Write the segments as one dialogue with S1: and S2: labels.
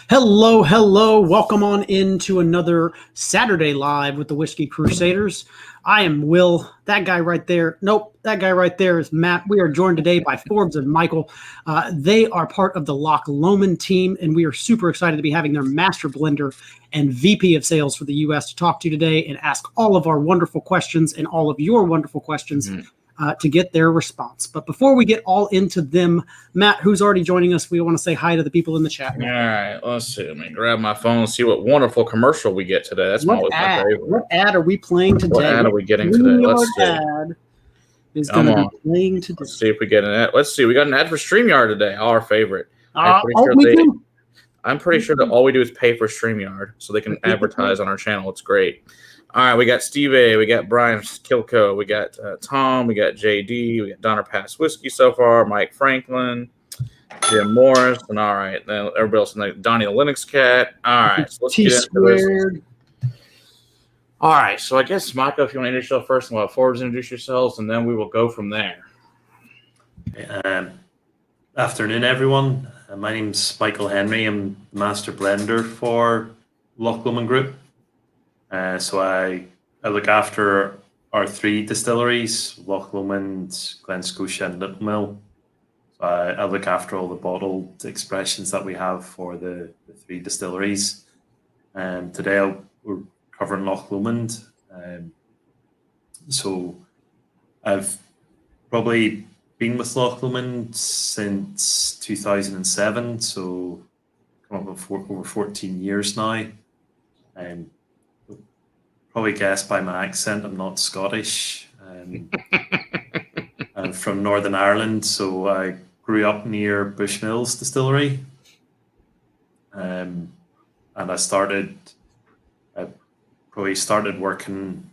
S1: Hello, hello. Welcome on into another Saturday Live with the Whiskey Crusaders. I am Will. That guy right there. Nope, that guy right there is Matt. We are joined today by Forbes and Michael. They are part of the Loch Lomond team, and we are super excited to be having their master blender and VP of sales for the U.S. to talk to you today and ask all of our wonderful questions and all of your wonderful questions. To get their response. But before we get all into them, Matt, who's already joining us, we want to say hi to the people in the chat.
S2: All right, let's see. Let me grab my phone and see what wonderful commercial we get today. That's always my favorite.
S1: What ad are we playing today?
S2: What ad are we getting today? Let's see.
S1: Ad is going to be playing today.
S2: Let's see if we get an ad. Let's see. We got an ad for StreamYard today, our favorite. I'm pretty sure that all we do is pay for StreamYard so they can advertise on our channel. It's great. All right, we got Steve A, we got Brian Kilco, we got Tom, we got JD, we got Donner Pass Whiskey so far, Mike Franklin, Jim Morris, and all right, then everybody else, like Donnie the Linux Cat. All right, so let's get into this. All right, so I guess, Michael, if you want to introduce yourself first, and we'll have Forbes introduce yourselves, and then we will go from there.
S3: Afternoon, everyone. My name's Michael Henry. I'm the Master Blender for Loch Lomond Group. So I look after our three distilleries, Loch Lomond, Glen Scotia, and Littlemill. So I look after all the bottled expressions that we have for the three distilleries. Today we're covering Loch Lomond. So I've probably been with Loch Lomond since 2007, so come up with over 14 years now. Probably guessed by my accent, I'm not Scottish. I'm from Northern Ireland, so I grew up near Bushmills Distillery. And I probably started working,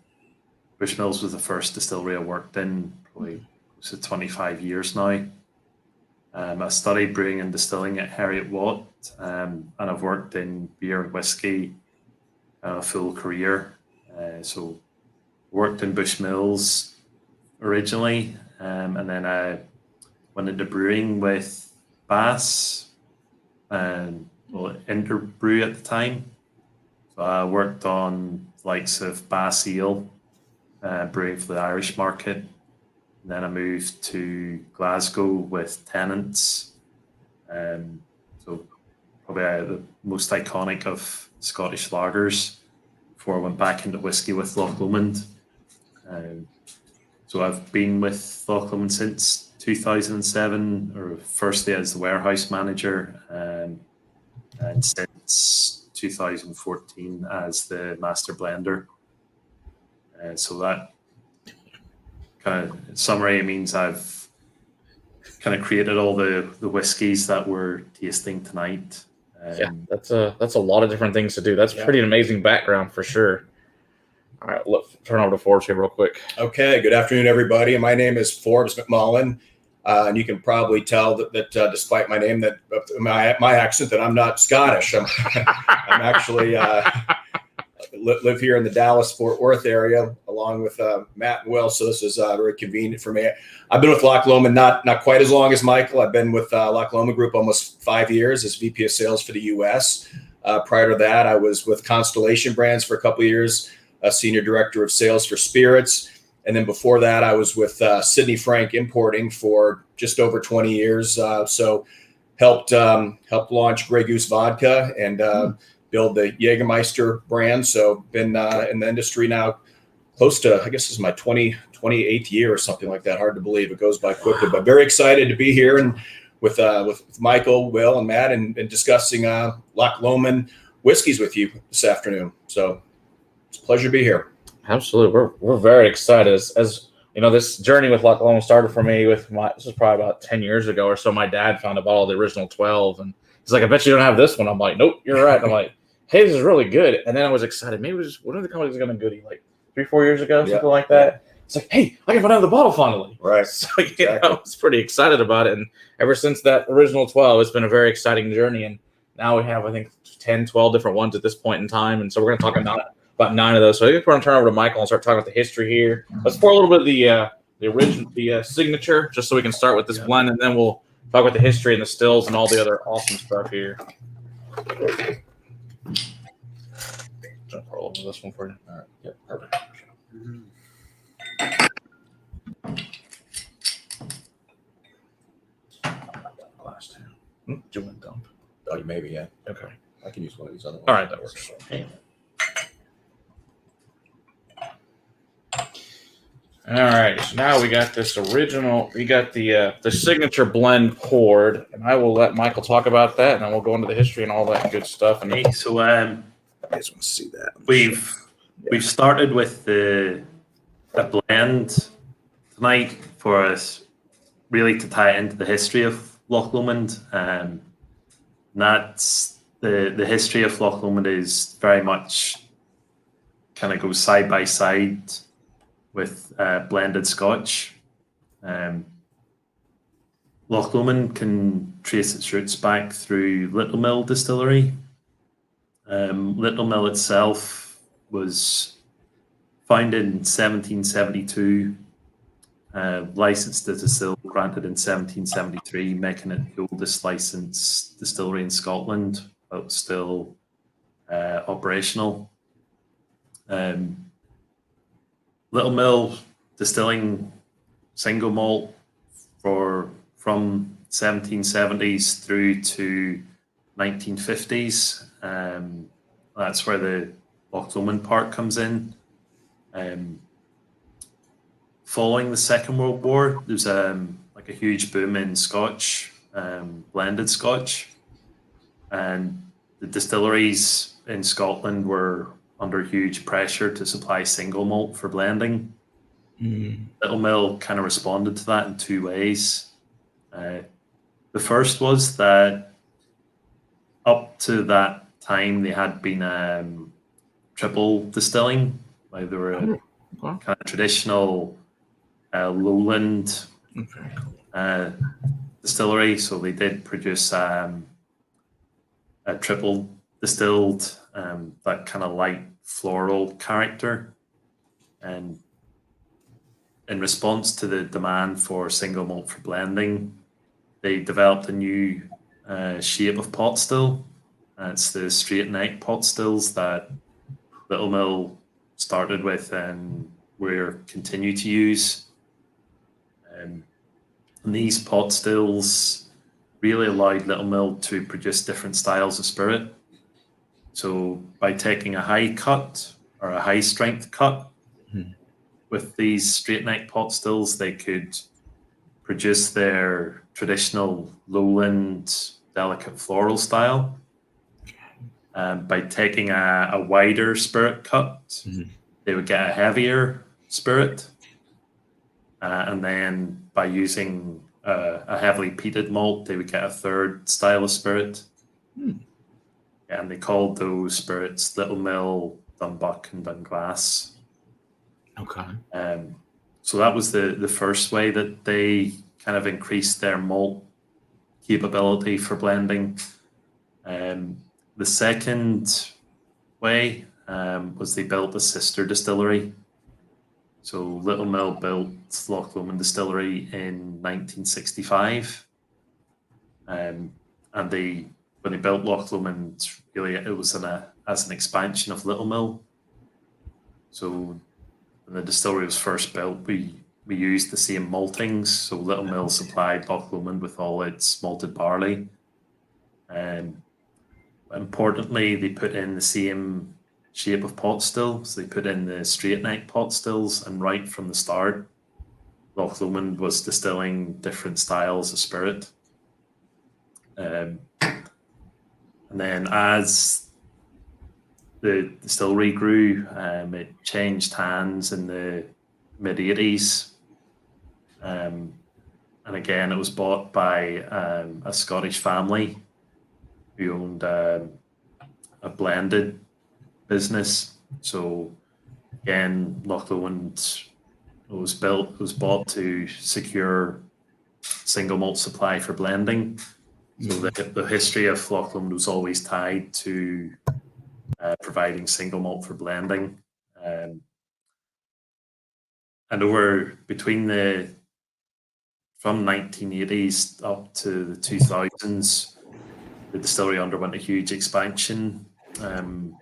S3: Bushmills was the first distillery I worked in, probably close to 25 years now. I studied brewing and distilling at Heriot Watt, and I've worked in beer and whiskey a full career. So worked in Bushmills originally, and then I went into brewing with Bass and Interbrew at the time. So I worked on the likes of Bass Ale, brewing for the Irish market. And then I moved to Glasgow with Tennent's. So probably the most iconic of Scottish lagers. Before I went back into whiskey with Loch Lomond. So I've been with Loch Lomond since 2007, or firstly as the warehouse manager, and since 2014 as the master blender. So that kind of, in summary, it means I've kind of created all the whiskies that we're tasting tonight.
S2: Yeah, that's a lot of different things to do. That's pretty an amazing background for sure. All right, let's turn over to Forbes here real quick.
S4: Okay, good afternoon, everybody. My name is Forbes Mcmullen, and you can probably tell that despite my name, that my accent, that I'm not Scottish. I'm actually live here in the Dallas-Fort Worth area, along with Matt and Will. So this is very convenient for me. I've been with Loch Lomond not quite as long as Michael. I've been with Loch Lomond Group almost 5 years as VP of Sales for the U.S. Prior to that, I was with Constellation Brands for a couple of years, Senior Director of Sales for Spirits. And then before that, I was with Sidney Frank Importing for just over 20 years. So helped launch Grey Goose Vodka and build the Jägermeister brand. So been in the industry now close to, I guess this is my 28th year or something like that. Hard to believe, it goes by quickly, but very excited to be here and with Michael, Will, and Matt and discussing Loch Lomond whiskeys with you this afternoon. So it's a pleasure to be here.
S2: Absolutely. We're very excited. As you know, this journey with Loch Lomond started for me this was probably about 10 years ago or so. My dad found a bottle of the original 12 and he's like, I bet you don't have this one. I'm like, nope, you're right. And I'm like, hey, this is really good. And then I was excited. Maybe one of the companies going to goodie like 3-4 years ago, something like that. It's like, hey, I can find another bottle finally.
S4: Right.
S2: So I was pretty excited about it. And ever since that original 12, it's been a very exciting journey. And now we have, I think, 10, 12 different ones at this point in time. And so we're going to talk about 9 of those. So I think we're going to turn over to Michael and start talking about the history here. Let's pour a little bit of the original, signature, just so we can start with this blend, and then we'll talk about the history and the stills and all the other awesome stuff here. Jump roll over this one for you. All right. Yep. Perfect. Glass two. Do you want to dump?
S4: Oh, maybe, yeah.
S2: Okay.
S4: I can use one of these other ones.
S2: All right, that works. All right, so now we got this original. We got the signature blend poured, and I will let Michael talk about that, and then we'll go into the history and all that good stuff. And
S3: Okay, so
S2: I just want to see that.
S3: we've started with a blend tonight for us, really to tie into the history of Loch Lomond. And that's the history of Loch Lomond is very much kind of goes side by side with blended Scotch. Loch Lomond can trace its roots back through Littlemill Distillery. Littlemill itself was founded in 1772, licensed to distill granted in 1773, making it the oldest licensed distillery in Scotland, but still operational. Littlemill distilling single malt from 1770s through to 1950s. That's where the Loch Lomond part comes in. Following the Second World War, there's like a huge boom in Scotch, blended Scotch, and the distilleries in Scotland were under huge pressure to supply single malt for blending. Littlemill kind of responded to that in two ways. The first was that up to that time they had been triple distilling, like they were kind of traditional lowland distillery. So they did produce a triple distilled, that kind of light floral character. And in response to the demand for single malt for blending, they developed a new shape of pot still. It's the straight neck pot stills that Littlemill started with and we're continue to use. And these pot stills really allowed Littlemill to produce different styles of spirit. So by taking a high cut or a high strength cut with these straight neck pot stills, they could produce their traditional lowland delicate floral style. By taking a wider spirit cut, they would get a heavier spirit. And then by using a heavily peated malt, they would get a third style of spirit. And they called those spirits Littlemill, Dunbuck, and Dunglass.
S2: Okay.
S3: So that was the first way that they kind of increased their malt capability for blending. The second way was they built a sister distillery. So Littlemill built Loch Lomond Distillery in 1965. And when they built Loch Lomond, really it was as an expansion of Littlemill. So when the distillery was first built, we used the same maltings. So Littlemill supplied Loch Lomond with all its malted barley. Importantly, they put in the same shape of pot still. So they put in the straight neck pot stills, and right from the start, Loch Lomond was distilling different styles of spirit. And then as the distillery grew, it changed hands in the mid-80s. And again, it was bought by a Scottish family who owned a blended business. So again, Loch Lomond was bought to secure single malt supply for blending. So the history of Loch Lomond was always tied to providing single malt for blending. And over from 1980s up to the 2000s, the distillery underwent a huge expansion in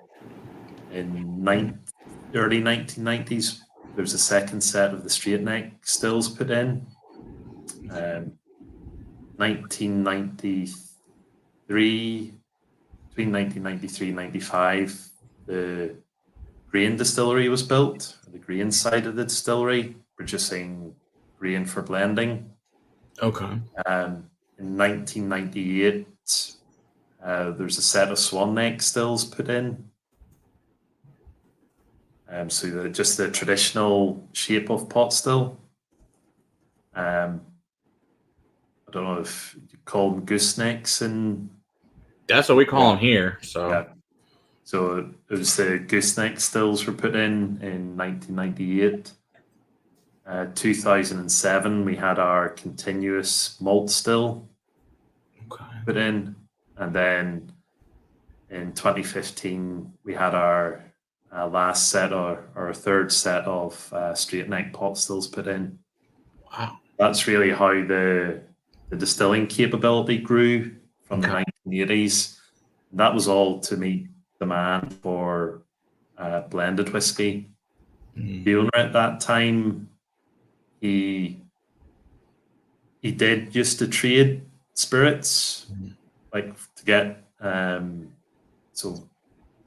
S3: early 1990s. There was a second set of the straight neck stills put in. 1993, between 1993 and 95, the grain distillery was built, the grain side of the distillery, producing grain for blending.
S2: Okay.
S3: In 1998, there's a set of swan neck stills put in. So just the traditional shape of pot still. I don't know if you call them goosenecks, and
S2: that's what we call them here. So,
S3: yeah. So it was the gooseneck stills were put in 1998. 2007, we had our continuous malt still put in, and then in 2015 we had our last set or third set of straight neck pot stills put in.
S2: Wow,
S3: that's really how the distilling capability grew from the 1980s. That was all to meet demand for blended whiskey. The owner at that time, he did used to trade spirits, like to get so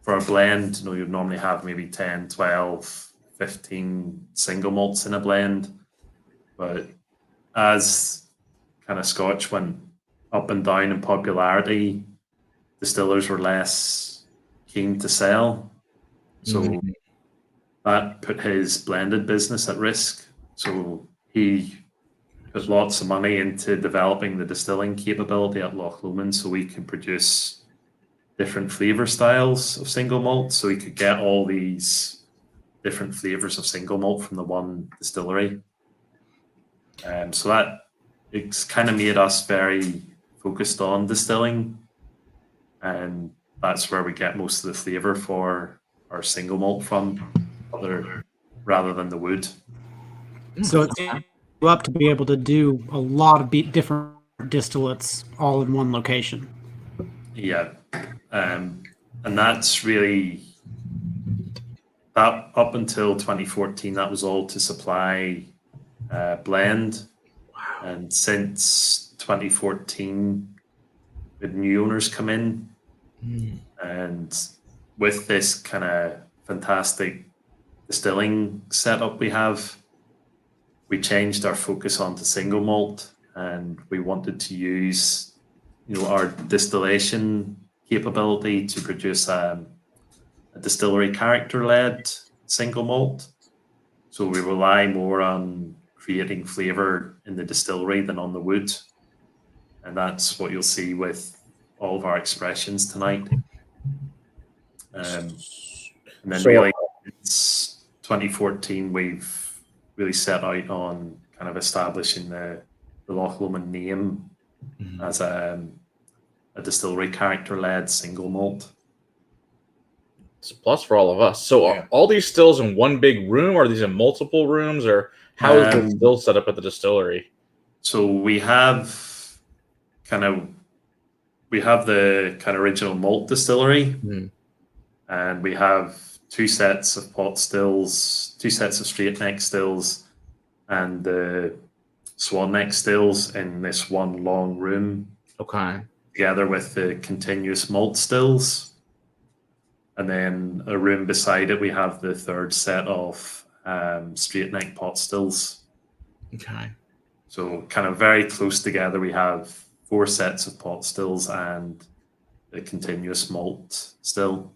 S3: for a blend, you'd normally have maybe 10, 12, 15 single malts in a blend. But as kind of Scotch went up and down in popularity, distillers were less keen to sell. So that put his blended business at risk. So he put lots of money into developing the distilling capability at Loch Lomond so we could produce different flavor styles of single malt. So we could get all these different flavors of single malt from the one distillery. So that it's kind of made us very focused on distilling, and that's where we get most of the flavor for our single malt from, rather than the wood.
S1: So it's up to be able to do a lot of different distillates all in one location.
S3: Yeah, and that's really that up until 2014. That was all to supply blend, and since 2014, the new owners come in, and with this kind of fantastic distilling setup we have, we changed our focus onto single malt, and we wanted to use our distillation capability to produce a distillery character-led single malt. So we rely more on creating flavor in the distillery than on the wood, and that's what you'll see with all of our expressions tonight. And then really, it's 2014, we've really set out on kind of establishing the Loch Lomond name as a distillery character-led single malt.
S2: It's a plus for all of us. So are all these stills in one big room, or are these in multiple rooms, or how is the still set up at the distillery?
S3: So we have the kind of original malt distillery, and we have two sets of pot stills, two sets of straight neck stills, and the swan neck stills in this one long room.
S2: Okay.
S3: Together with the continuous malt stills. And then a room beside it, we have the third set of straight neck pot stills.
S2: Okay.
S3: So kind of very close together, we have four sets of pot stills and the continuous malt still.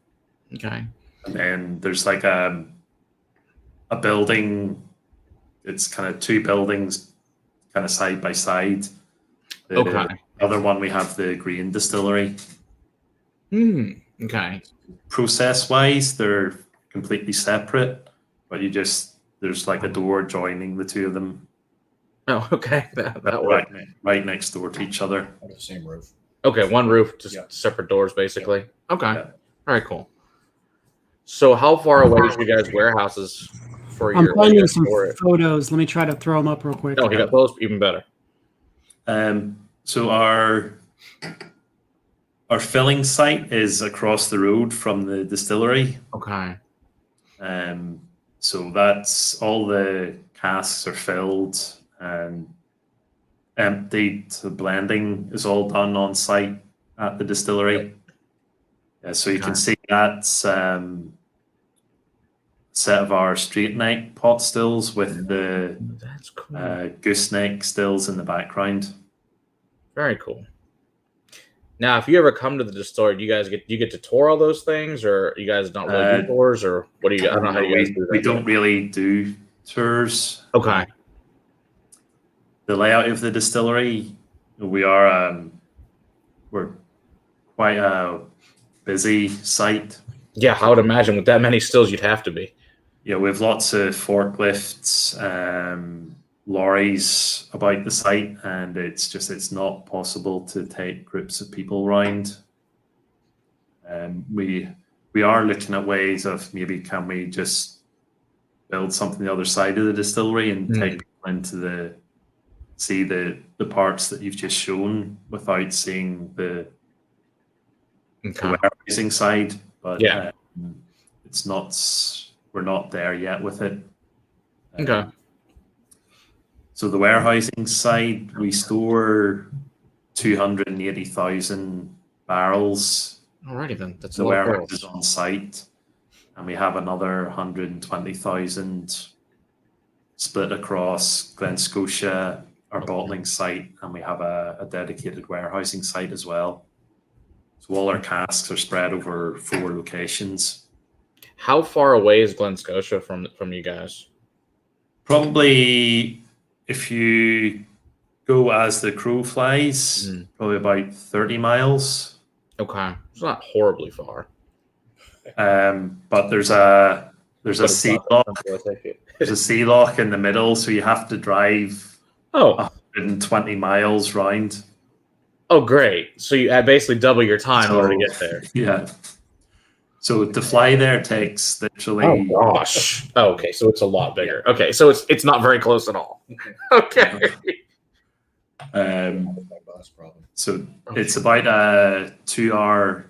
S2: Okay.
S3: And then there's like a building, it's kind of two buildings kind of side by side. The other one, we have the grain distillery.
S2: Okay.
S3: Process-wise, they're completely separate, but there's like a door joining the two of them.
S2: Oh, okay. That works.
S3: Right next door to each other.
S4: Under the same roof.
S2: Okay, one roof, just separate doors, basically. Okay.
S3: Yeah.
S2: All right, cool. So how far away is you guys' warehouses for your...
S1: I'm finding some photos. Let me try to throw them up real quick.
S2: No, you got those, even better.
S3: So our Our filling site is across the road from the distillery.
S2: Okay.
S3: So that's all the casks are filled and emptied. The blending is all done on site at the distillery. Yeah, so you can see that's set of our straight neck pot stills with the
S2: That's cool.
S3: gooseneck stills in the background.
S2: Very cool. Now, if you ever come to the distillery, do you get to tour all those things, or you guys don't really do tours, or what do you? I don't know how you guys do that.
S3: We don't really do tours.
S2: Okay.
S3: The layout of the distillery, we're quite a busy site.
S2: Yeah, I would imagine with that many stills, you'd have to be.
S3: Yeah, we have lots of forklifts, lorries about the site, and it's not possible to take groups of people around. We are looking at ways of maybe can we just build something the other side of the distillery and take people into see the parts that you've just shown without seeing the warehousing side. But it's not. We're not there yet with it.
S2: Okay.
S3: So the warehousing side, we store 280,000 barrels.
S2: Alrighty then, that's
S3: the warehouse is on site, and we have another 120,000 split across Glen Scotia, our bottling site, and we have a dedicated warehousing site as well. So all our casks are spread over 4 locations.
S2: How far away is Glen Scotia from you guys?
S3: Probably, if you go as the crow flies, probably about 30 miles.
S2: Okay, it's not horribly far.
S3: But there's a sea lock. There's a sea lock in the middle, so you have to drive 120 miles round.
S2: Oh, great! So you basically double your time in order to get there.
S3: Yeah. So to fly there takes literally.
S2: Oh gosh. Oh, okay, so it's a lot bigger. Okay, so it's not very close at all. Okay.
S3: So it's about a 2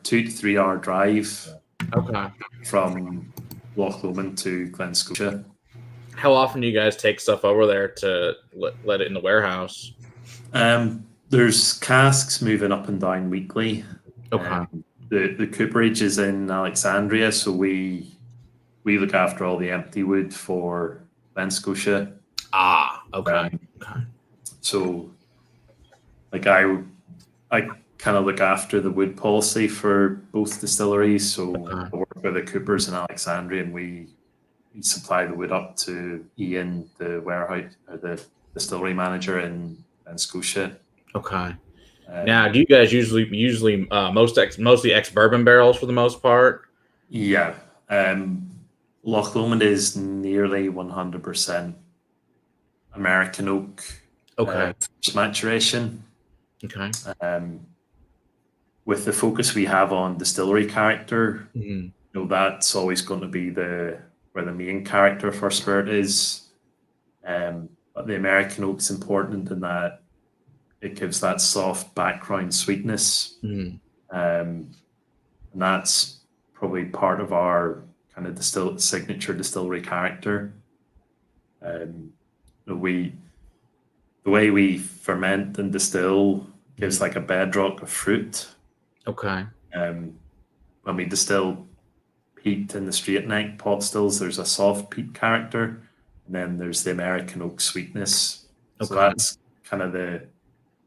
S3: to 3 hour drive.
S2: Okay.
S3: From Loch Lomond to Glen Scotia.
S2: How often do you guys take stuff over there to let it in the warehouse?
S3: There's casks moving up and down weekly.
S2: Okay.
S3: The cooperage is in Alexandria, so we look after all the empty wood for Glen Scotia.
S2: Ah, okay. Okay.
S3: So, like I kind of look after the wood policy for both distilleries. So I work with the coopers in Alexandria, and we supply the wood up to Ian, the warehouse or the distillery manager in Scotia.
S2: Okay. Now, do you guys usually mostly ex-bourbon barrels for the most part?
S3: Yeah. Loch Lomond is nearly 100% American oak.
S2: Okay.
S3: Maturation.
S2: Okay.
S3: With the focus we have on distillery character, that's always going to be where the main character for spirit is. But the American oak's important in that it gives that soft background sweetness. And that's probably part of our kind of signature distillery character. The way we ferment and distill gives like a bedrock of fruit.
S2: Okay.
S3: When we distill peat in the straight neck pot stills, there's a soft peat character, and then there's the American oak sweetness. Okay. So that's kind of the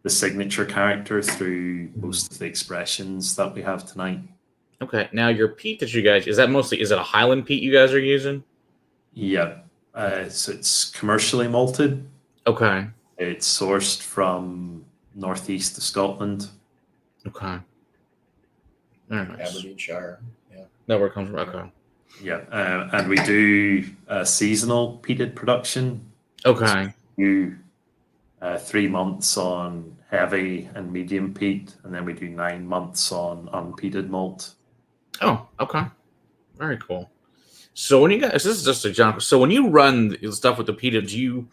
S3: signature character through most of the expressions that we have tonight.
S2: Okay. Now your peat that you guys, is it a Highland peat you guys are using?
S3: Yeah. So it's commercially malted.
S2: Okay.
S3: It's sourced from northeast of Scotland.
S2: Okay. Very nice.
S4: Aberdeenshire. Yeah.
S2: That where it comes from. Okay.
S3: Yeah. And we do seasonal peated production.
S2: Okay.
S3: We do 3 months on heavy and medium peat, and then we do 9 months on unpeated malt.
S2: Oh, okay. Very cool. So when you guys, this is just a jump. So when you run the stuff with the peated, do you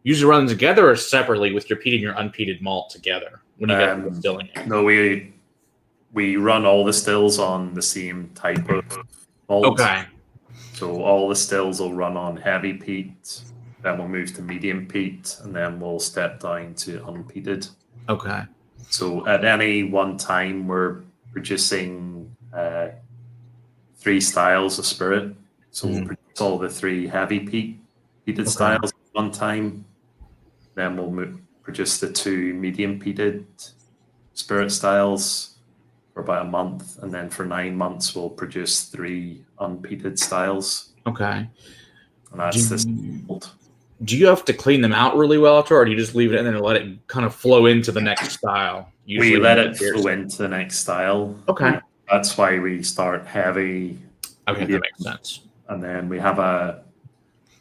S2: usually run them together or separately with your peat and your unpeated malt together when you guys are distilling it?
S3: No, we we run all the stills on the same type of malt.
S2: Okay.
S3: So all the stills will run on heavy peat, then we'll move to medium peat, and then we'll step down to unpeated.
S2: Okay.
S3: So at any one time, we're producing 3 styles of spirit. So we'll produce all the 3 heavy peated styles at one time. Then we'll produce the 2 medium peated spirit styles for about a month, and then for 9 months we'll produce 3 unpeated styles.
S2: Okay.
S3: And that's this.
S2: Do you have to clean them out really well after, or do you just leave it in there and let it kind of flow into the next style?
S3: We let it flow into the next style.
S2: Okay.
S3: That's why we start heavy.
S2: Okay, that makes sense.
S3: And then we have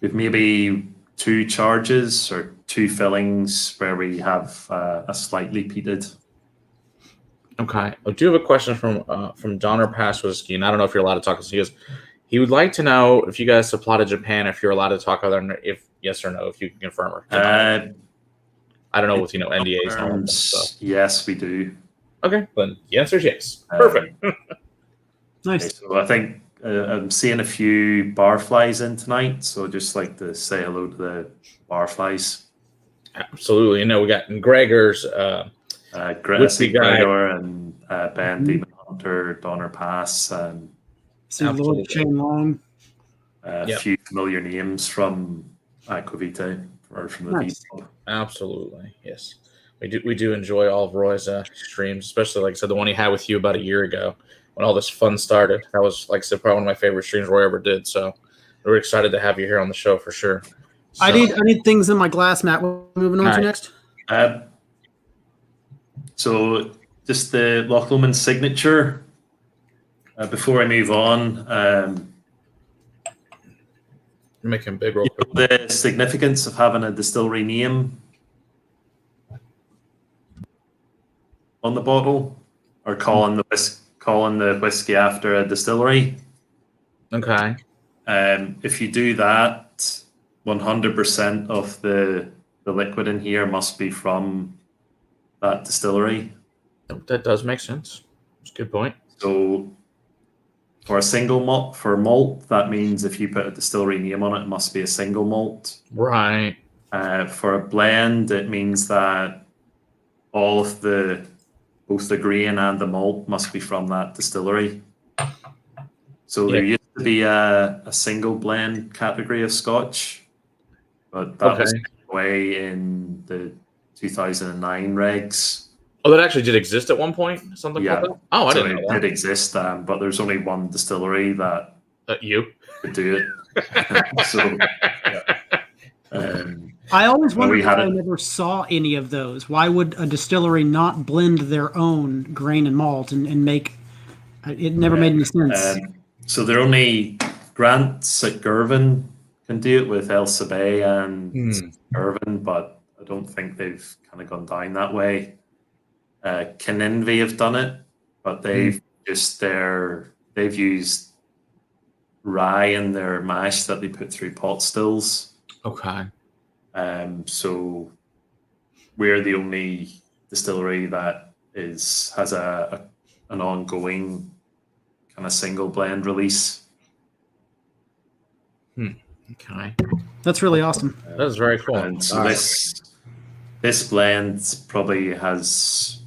S3: maybe 2 charges or 2 fillings where we have a slightly peated.
S2: Okay. I do have a question from Donner Pass Whiskey, and I don't know if you're allowed to talk. He would like to know if you guys supply to Japan, if you're allowed to talk other, if yes or no, if you can confirm or I don't know with NDAs and all that stuff.
S3: Yes, we do.
S2: Okay, then the answer is yes. Perfect.
S1: Nice.
S3: Okay, so I think I'm seeing a few barflies in tonight, so just like to say hello to the barflies.
S2: Absolutely. We got Gregor's
S3: Whiskey Gregor and Ben Demon Hunter, Donner Pass, and
S1: Lord Shane Long.
S3: A few familiar names from Aquavita or from the Beat Club.
S2: Absolutely, yes. We do enjoy all of Roy's streams, especially like I said, the one he had with you about a year ago when all this fun started. That was, like I said, probably one of my favorite streams Roy ever did. So we're excited to have you here on the show for sure. So,
S1: I need things in my glass, Matt. What are we moving on to next?
S3: So just the Loch Lomond signature. Before I move on,
S2: making big real quick.
S3: The significance of having a distillery name on the bottle, or calling the whiskey after a distillery.
S2: Okay.
S3: If you do that, 100% of the liquid in here must be from that distillery.
S2: That does make sense. That's a good point.
S3: So for a single malt, that means if you put a distillery name on it, it must be a single malt.
S2: Right.
S3: For a blend, it means that all of both the grain and the malt must be from that distillery. So there used to be a single blend category of Scotch, but that was taken away in the 2009 regs.
S2: Oh, that actually did exist at one point? Something like that? Oh, I didn't know that.
S3: It did exist, but there's only one distillery that
S2: you
S3: could do it. So,
S1: I always wondered why I never saw any of those. Why would a distillery not blend their own grain and malt and make it? Never made any sense.
S3: So they're only Grants at Girvan can do it with El Sabay and Girvan, but I don't think they've kind of gone down that way. Caninvi have done it, but they've used rye in their mash that they put through pot stills.
S2: Okay.
S3: So we're the only distillery that has an ongoing kind of single blend release.
S2: Okay.
S1: That's really awesome.
S2: That is very cool.
S3: And so this blend probably has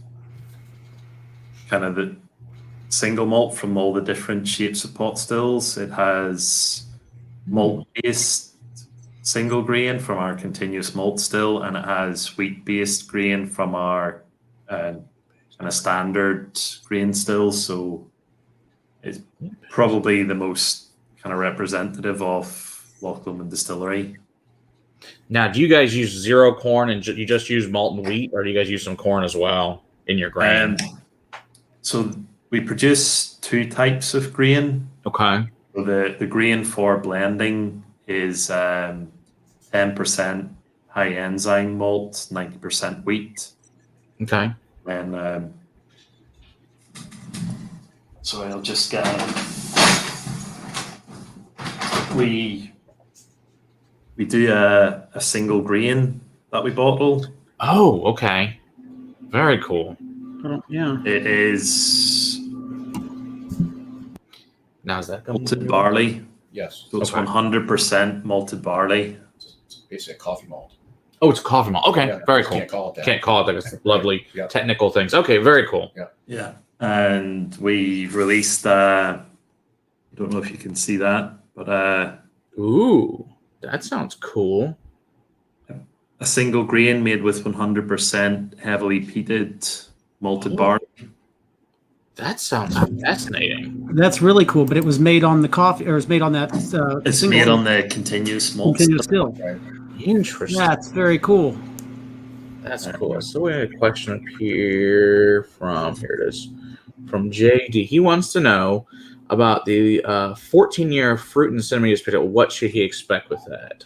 S3: kind of the single malt from all the different shapes of pot stills. It has malt-based single grain from our continuous malt still, and it has wheat-based grain from our kind of standard grain still. So it's probably the most kind of representative of Loch Lomond Distillery.
S2: Now, do you guys use zero corn and you just use malt and wheat, or do you guys use some corn as well in your grain?
S3: So we produce 2 types of grain.
S2: Okay.
S3: So the grain for blending is 10% high enzyme malt, 90% wheat.
S2: Okay.
S3: And sorry, I'll just get we do a single grain that we bottle.
S2: Oh, okay. Very cool.
S1: Yeah.
S3: It is
S2: Now is that
S3: malted barley?
S4: Yes.
S3: So it's 100% malted barley.
S4: It's basically a coffee malt.
S2: Oh, it's coffee malt. Okay,
S4: Yeah,
S2: very cool.
S4: Can't call it that.
S2: Can't call it that. It's lovely
S4: Yeah.
S2: technical things. Okay, very cool.
S3: Yeah. And we released, I don't know if you can see that, but
S2: Ooh, that sounds cool.
S3: a single grain made with 100% heavily peated malted barley.
S2: That sounds fascinating.
S1: That's really cool. But it was made on the coffee, or it was made on that.
S3: It's made on the continuous malt.
S1: continuous still.
S4: Right.
S2: Interesting.
S1: That's very cool.
S2: That's cool. So we have a question up here here it is, from JD. He wants to know about the 14-year fruit and cinnamon yeast pit. What should he expect with that?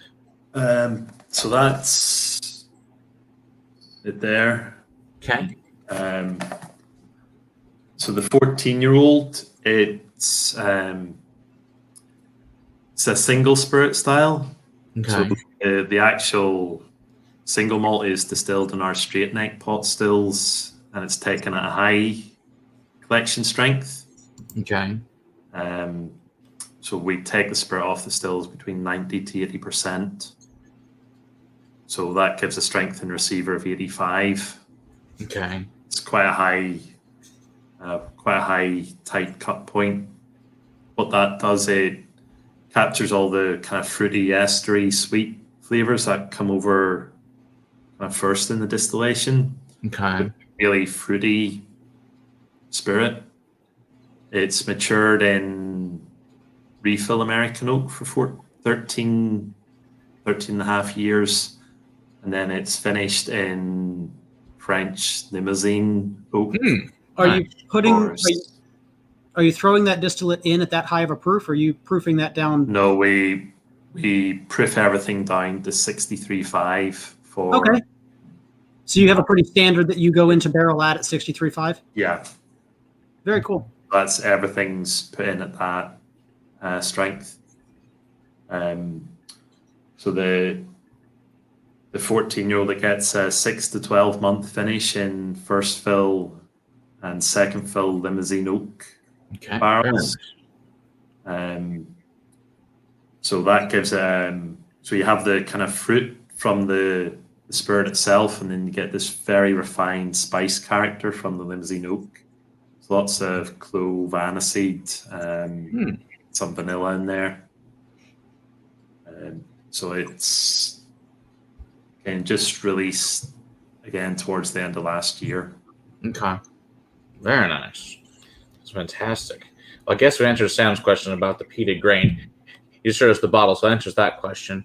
S3: So that's it there.
S2: Okay.
S3: So the 14-year-old, it's a single spirit style.
S2: Okay.
S3: So the actual single malt is distilled in our straight neck pot stills, and it's taken at a high collection strength.
S2: Okay.
S3: So we take the spirit off the stills between 90 to 80%. So that gives a strength in receiver of 85.
S2: Okay.
S3: It's quite a high tight cut point. What that does, it captures all the kind of fruity, estery, sweet flavors that come over kind of first in the distillation.
S2: Okay.
S3: Really fruity spirit. It's matured in refill American oak for 13 and a half years. And then it's finished in French Limousin oak.
S1: Are you putting?
S3: Forest.
S1: Are you throwing that distillate in at that high of a proof? Or are you proofing that down?
S3: No, we proof everything down to 63.5 for.
S1: Okay. So you have a pretty standard that you go into barrel at 63.5.
S3: Yeah,
S1: Very cool.
S3: that's everything's put in at that strength. So the 14-year-old that gets a 6 to 12 month finish in first fill and second fill Limousin oak
S2: Okay.
S3: barrels. So that gives so you have the kind of fruit from the spirit itself, and then you get this very refined spice character from the Limousin oak. So lots of clove, aniseed, some vanilla in there. So it's again just released again towards the end of last year.
S2: Okay. Very nice. That's fantastic. Well, I guess we answered Sam's question about the peated grain. You showed us the bottle, so that answers that question.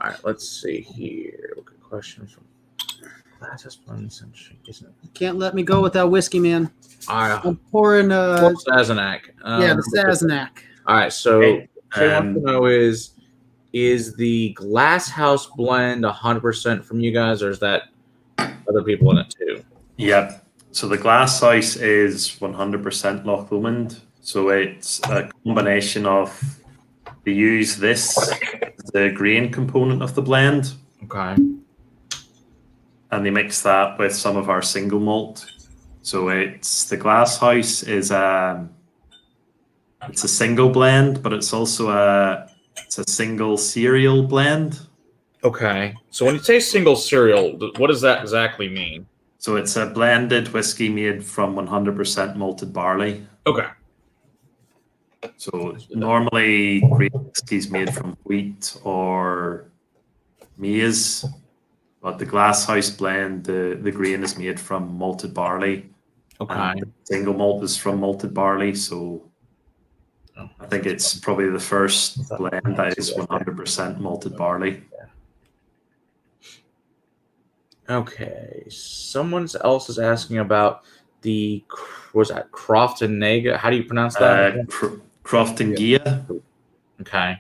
S2: All right, let's see here. Look at question from isn't it?
S1: Can't let me go with that whiskey, man.
S2: All right.
S1: I'm pouring.
S2: Sassenach.
S1: Yeah, the Sassenach.
S2: All right, so
S3: Okay,
S2: what I want to know is the Glass House blend 100% from you guys, or is that other people in it too?
S3: Yep. So the glass house is 100% Loch Lomond. So it's a combination of they use this the grain component of the blend,
S2: Okay.
S3: and they mix that with some of our single malt. So it's the glass house is it's a single blend, but it's also a single cereal blend.
S2: Okay. So when you say single cereal, what does that exactly mean?
S3: So it's a blended whiskey made from 100% malted barley.
S2: Okay.
S3: So normally grain whiskey is made from wheat or maize, but the glass house blend, the grain is made from malted barley.
S2: Okay.
S3: And the single malt is from malted barley. So I think it's probably the first blend that is 100% malted barley.
S2: Okay. Someone else is asking about the, was that Crofton Naga? How do you pronounce that?
S3: Crofton Gia.
S2: Okay.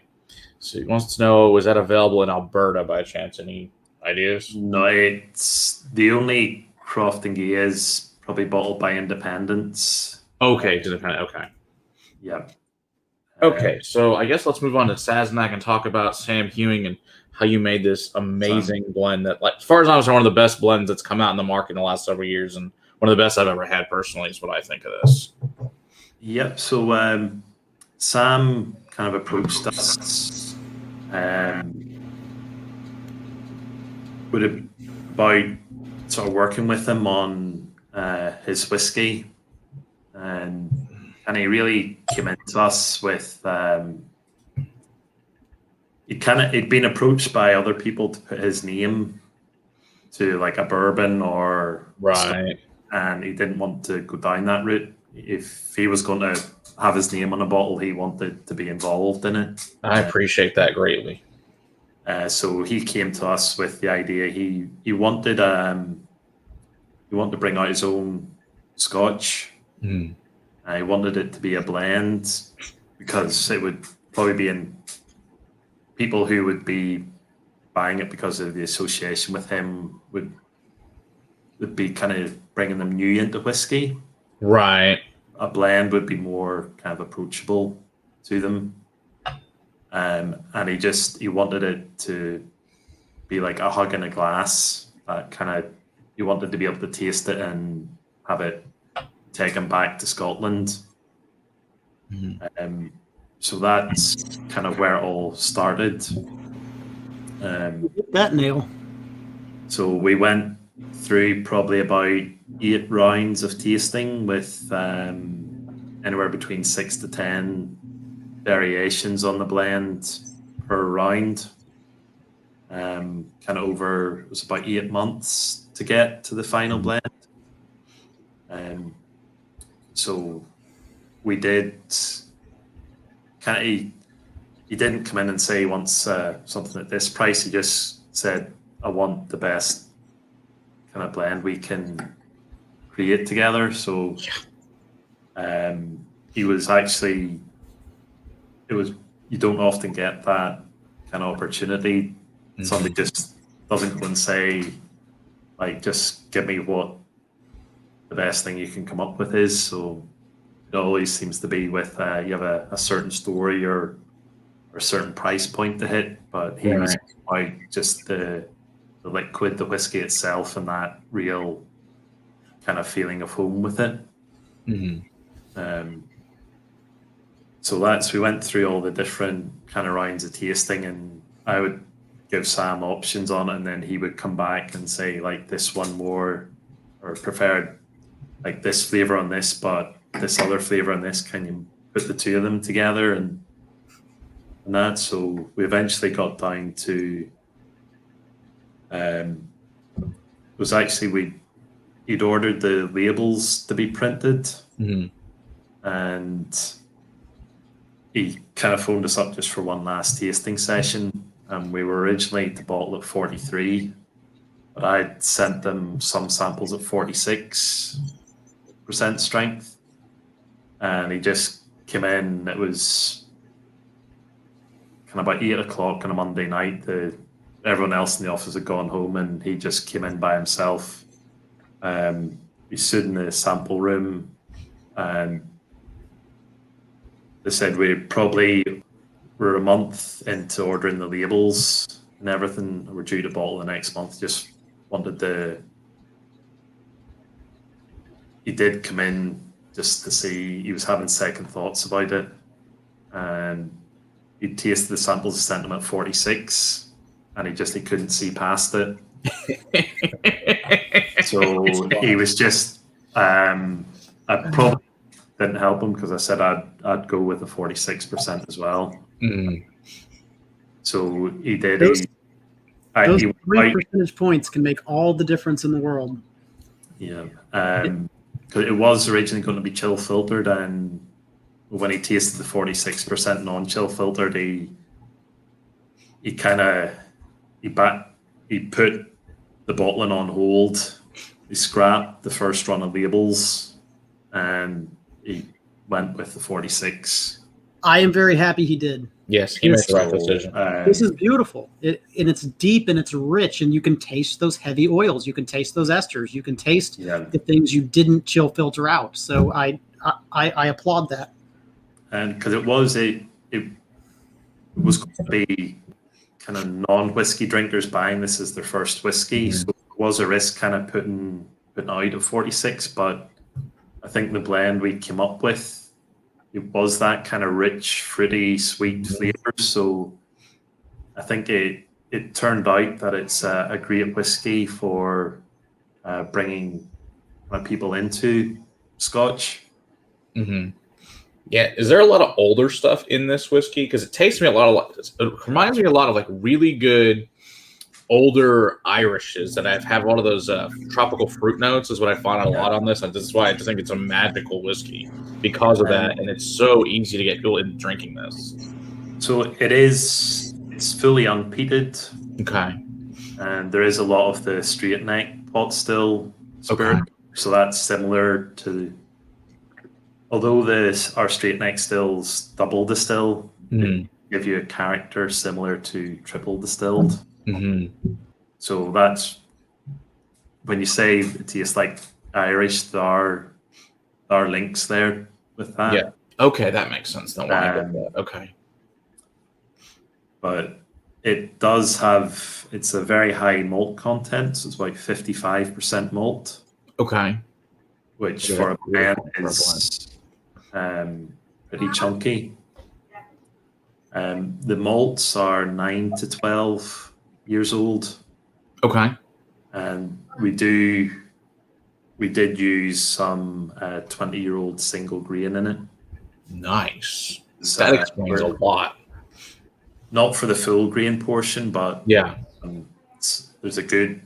S2: So he wants to know, was that available in Alberta by chance? Any ideas?
S3: No, it's the only Crofton Gia is probably bottled by Independence.
S2: Okay. Okay.
S3: Yeah.
S2: Okay. So I guess let's move on to Sassenach and talk about Sam Hewing and how you made this amazing blend that, like, as far as I'm concerned, one of the best blends that's come out in the market in the last several years, and one of the best I've ever had personally is what I think of this.
S3: Yep. So Sam kind of approached us about sort of working with him on his whiskey, and he really came into us with he'd been approached by other people to put his name to like a bourbon or
S2: right,
S3: and he didn't want to go down that route. If he was going to have his name on a bottle, he wanted to be involved in it.
S2: I appreciate that greatly.
S3: So he came to us with the idea. He wanted to bring out his own Scotch.
S2: Mm.
S3: He wanted it to be a blend because it would probably be in people who would be buying it because of the association with him would be kind of bringing them new into whiskey.
S2: Right.
S3: A blend would be more kind of approachable to them. And he wanted it to be like a hug in a glass. He wanted to be able to taste it and have it taken back to Scotland.
S2: Mm-hmm.
S3: So that's kind of where it all started.
S1: Hit that nail.
S3: So we went through probably about 8 rounds of tasting with anywhere between 6 to 10 variations on the blend per round. Kind of over, it was about 8 months to get to the final blend. So we did he didn't come in and say he wants something at this price. He just said, I want the best kind of blend we can create together. So he was actually, you don't often get that kind of opportunity. Mm-hmm. Somebody just doesn't go and say, like, just give me what the best thing you can come up with is. So it always seems to be with you have a certain story or a certain price point to hit, but he was about just the liquid, the whiskey itself, and that real kind of feeling of home with it. Mm-hmm. So we went through all the different kind of rounds of tasting, and I would give Sam options on it, and then he would come back and say, like, this one more, or preferred like this flavor on this, but this other flavor on this, can you put the two of them together and that? So we eventually got down to it was actually he'd ordered the labels to be printed. Mm-hmm. And he kind of phoned us up just for one last tasting session, and we were originally to bottle at 43, but I'd sent them some samples at 46% strength, and he just came in. It was kind of about 8 o'clock on a Monday night. Everyone else in the office had gone home, and he just came in by himself. He stood in the sample room, and they said we probably were a month into ordering the labels and everything. We're due to bottle the next month. Just wanted he did come in just to see. He was having second thoughts about it, and he tasted the samples, sent them at 46, and he couldn't see past it. So he was just I probably didn't help him, because I said I'd go with the 46% as well. Mm. So he did.
S1: Those 3 percentage points can make all the difference in the world.
S3: Yeah, because it was originally going to be chill filtered, and when he tasted the 46% non-chill filtered, he put the bottling on hold. He scrapped the first run of labels, and he went with the 46.
S1: I am very happy he did.
S2: Yes, he made the right decision.
S1: This is beautiful. And it's deep and it's rich, and you can taste those heavy oils. You can taste those esters. You can taste the things you didn't chill filter out. So I applaud that.
S3: And because it was going to be kind of non-whiskey drinkers buying this as their first whiskey, so it was a risk kind of putting out at 46. But I think the blend we came up with was that kind of rich, fruity, sweet flavor. So I think it turned out that it's a great whiskey for bringing people into Scotch.
S2: Mm-hmm. Yeah, is there a lot of older stuff in this whiskey? Because it tastes me it reminds me a lot of like really good older Irishes that have a lot of those tropical fruit notes is what I find a lot on this. And this is why I just think it's a magical whiskey because of that. And it's so easy to get people into drinking this.
S3: So it's fully unpeated.
S2: Okay.
S3: And there is a lot of the straight neck pot still spirit. Okay. So that's similar to, although our straight neck stills double distill, they give you a character similar to triple distilled. Mm-hmm. So that's when you say it tastes like Irish, there are links there with that.
S2: Yeah. Okay, that makes sense. Don't want to get that. Okay.
S3: But it does have, it's a very high malt content. So it's like 55% malt. Okay. Which for a blend is pretty chunky. The malts are 9 to 12 years old. Okay. And we did use some 20-year-old single grain in it.
S2: Nice. That explains a lot.
S3: Not for the full grain portion, but
S2: yeah,
S3: there's a good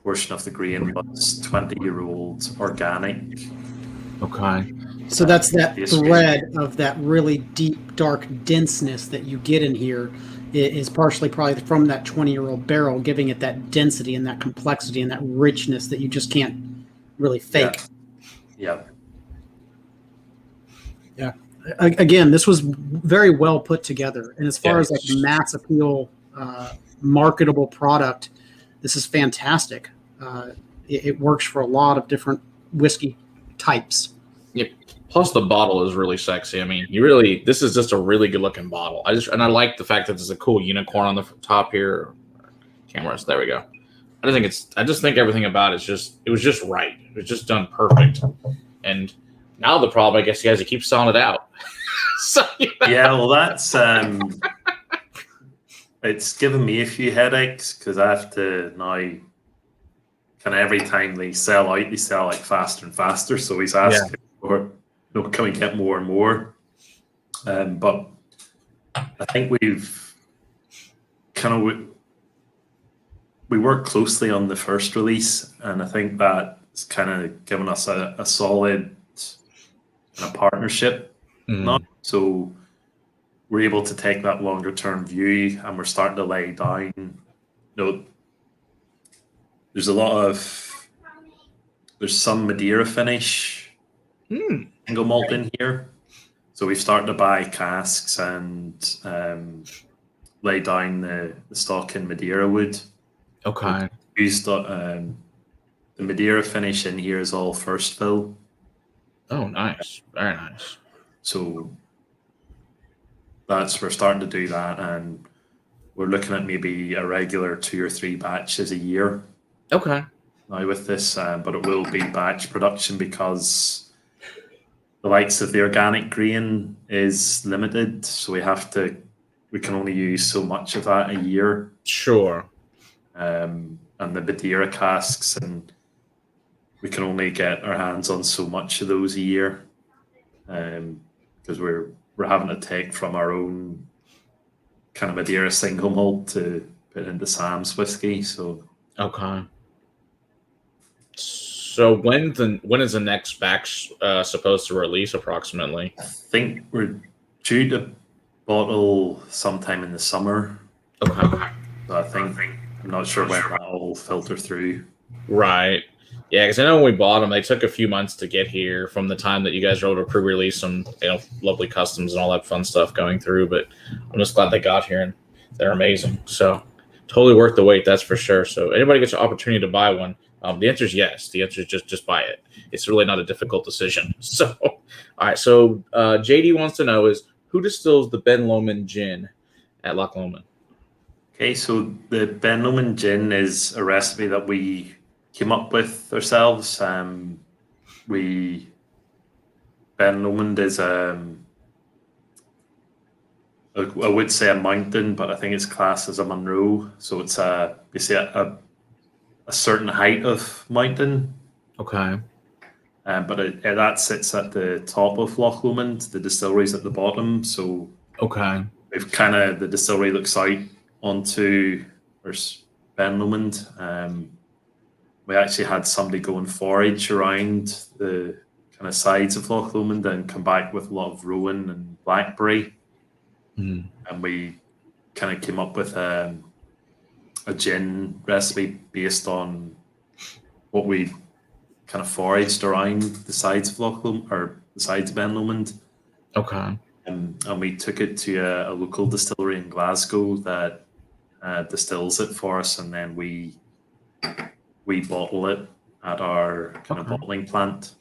S3: portion of the grain, but it's 20-year-old organic.
S2: Okay.
S1: So that's that thread of that really deep, dark denseness that you get in here is partially probably from that 20-year-old barrel, giving it that density and that complexity and that richness that you just can't really fake.
S3: Yeah.
S1: Yeah. Again, this was very well put together. And as far as like mass appeal, marketable product, this is fantastic. It works for a lot of different whiskey types.
S2: Yep. Plus the bottle is really sexy. I mean, this is just a really good looking bottle. I like the fact that there's a cool unicorn on the top here. Cameras, there we go. I just think everything about it was just right. It was just done perfect. And now the problem, I guess, you guys keep selling it out. So,
S3: yeah, well, that's it's given me a few headaches because I have to now kind of every time they sell out, they sell like faster and faster. So he's asking for, can we get more and more? But I think we've we worked closely on the first release, and I think that's kind of given us a solid partnership now. So we're able to take that longer term view, and we're starting to lay down. There's some Madeira finish single malt in here. So we've started to buy casks and lay down the stock in Madeira wood.
S2: Okay.
S3: The Madeira finish in here is all first fill.
S2: Oh, nice. Very nice.
S3: So we're starting to do that, and we're looking at maybe a regular 2 or 3 batches a year.
S2: Okay.
S3: Now with this, but it will be batch production because the likes of the organic grain is limited. So we can only use so much of that a year.
S2: Sure.
S3: And the Madeira casks, and we can only get our hands on so much of those a year. Because we're having to take from our own kind of Madeira single malt to put into Sam's whiskey. So
S2: okay. So when is the next batch supposed to release approximately?
S3: I think we're due to bottle sometime in the summer.
S2: Okay.
S3: So I'm not sure when that will filter through.
S2: Right. Yeah, because I know when we bought them, they took a few months to get here from the time that you guys were able to pre-release some, lovely customs and all that fun stuff going through. But I'm just glad they got here, and they're amazing. So totally worth the wait, that's for sure. So anybody gets an opportunity to buy one, the answer is yes. The answer is just buy it. It's really not a difficult decision. So, all right. So JD wants to know is who distills the Ben Lomond gin at Loch Lomond?
S3: Okay, so the Ben Lomond gin is a recipe that we came up with ourselves. Ben Ben Lomond is I would say a mountain, but I think it's classed as a Monroe. So it's basically a certain height of mountain.
S2: Okay.
S3: But that sits at the top of Loch Lomond. The distillery's at the bottom. So
S2: Okay.
S3: we've the distillery looks out onto where's Ben Lomond. We actually had somebody go and forage around the kind of sides of Loch Lomond and come back with a lot of rowan and blackberry.
S2: Mm.
S3: And we kind of came up with a gin recipe based on what we kind of foraged around the sides of Loch Lomond, or the sides of Ben Lomond.
S2: Okay.
S3: And we took it to a local distillery in Glasgow that distills it for us, and then we bottle it at our kind of bottling plant.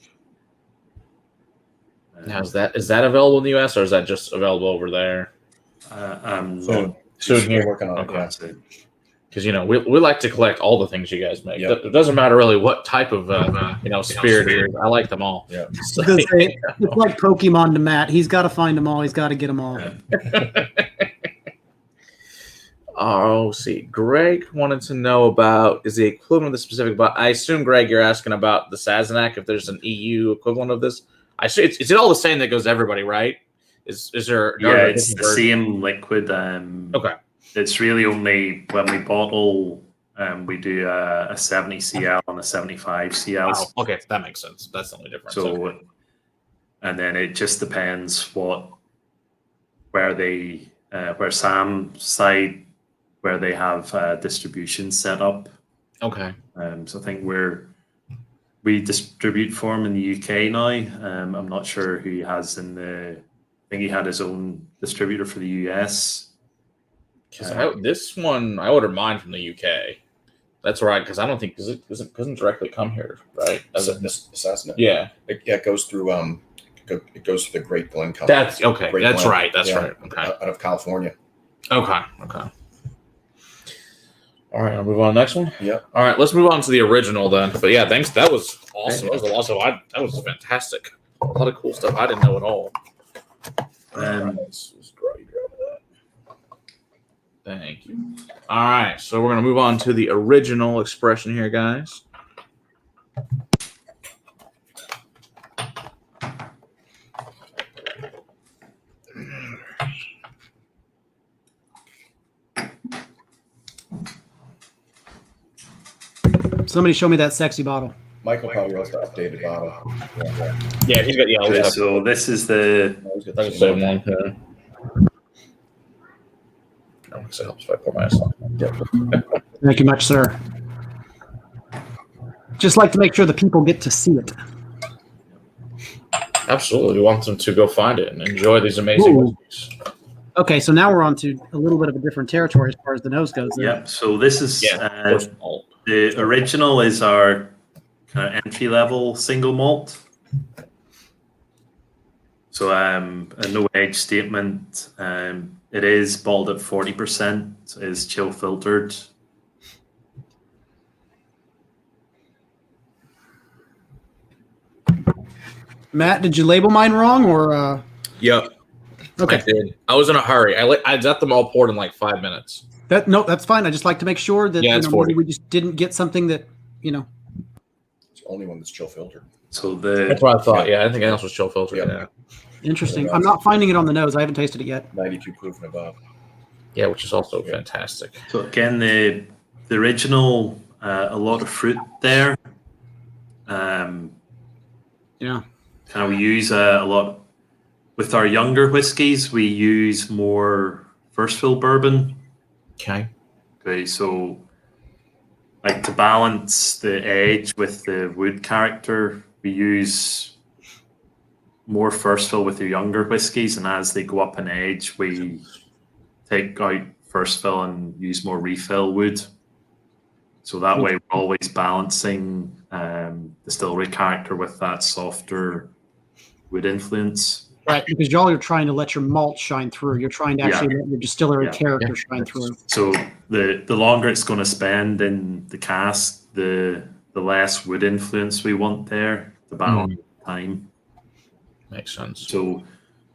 S2: Now, is that available in the US, or is that just available over there?
S4: Soon here working on it.
S2: Because we like to collect all the things you guys make. Yep. It doesn't matter really what type of spirit it is. I like them all.
S4: Yeah.
S1: So, it's like Pokemon to Matt. He's got to find them all. He's got to get them all.
S2: Oh, see. Greg wanted to know about is the equivalent of the specific. But I assume, Greg, you're asking about the Sassenach. If there's an EU equivalent of this, I see. It's all the same that goes to everybody, right? Is there?
S3: Yeah, it's the same liquid.
S2: Okay.
S3: It's really only when we bottle, we do a 70 CL and a 75 CL.
S2: Oh, okay, that makes sense. That's the only difference.
S3: So, and then it just depends where Sam's side, where they have distribution set up.
S2: Okay.
S3: So I think we distribute for him in the UK now. I'm not sure who he has I think he had his own distributor for the US.
S2: This one, I ordered mine from the UK. That's right, because I don't think it doesn't directly come here, right?
S4: Sassenach.
S2: Yeah.
S4: It goes through it goes through the Great Glen Company.
S2: That's okay.
S4: Great
S2: That's
S4: Glen.
S2: right. That's right. Okay.
S4: Out of California.
S2: Okay. All right, I'll move on to the next one.
S4: Yep.
S2: All right, let's move on to the original then. But yeah, thanks. That was awesome. That was fantastic. A lot of cool stuff I didn't know at all. Thank you. All right, so we're going to move on to the original expression here, guys.
S1: Somebody show me that sexy bottle.
S4: Michael probably wants the updated bottle.
S2: Yeah, he's got
S3: Okay, so this is the
S2: same one here. It helps if I pour myself.
S1: Thank you much, sir. Just like to make sure the people get to see it.
S2: Absolutely. We want them to go find it and enjoy these amazing whiskeys.
S1: Okay, so now we're on to a little bit of a different territory as far as the nose goes.
S3: Yeah, so this is the original is our kind of entry-level single malt. So a no age statement. It is bottled at 40%. Is chill filtered.
S1: Matt, did you label mine wrong or?
S2: Yep.
S1: Okay.
S2: I did. I was in a hurry. I got them all poured in like 5 minutes.
S1: That's fine. I just like to make sure that
S2: it's 40.
S1: we just didn't get something that
S4: It's the only one that's chill filtered.
S3: So
S2: that's what I thought. Yeah, I think anything else was chill filtered. Yeah.
S1: Interesting. I'm not finding it on the nose. I haven't tasted it yet.
S4: 92 proof and above.
S2: Yeah, which is also fantastic.
S3: So again, the original, a lot of fruit there.
S1: Yeah.
S3: Kind of we use a lot with our younger whiskies. We use more first fill bourbon. Okay, so like to balance the edge with the wood character, we use more first fill with the younger whiskies, and as they go up in age, we take out first fill and use more refill wood. So that way, we're always balancing distillery character with that softer wood influence.
S1: Right, because y'all are trying to let your malt shine through. You're trying to actually let your distillery character shine through.
S3: So the longer it's going to spend in the cask, the less wood influence we want there to balance time.
S2: Makes sense.
S3: So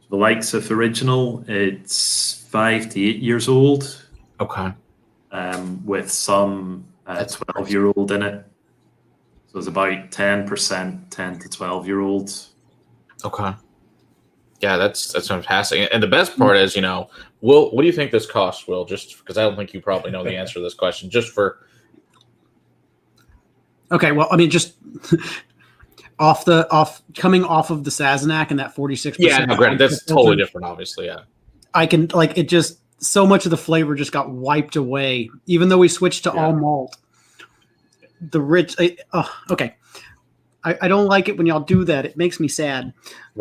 S3: the likes of original, it's 5 to 8 years old.
S2: Okay.
S3: With some 12-year-old in it. So it's about 10%, 10 to 12-year-olds.
S2: Okay. Yeah, that's fantastic. And the best part is, Will, what do you think this costs, Will? Just because I don't think you probably know the answer to this question. Just for.
S1: Okay, well, I mean, just coming off of the Sassenach and that 46%.
S2: Yeah, no, granted, that's totally different, obviously. Yeah.
S1: I can it just so much of the flavor just got wiped away, even though we switched to all malt. The rich, okay. I don't like it when y'all do that. It makes me sad.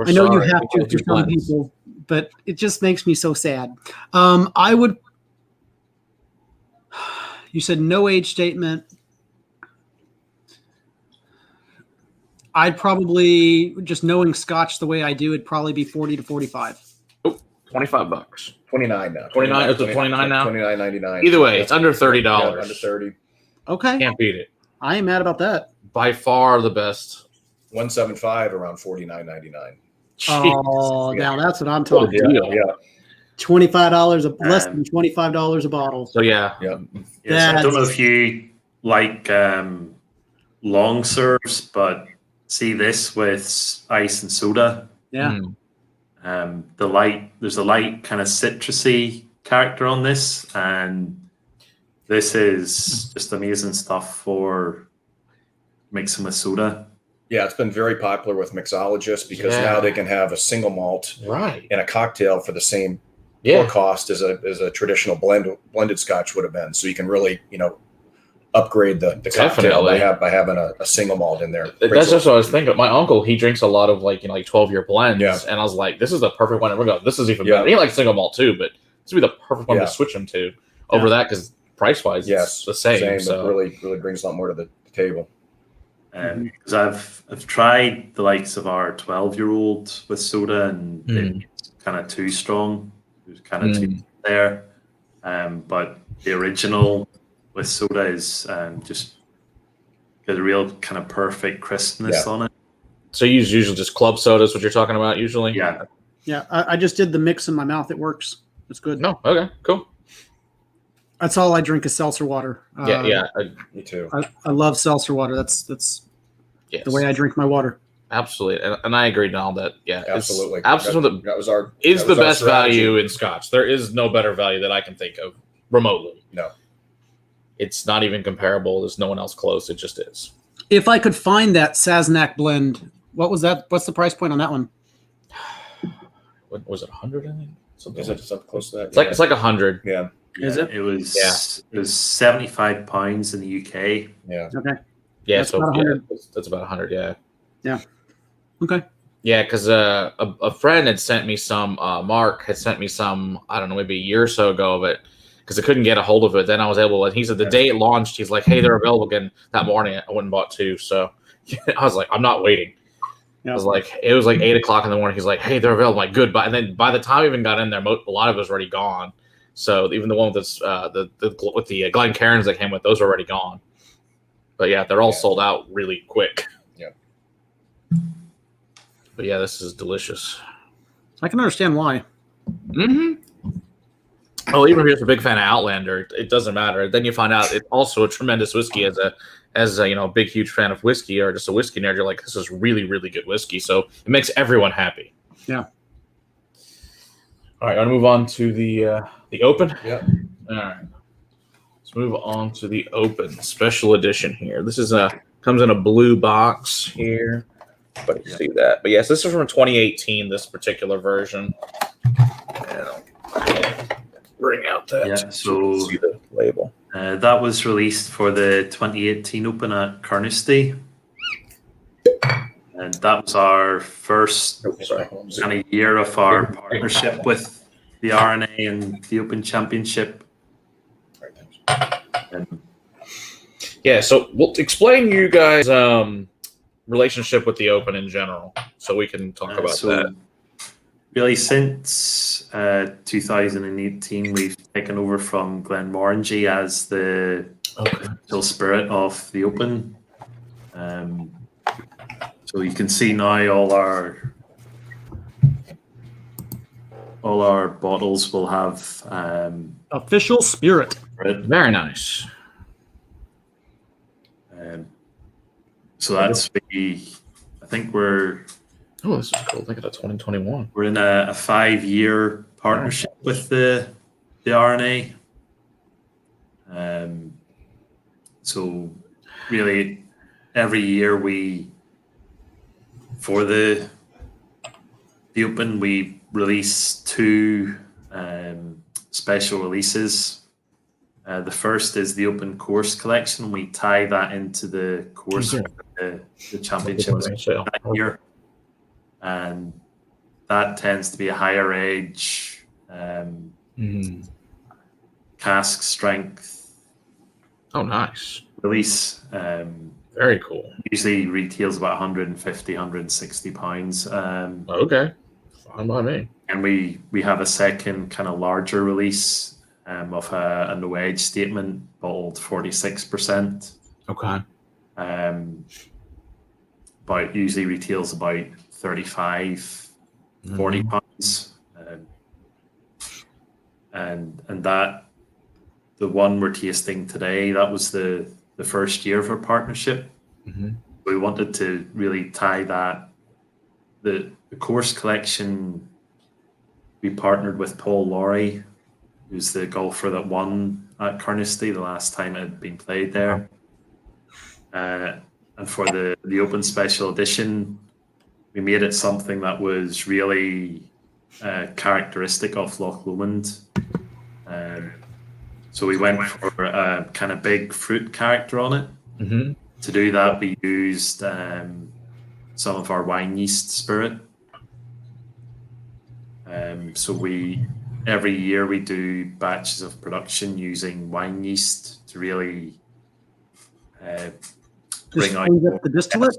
S1: I know you have to for some people, but it just makes me so sad. I would. You said no age statement. I'd probably, just knowing Scotch the way I do, it'd probably be 40 to 45.
S2: Oh, $25.
S4: 29 now.
S2: 29. Is it 29 now?
S4: $29.99.
S2: Either way, it's under $30.
S4: Yeah, under 30.
S1: Okay.
S2: Can't beat it.
S1: I ain't mad about that.
S2: By far the best.
S4: 175 around $49.99.
S1: Oh, now that's what I'm talking about.
S4: Yeah.
S1: $25 less than $25 a bottle.
S2: So yeah.
S3: Yes, I don't know if you like long serves, but see this with ice and soda.
S1: Yeah.
S3: There's a light kind of citrusy character on this, and this is just amazing stuff for mixing with soda.
S4: Yeah, it's been very popular with mixologists because now they can have a single malt in a cocktail for the same cost as a traditional blended Scotch would have been. So you can really, upgrade the cocktail by having a single malt in there.
S2: That's just what I was thinking. My uncle, he drinks a lot of 12-year blends, and I was like, this is the perfect one. We're going, this is even better. He likes single malt too, but this would be the perfect one to switch him to over that because price-wise, it's the same. So
S4: it really brings a lot more to the table.
S3: Because I've tried the likes of our 12-year-old with soda, and it's kind of too strong. It was kind of too there. But the original with soda is just got a real kind of perfect crispness on it.
S2: So you use usually just club sodas, what you're talking about usually?
S3: Yeah.
S1: Yeah, I just did the mix in my mouth. It works. It's good.
S2: No, okay, cool.
S1: That's all I drink is seltzer water.
S4: Me too.
S1: I love seltzer water. That's the way I drink my water.
S2: Absolutely, and I agree now that
S4: absolutely.
S2: That was the best value in Scotch. There is no better value that I can think of remotely.
S4: No,
S2: it's not even comparable. There's no one else close. It just is.
S1: If I could find that Sassenach blend, what was that? What's the price point on that one?
S2: What was it? 100? I think.
S4: Is it something close to that?
S2: It's like 100.
S4: Yeah.
S1: Is it?
S3: It was £75 in the UK.
S4: Yeah.
S1: Okay.
S2: Yeah,
S1: that's about 100.
S2: That's about 100. Yeah.
S1: Yeah. Okay.
S2: Yeah, because a friend had sent me some. Mark had sent me some. I don't know, maybe a year or so ago of it, because I couldn't get a hold of it. Then I was able. And he said the day it launched, he's like, "Hey, they're available again." That morning, I went and bought 2. So I was like, "I'm not waiting."
S1: Yeah.
S2: It was like 8:00 in the morning. He's like, "Hey, they're available." I'm like, good. And then by the time I even got in there, a lot of it was already gone. So even the one with this, with the Glencairns that came with, those are already gone. But yeah, they're all sold out really quick.
S4: Yeah.
S2: But yeah, this is delicious.
S1: I can understand why.
S2: Mm-hmm. Oh, even if you're a big fan of Outlander, it doesn't matter. Then you find out it's also a tremendous whiskey as a big, huge fan of whiskey or just a whiskey nerd. You're like, this is really, really good whiskey. So it makes everyone happy.
S1: Yeah.
S2: All right, I'll move on to the open.
S4: Yeah.
S2: All right. Let's move on to the open special edition here. This is comes in a blue box here. But you see that. But yes, this is from 2018, this particular version. And I'll bring out that so see the label.
S3: That was released for the 2018 Open at Carnoustie. And that was our first kind of year of our partnership with the RNA and the Open Championship.
S2: Yeah, so we'll explain you guys' relationship with the Open in general, so we can talk about that.
S3: Really, since 2018, we've taken over from Glenmorangie as the still spirit of the Open. So you can see now all our all our bottles will have
S1: official spirit.
S2: Very nice.
S3: So that's I think we're.
S2: Oh, this is cool. Look at that 2021.
S3: We're in a 5-year partnership with the RNA. So really, every year for the Open, we release 2 special releases. The first is the Open Course Collection. We tie that into the course for the championships that year. And that tends to be a higher age, cask strength.
S2: Oh, nice.
S3: Release.
S2: Very cool.
S3: Usually retails about 150, 160 pounds.
S2: Okay. Fine by me.
S3: And we have a second kind of larger release of a no age statement bottled 46%.
S2: Okay.
S3: But usually retails about 35, 40 pounds. And that, the one we're tasting today, that was the first year of our partnership. We wanted to really tie that, the course collection. We partnered with Paul Lawrie, who's the golfer that won at Carnoustie the last time it had been played there. And for the Open Special Edition, we made it something that was really characteristic of Loch Lomond. So we went for a kind of big fruit character on it. To do that, we used some of our wine yeast spirit. So every year we do batches of production using wine yeast to really bring out
S1: the distillate.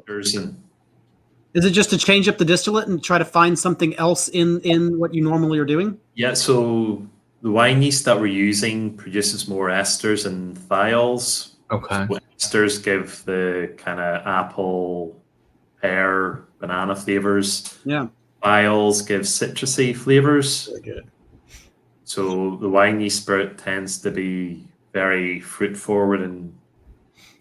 S1: Is it just to change up the distillate and try to find something else in what you normally are doing?
S3: Yeah, so the wine yeast that we're using produces more esters and thiols.
S2: Okay.
S3: So esters give the kind of apple, pear, banana flavors.
S1: Yeah.
S3: Thiols give citrusy flavors.
S2: Very good.
S3: So the wine yeast spirit tends to be very fruit forward and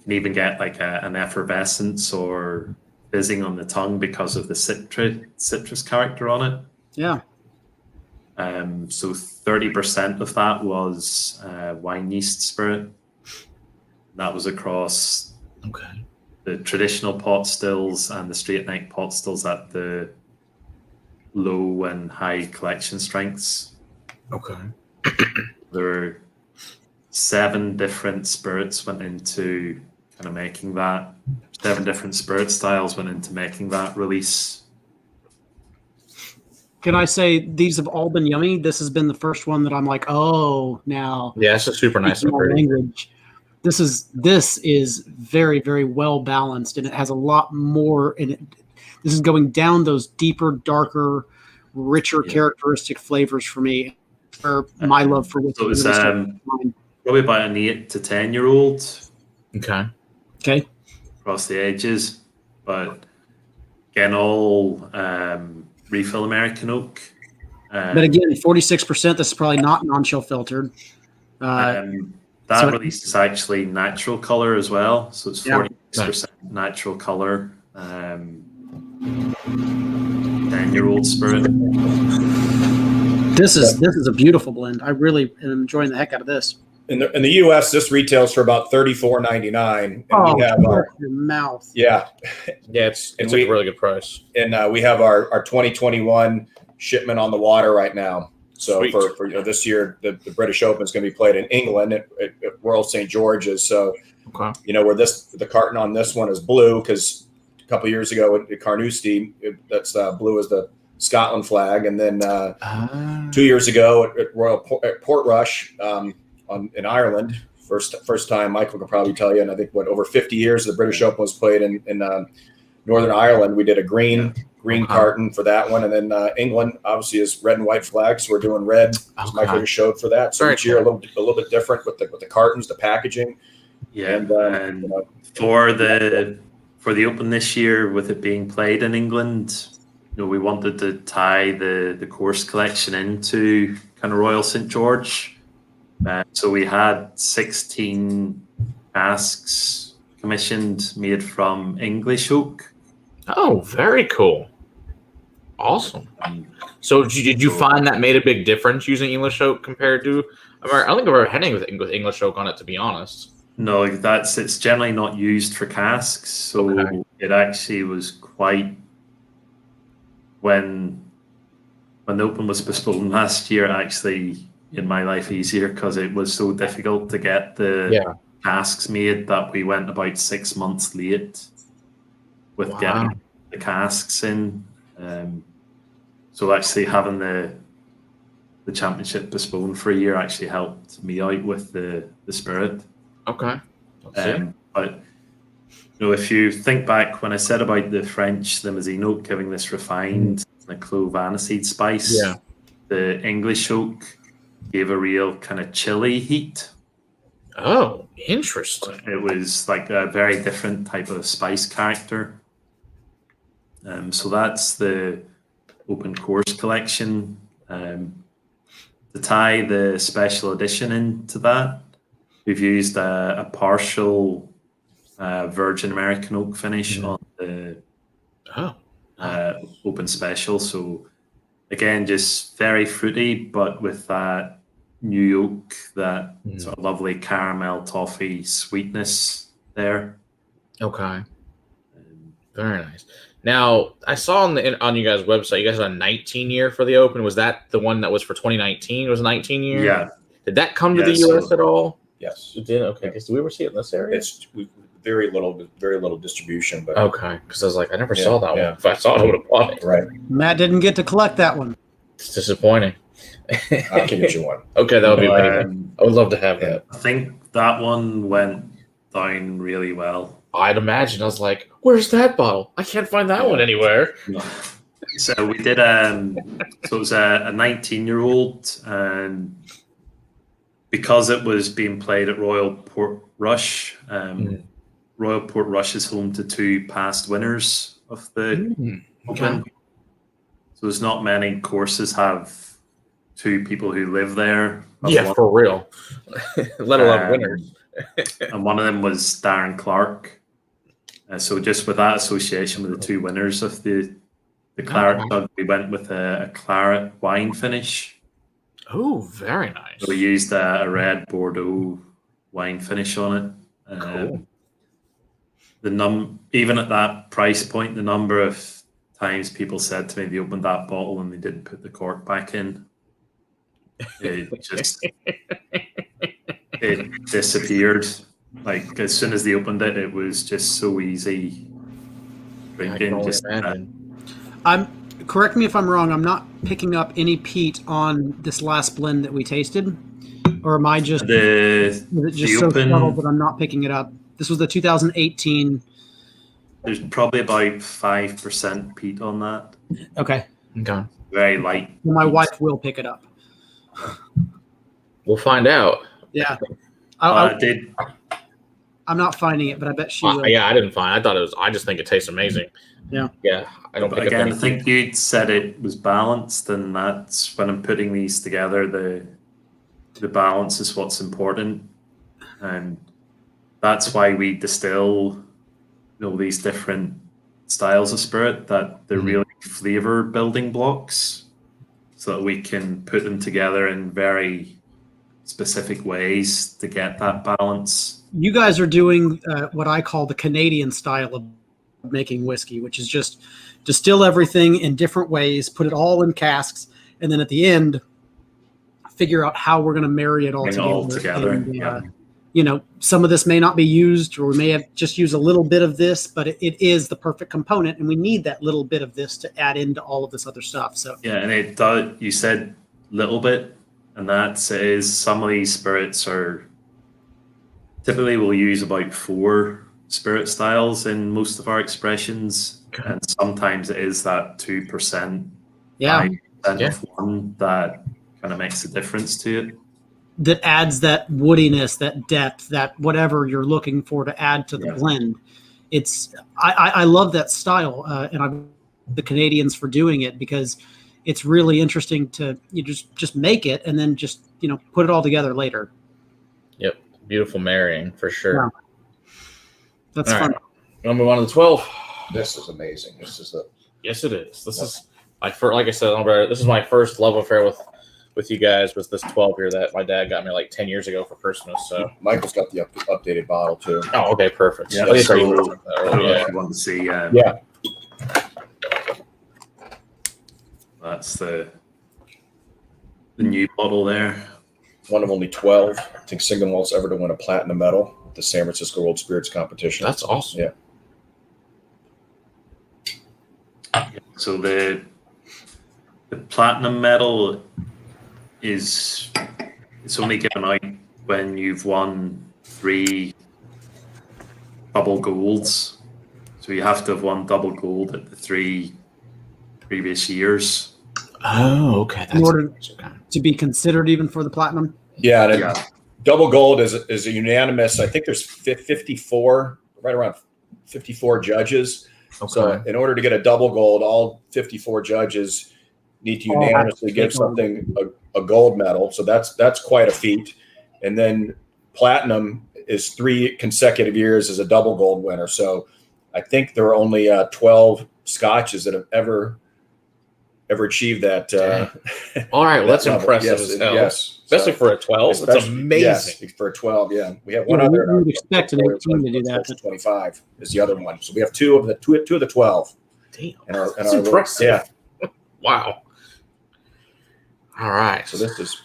S3: can even get like an effervescence or fizzing on the tongue because of the citrus character on it.
S1: Yeah.
S3: So 30% of that was wine yeast spirit. That was across the traditional pot stills and the straight neck pot stills at the low and high collection strengths.
S2: Okay.
S3: There were 7 different spirits went into kind of making that. 7 different spirit styles went into making that release.
S1: Can I say these have all been yummy? This has been the first one that I'm like, oh, now.
S2: Yeah, it's a super nice
S1: language. This is very, very well balanced, and it has a lot more in it. This is going down those deeper, darker, richer characteristic flavors for me. For my love for whiskey.
S3: So it's probably about an 8 to 10-year-old.
S2: Okay.
S1: Okay.
S3: Across the ages, but again, all refill American oak.
S1: But again, 46%. This is probably not non-chill filtered.
S3: That release is actually natural color as well, so it's 46% natural color. 10-year-old spirit.
S1: This is a beautiful blend. I really am enjoying the heck out of this.
S4: In the U.S., this retails for about $34.99.
S1: And we have your mouth.
S4: Yeah,
S2: it's a really good price.
S4: And we have our 2021 shipment on the water right now. So for this year, the British Open is going to be played in England at Royal St. George's. So where the carton on this one is blue because a couple of years ago at Carnoustie, that's blue as the Scotland flag, and then 2 years ago at Portrush in Ireland, first time Michael can probably tell you, and I think over 50 years the British Open was played in Northern Ireland. We did a green carton for that one, and then England obviously is red and white flags. So we're doing red, as Michael just showed for that. So each year a little bit different with the cartons, the packaging.
S3: Yeah, and for the Open this year, with it being played in England, we wanted to tie the course collection into kind of Royal St. George. So we had 16 casks commissioned, made from English oak.
S2: Oh, very cool. Awesome. So did you find that made a big difference using English oak compared to? I don't think I've ever had anything with English oak on it, to be honest.
S3: No, it's generally not used for casks. So It actually was quite, when the Open was postponed last year, actually in my life easier, because it was so difficult to get the casks made that we went about 6 months late with getting the casks in. So actually having the championship postponed for a year actually helped me out with the spirit.
S2: Okay.
S3: But if you think back when I said about the French limousine oak giving this refined clove aniseed spice, the English oak gave a real kind of chilly heat.
S2: Oh, interesting.
S3: It was like a very different type of spice character. So that's the open course collection. To tie the special edition into that, we've used a partial virgin American oak finish on the open special. So again, just very fruity, but with that new oak, that sort of lovely caramel toffee sweetness there.
S2: Okay. Very nice. Now, I saw on you guys' website, you guys had a 19 year for the Open. Was that the one that was for 2019? It was 19 year?
S3: Yeah.
S2: Did that come to the U.S. at all?
S4: Yes.
S2: It did? Okay. Did we ever see it in this area?
S4: It's very little distribution. But
S2: okay. Because I was like, I never saw that one. If I saw it, I would have bought it.
S4: Right.
S1: Matt didn't get to collect that one.
S2: It's disappointing.
S4: I can get you one.
S2: Okay, that would be amazing. I would love to have that.
S3: I think that one went down really well.
S2: I'd imagine. I was like, where's that bottle? I can't find that one anywhere.
S3: So we did, so it was a 19-year-old, and because it was being played at Royal Portrush, Royal Portrush is home to 2 past winners of the Open. So there's not many courses have 2 people who live there.
S2: For real. Let alone winners.
S3: And one of them was Darren Clark. So just with that association with the 2 winners of the claret jug, we went with a claret wine finish.
S2: Oh, very nice.
S3: So we used a red Bordeaux wine finish on it.
S2: Cool.
S3: Even at that price point, the number of times people said to me they opened that bottle and they didn't put the cork back in, it disappeared. Like as soon as they opened it, it was just so easy drinking.
S1: Correct me if I'm wrong. I'm not picking up any peat on this last blend that we tasted, or am I just is it just so subtle that I'm not picking it up? This was the 2018.
S3: There's probably about 5% peat on that.
S1: Okay.
S3: Very light.
S1: My wife will pick it up.
S2: We'll find out.
S1: Yeah. I'm not finding it, but I bet she will.
S2: Yeah, I didn't find it. I thought it was. I just think it tastes amazing.
S1: Yeah.
S2: Yeah. I don't.
S3: But again, I think you said it was balanced, and that's when I'm putting these together. The balance is what's important, and that's why we distill, these different styles of spirit. That they're really flavor building blocks, so that we can put them together in very specific ways to get that balance.
S1: You guys are doing what I call the Canadian style of making whiskey, which is just distill everything in different ways, put it all in casks, and then at the end, figure out how we're going to marry it all together. And, some of this may not be used, or we may have just used a little bit of this, but it is the perfect component, and we need that little bit of this to add into all of this other stuff. So
S3: and it does. You said little bit, and that is some of these spirits are. Typically, we'll use about 4 spirit styles in most of our expressions, and sometimes it is that 2%, 5% of one that kind of makes a difference to it.
S1: That adds that woodiness, that depth, that whatever you're looking for to add to the blend. I love that style, and I've the Canadians for doing it, because it's really interesting to just make it and then just put it all together later.
S2: Yep, beautiful marrying for sure.
S1: Yeah. That's
S2: all
S1: fun.
S2: Right. We'll move on to the 12.
S4: This is amazing.
S2: Yes, it is. This is like I said, this is my first love affair with you guys. Was this 12 here that my dad got me like 10 years ago for Christmas? So
S4: Michael's got the updated bottle too.
S2: Oh, okay, perfect.
S3: Yeah,
S2: If
S3: so,
S2: you
S3: want to see.
S4: Yeah.
S3: That's the new bottle there.
S4: One of only 12, I think, single malts ever to win a platinum medal at the San Francisco World Spirits Competition.
S2: That's awesome.
S4: Yeah.
S3: So the platinum medal it's only given out when you've won 3 double golds. So you have to have won double gold at the 3 previous years.
S2: Oh, okay.
S1: In order to be considered even for the platinum.
S4: Yeah, and double gold is a unanimous. I think there's 54, right around 54 judges. Okay. So in order to get a double gold, all 54 judges need to unanimously give something a gold medal. So that's quite a feat. And then platinum is 3 consecutive years as a double gold winner. So I think there are only 12 Scotches that have ever achieved that.
S2: All right, well, that's
S4: level.
S2: impressive as hell.
S4: Yes,
S2: especially for a 12. That's amazing.
S4: Yes, for a 12. Yeah, we have one other.
S1: We would expect an 18 to do that.
S4: 25 is the other one. So we have two of the 12.
S2: Damn,
S4: that's impressive.
S2: Yeah. Wow. All right.
S4: So this is.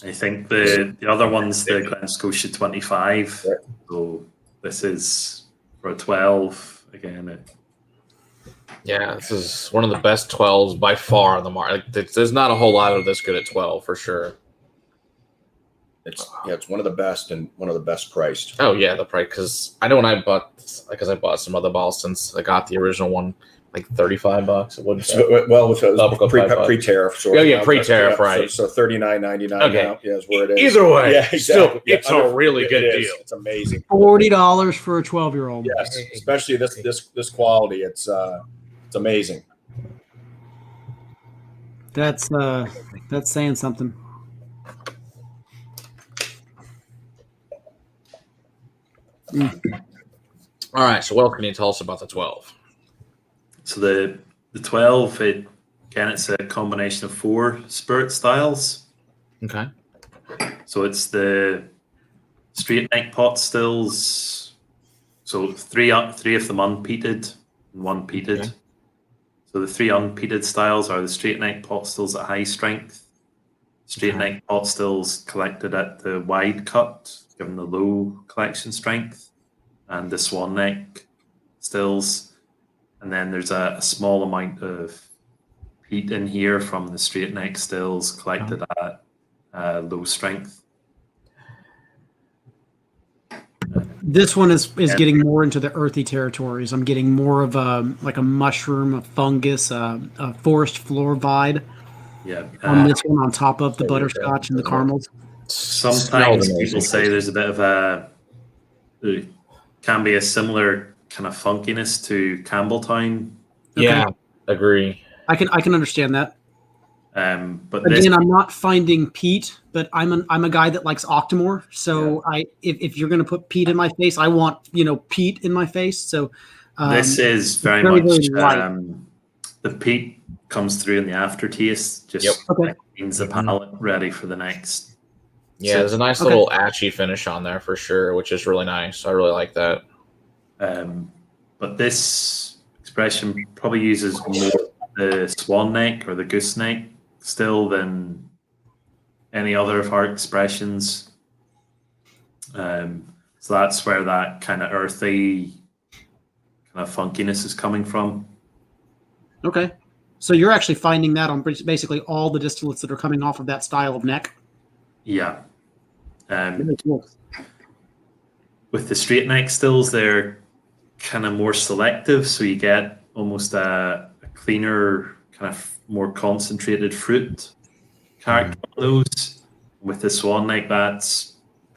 S3: I think the other one's the Glen Scotia 25. Right. So this is for a 12 again.
S2: Yeah, this is one of the best 12s by far on the market. There's not a whole lot of this good at 12 for sure.
S4: It's one of the best and one of the best priced.
S2: Oh yeah, the price, because I know when I bought some other bottles since I got the original one, like $35. It wouldn't.
S4: Well, with pre-tariff.
S2: So pre-tariff, right?
S4: So $39.99 now is where it is.
S2: Either way,
S4: yeah, exactly.
S2: Still, it's a really good deal.
S4: It's amazing.
S1: $40 for a 12-year-old.
S4: Yes, especially this quality. It's amazing.
S1: That's saying something.
S2: All right. So, what can you tell us about the 12?
S3: So the 12, it's a combination of 4 spirit styles.
S2: Okay.
S3: So it's the straight neck pot stills. So three of them unpeated and 1 peated. Okay. So the 3 unpeated styles are the straight neck pot stills at high strength, straight neck pot stills collected at the wide cut, given the low collection strength, and the swan neck stills. And then there's a small amount of peat in here from the straight neck stills collected at low strength.
S1: This one is getting more into the earthy territories. I'm getting more of a mushroom, a fungus, a forest floor vibe.
S3: Yeah.
S1: On this one, on top of the butterscotch and the caramels.
S3: Sometimes people say there's a bit of there can be a similar kind of funkiness to Campbelltown.
S2: Yeah, agree.
S1: I can understand that.
S3: But
S1: again, I'm not finding peat, but I'm a guy that likes Octomore. So if you're going to put peat in my face, I want peat in my face. So
S3: this is very much the peat comes through in the aftertaste. Just cleans the palate ready for the next.
S2: Yeah, there's a nice little ashy finish on there for sure, which is really nice. I really like that.
S3: But this expression probably uses more the swan neck or the goose neck still than any other of our expressions. So that's where that kind of earthy kind of funkiness is coming from.
S1: Okay. So you're actually finding that on basically all the distillates that are coming off of that style of neck?
S3: Yeah.
S1: Really cool.
S3: With the straight neck stills, they're kind of more selective, so you get almost a cleaner, kind of more concentrated fruit character on those. With the swan neck, that's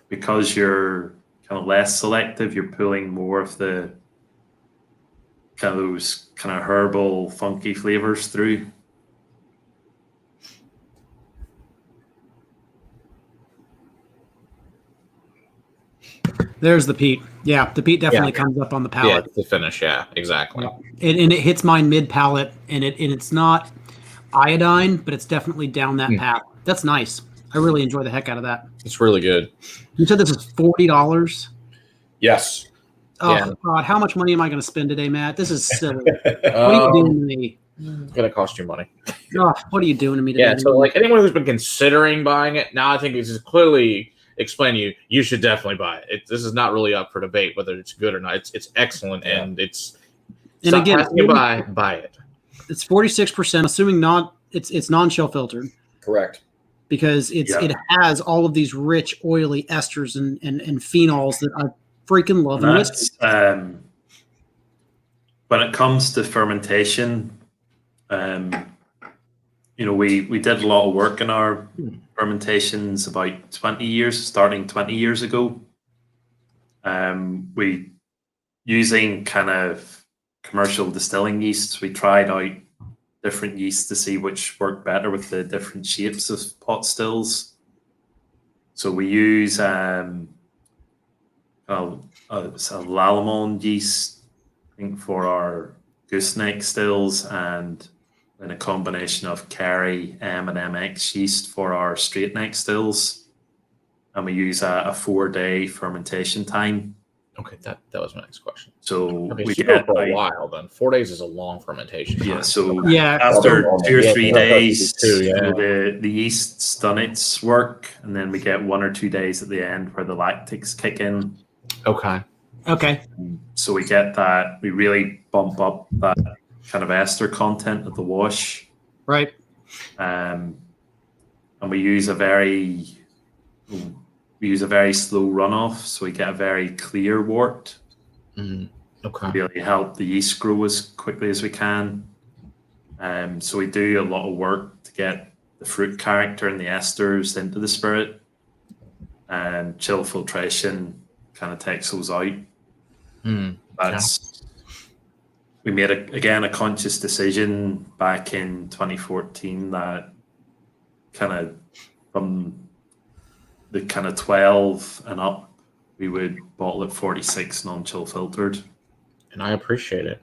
S3: because you're kind of less selective, you're pulling more of the kind of those kind of herbal, funky flavors through.
S1: There's the peat. Yeah, the peat definitely comes up on the palate.
S2: Yeah, the finish. Yeah, exactly.
S1: And it hits mine mid palate, and it's not iodine, but it's definitely down that path. That's nice. I really enjoy the heck out of that.
S2: It's really good.
S1: You said this is $40.
S4: Yes.
S1: Oh God, how much money am I going to spend today, Matt? This is silly. What are you doing to me?
S2: It's gonna cost you money.
S1: Oh, what are you doing to me today?
S2: Yeah. So like anyone who's been considering buying it now, I think this is clearly explain to you. You should definitely buy it. This is not really up for debate whether it's good or not. It's excellent, and it's.
S1: And again,
S2: you buy it.
S1: It's 46%, assuming it's non-chill filtered.
S4: Correct.
S1: Because it has all of these rich, oily esters and phenols that I freaking love in whiskey.
S3: When it comes to fermentation, we did a lot of work in our fermentations about 20 years ago. We using kind of commercial distilling yeasts, we tried out different yeasts to see which worked better with the different shapes of pot stills. So we use a Lomond yeast, I think, for our gooseneck stills, and then a combination of Kerry M and MX yeast for our straight neck stills. And we use a 4-day fermentation time.
S2: Okay, that was my next question.
S3: So
S2: we get for a while then. 4 days is a long fermentation time.
S3: Yeah, so after 2 or 3 days, the yeast's done its work, and then we get 1 or 2 days at the end where the lactics kick in.
S2: Okay.
S3: So we get that, we really bump up that kind of ester content of the wash.
S1: Right.
S3: And we use a very slow runoff, so we get a very clear wort.
S2: Okay.
S3: Really help the yeast grow as quickly as we can. So we do a lot of work to get the fruit character and the esters into the spirit, and chill filtration kind of takes those out. We made a conscious decision back in 2014 that kind of from the kind of 12 and up, we would bottle at 46 non-chill filtered.
S2: And I appreciate it.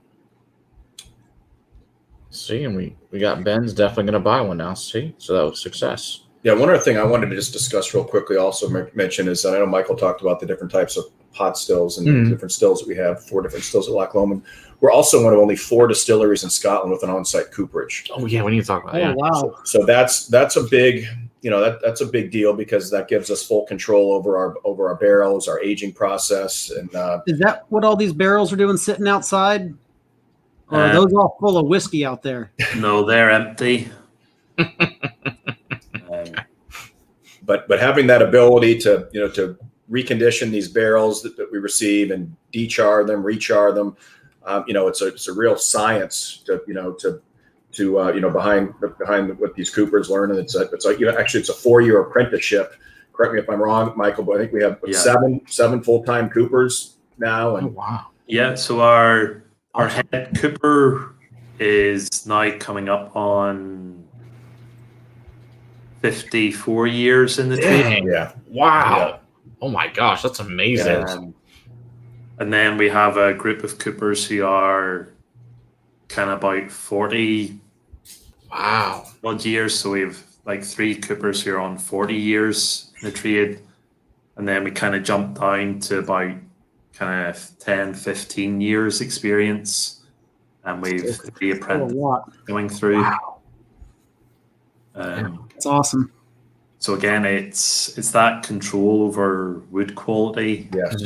S2: See, and we got Ben's definitely going to buy one now. See, so that was success.
S4: Yeah, one other thing I wanted to just discuss real quickly, also mention, is that I know Michael talked about the different types of pot stills and the different stills that we have, 4 different stills at Loch Lomond. We're also one of only 4 distilleries in Scotland with an on-site cooperage.
S2: Oh yeah, we need to talk about that.
S1: Wow.
S4: So that's a big, that's a big deal, because that gives us full control over our barrels, our aging process. And
S1: is that what all these barrels are doing, sitting outside? Or are those all full of whiskey out there?
S3: No, they're empty.
S4: But having that ability to recondition these barrels that we receive and dechar them, rechar them, it's a real science to behind what these coopers learn, and it's like actually it's a 4-year apprenticeship. Correct me if I'm wrong, Michael, but I think we have seven full-time coopers now. And
S2: wow.
S3: Yeah, so our head cooper is now coming up on 54 years in the trade.
S4: Yeah.
S2: Wow.
S4: Yeah.
S2: Oh my gosh, that's amazing.
S3: And then we have a group of coopers who are kind of about 40 odd years. So we have like 3 coopers who are on 40 years in the trade. And then we kind of jump down to about kind of 10, 15 years experience. And we've 3 apprentices going through.
S1: Wow. That's awesome.
S3: So again, it's that control over wood quality.
S4: Yes.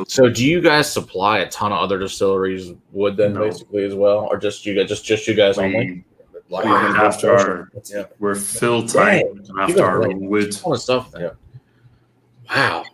S2: So do you guys supply a ton of other distilleries wood then basically as well, or just you guys only?
S3: We're full time after our own wood.
S2: All the stuff. Yeah. Wow.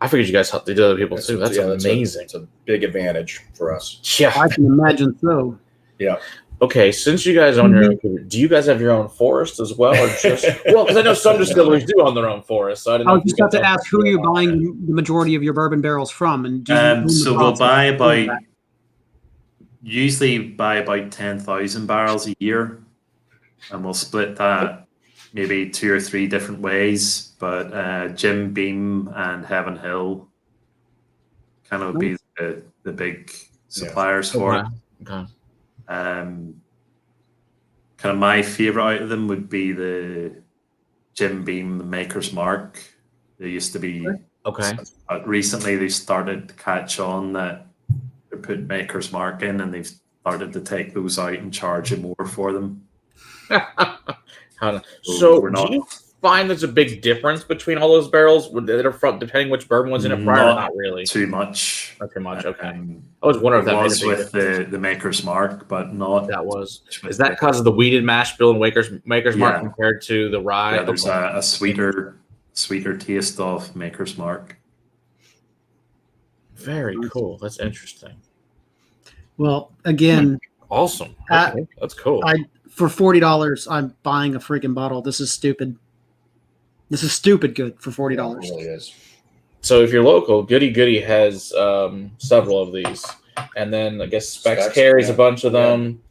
S2: I figured you guys helped the other people too. That's amazing.
S4: It's a big advantage for us.
S2: Yeah,
S1: I can imagine so.
S4: Yeah.
S2: Okay, since you guys own your own, do you guys have your own forest as well, or just because I know some distilleries do own their own forest. So I was
S1: just about to ask who you're buying the majority of your bourbon barrels from, and
S3: so we'll buy about usually buy about 10,000 barrels a year, and we'll split that maybe 2 or 3 different ways. But Jim Beam and Heaven Hill kind of be the big suppliers for it.
S2: Okay.
S3: Kind of my favorite out of them would be the Jim Beam Maker's Mark. They used to be recently they started to catch on that they put Maker's Mark in, and they've started to take those out and charge you more for them.
S2: So do you find there's a big difference between all those barrels that are from, depending which bourbon was in it prior? Not really.
S3: Too much.
S2: Not too much. Okay. I was wondering if that
S3: was with the Maker's Mark, but not.
S2: That was. Is that because of the wheated mash bill and Maker's Mark compared to the rye?
S3: Yeah, there's a sweeter taste of Maker's Mark.
S2: Very cool. That's interesting.
S1: Well, again,
S2: awesome. Okay. That's cool.
S1: For $40, I'm buying a freaking bottle. This is stupid. This is stupid good for $40.
S4: It really is.
S2: So if you're local, Goody Goody has several of these, and then I guess Specs carries a bunch of them,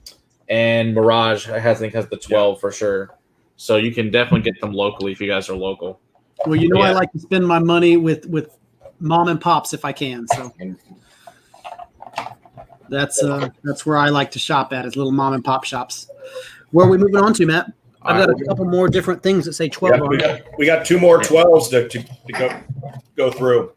S2: and Mirage I think has the 12 for sure. So you can definitely get them locally if you guys are local.
S1: Well, I like to spend my money with mom and pops if I can. So that's where I like to shop at, is little mom and pop shops. Where are we moving on to, Matt? I've got a couple more different things that say 12 on it.
S4: We got 2 more 12s to go through.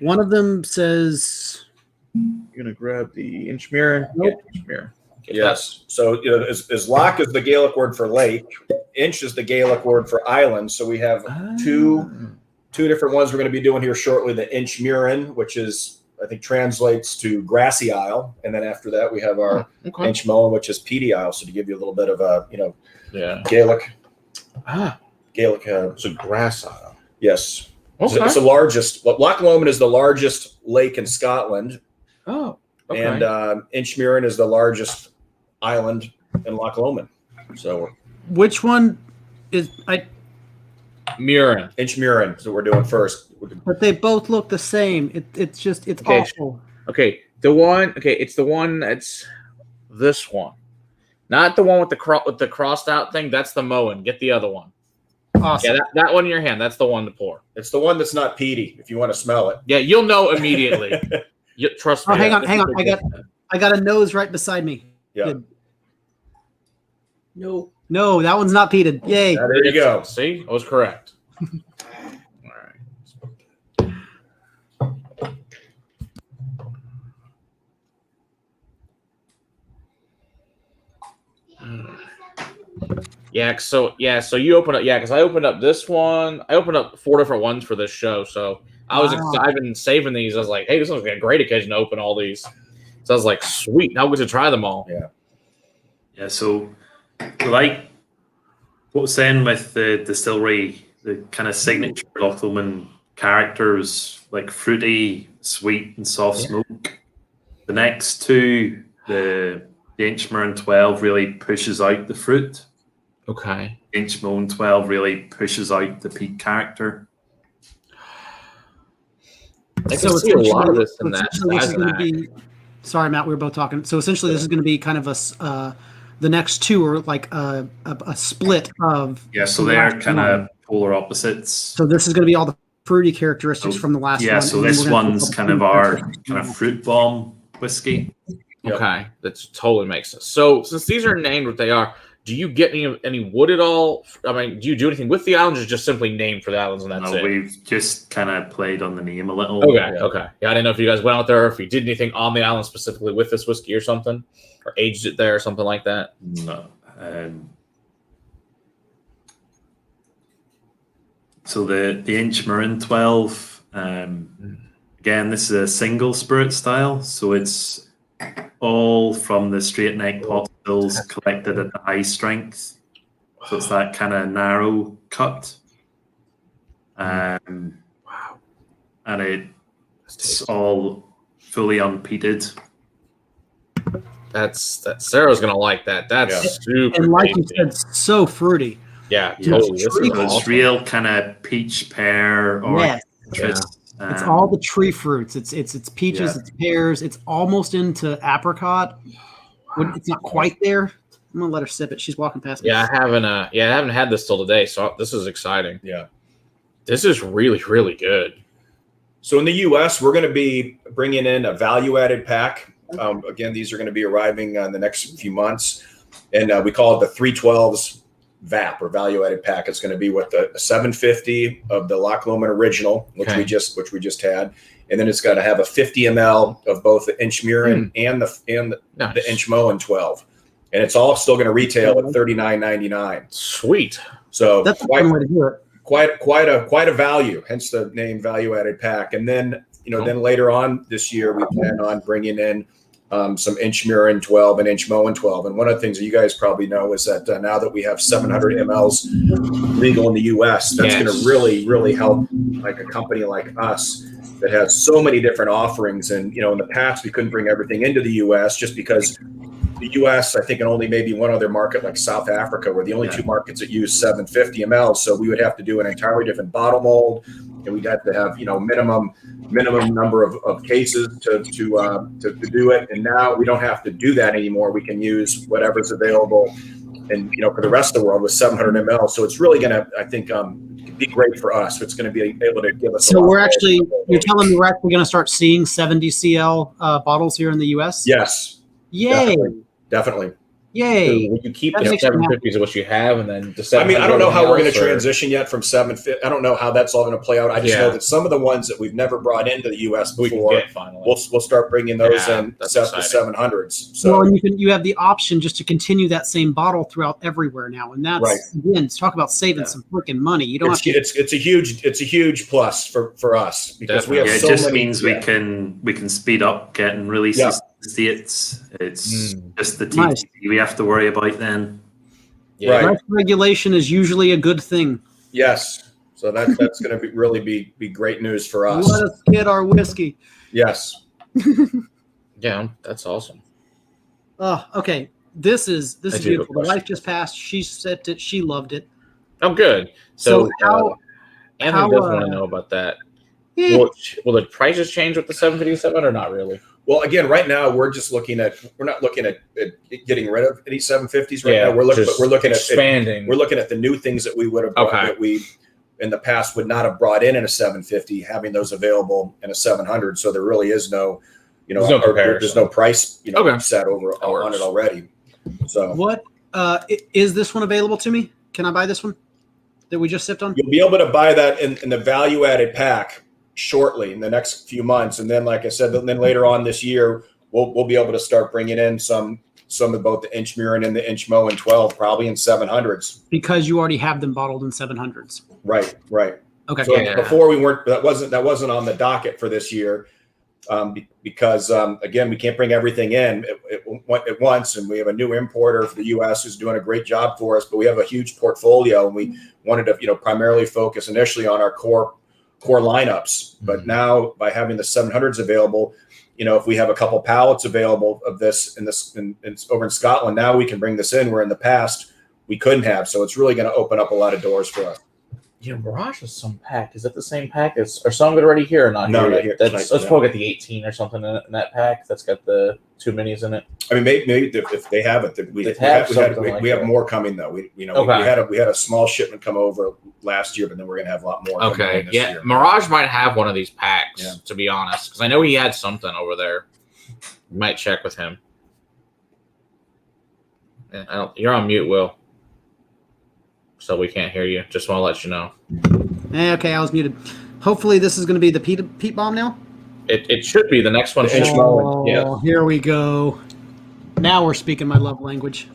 S1: One of them says...
S2: You're going to grab the Inchmurrin?
S1: Nope.
S2: Inchmurrin.
S4: Yes. So as Loch is the Gaelic word for lake, Inch is the Gaelic word for island. So we have two different ones we're going to be doing here shortly. The Inchmurrin, which is, I think, translates to grassy isle, and then after that we have our Inchmoan, which is peaty isle. So to give you a little bit of a Gaelic. Gaelic.
S2: It's a grass isle.
S4: Yes.
S2: Okay.
S4: It's the largest. Loch Lomond is the largest lake in Scotland.
S2: Oh. Okay.
S4: And Inchmurrin is the largest island in Loch Lomond. So
S1: which one is
S2: Murrin?
S4: Inchmurrin is what we're doing first.
S1: But they both look the same. It's awful.
S2: Okay. It's the one that's this one. Not the one with the crossed out thing. That's the Moen. Get the other one.
S1: Awesome.
S2: Yeah, that one in your hand. That's the one to pour.
S4: It's the one that's not peaty. If you want to smell it.
S2: Yeah, you'll know immediately. Trust me.
S1: Oh, hang on. I got a nose right beside me.
S4: Yeah.
S1: Good. No, that one's not peated. Yay.
S4: There you go.
S2: See, I was correct. All right. So you open up, because I opened up this one. I opened up 4 different ones for this show, so I've been saving these. I was like, hey, this one's a great occasion to open all these. So I was like, sweet, now we get to try them all.
S3: Yeah. So like what was saying with the distillery, the kind of signature Loch Lomond characters, like fruity, sweet, and soft smoke. The next two, the Inchmurrin 12 really pushes out the fruit.
S2: Okay.
S3: Inchmoan 12 really pushes out the peat character.
S2: I can see a lot of this in that.
S1: Sorry, Matt, we were both talking. So essentially, this is going to be kind of the next two are like a split of.
S3: Yeah, so they're kind of polar opposites. So
S1: this is going to be all the fruity characteristics from the last one.
S3: Yeah, so this one's kind of our kind of fruit bomb whiskey.
S2: Okay, that totally makes sense. So since these are named what they are, do you get any wood at all? I mean, do you do anything with the islands, or just simply named for the islands and that's it?
S3: We've just kind of played on the name a little.
S2: Okay. Yeah, I didn't know if you guys went out there or if you did anything on the island specifically with this whiskey or something, or aged it there or something like that.
S3: No. So the Inchmurrin 12, again, this is a single spirit style, so it's all from the straight neck pot stills collected at the high strength. So it's that kind of narrow cut. Wow. And it's all fully unpeated.
S2: That's Sarah's gonna like that. That's super.
S1: And like you said, so fruity.
S2: Yeah, totally.
S3: It's real kind of peach pear or
S1: It's all the tree fruits. It's peaches, it's pears, it's almost into apricot. It's not quite there. I'm gonna let her sip it. She's walking past me.
S2: Yeah, I haven't had this till today, so this is exciting.
S4: Yeah.
S2: This is really, really good.
S4: So in the U.S., we're going to be bringing in a value-added pack. Again, these are going to be arriving in the next few months, and we call it the 312s VAP or value-added pack. It's going to be with the 750 of the Loch Lomond Original, which we just had, and then it's got to have a 50 ml of both the Inchmurrin and the Inchmoan 12, and it's all still going to retail at $39.99.
S2: Sweet.
S4: So
S1: that's one way to do it.
S4: Quite a value, hence the name value added pack. And then then later on this year we plan on bringing in some Inchmurrin 12 and Inchmoan 12. And one of the things that you guys probably know is that now that we have 700 mLs legal in the U.S., that's going to really help like a company like us that has so many different offerings. And in the past we couldn't bring everything into the U.S. just because the U.S., I think, and only maybe one other market like South Africa were the only two markets that use 750 ml. So we would have to do an entirely different bottle mold, and we'd have to have minimum number of cases to do it. And now we don't have to do that anymore. We can use whatever's available, and for the rest of the world with 700 ml. So it's really going to, I think, be great for us. It's going to be able to give us.
S1: So you're telling me we're actually going to start seeing 70 cl bottles here in the U.S.
S4: Yes.
S1: Yay.
S4: Definitely.
S1: Yay.
S2: So will you keep the 750s of what you have, and then the 700s?
S4: I don't know how we're going to transition yet from 750. I don't know how that's all going to play out. I just know that some of the ones that we've never brought into the U.S. before, we'll start bringing those in the 700s. So
S1: you have the option just to continue that same bottle throughout everywhere now, and that's again, talk about saving some freaking money. You don't have to.
S4: It's a huge plus for us because we have
S3: it
S4: so
S3: just
S4: many,
S3: means we can speed up getting releases.
S4: Yeah.
S3: It's just the TTC we have to worry about then.
S1: Price regulation is usually a good thing.
S4: Yes, so that's going to really be great news for us.
S1: Let us get our whiskey.
S4: Yes.
S2: Yeah, that's awesome.
S1: Oh, okay. This is beautiful. The wife just passed. She sipped it. She loved it.
S2: Oh, good. So
S1: how
S2: Anthony does want to know about that.
S1: Yeah.
S2: Will the prices change with the 757 or not really?
S4: Well, again, right now we're not looking at getting rid of any 750s right now. We're looking
S2: expanding.
S4: We're looking at the new things that we would have brought that we in the past would not have brought in a 750, having those available in a 700. So there really is no, there's no price, set over on it already. So
S1: what is this one available to me? Can I buy this one that we just sipped on?
S4: You'll be able to buy that in the value added pack shortly in the next few months, and then like I said, then later on this year we'll be able to start bringing in some of both the Inchmurrin and the Inchmoan 12 probably in 700s
S1: because you already have them bottled in 700s.
S4: Right.
S1: Okay.
S4: So before that wasn't on the docket for this year because again we can't bring everything in at once, and we have a new importer for the U.S. who's doing a great job for us, but we have a huge portfolio, and we wanted to primarily focus initially on our core lineups. But now by having the 700s available, if we have a couple pallets available of this over in Scotland, now we can bring this in where in the past we couldn't have. So it's really going to open up a lot of doors for us.
S2: Mirage is some pack. Is that the same pack as, or some of it already here or not?
S4: No, not here.
S2: Let's probably get the 18 or something in that pack. That's got the 2 minis in it.
S4: I mean, maybe if they have it, we have more coming though. We had a small shipment come over last year, but then we're gonna have a lot more.
S2: Okay, this year. Mirage might have one of these packs to be honest, because I know he had something over there. You might check with him. You're on mute, Will. So we can't hear you. Just want to let you know.
S1: Okay, I was muted. Hopefully this is going to be the peat bomb now.
S2: It should be the next one.
S1: Here we go. Now we're speaking my love language.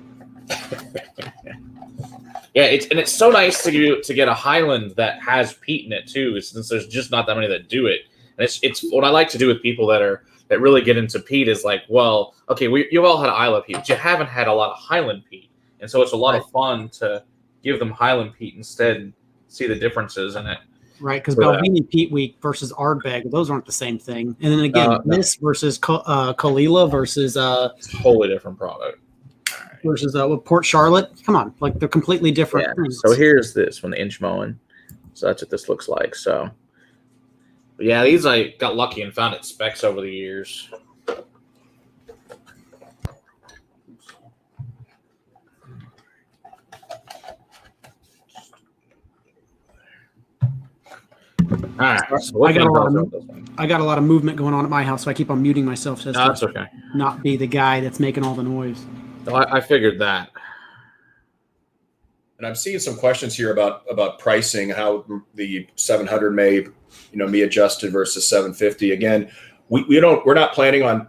S2: It's so nice to get a Highland that has peat in it too, since there's just not that many that do it. And it's what I like to do with people that really get into peat is like, well, okay, you've all had Isla peat, but you haven't had a lot of Highland peat, and so it's a lot of fun to give them Highland peat instead and see the differences in it.
S1: Right, because Balvenie Peat Week versus Ardbeg, those aren't the same thing. And then again, this versus Kalila versus
S2: it's a totally different product.
S1: Versus Port Charlotte. Come on, like they're completely different.
S2: So here's this from the Inchmoan. So that's what this looks like. So But yeah, these I got lucky and found at Specs over the years. All right, so
S1: I got a lot of movement going on at my house, so I keep on muting myself. So
S2: that's okay.
S1: Not be the guy that's making all the noise.
S2: No, I figured that.
S4: And I'm seeing some questions here about pricing, how the 700 may be adjusted versus 750. Again, we're not planning on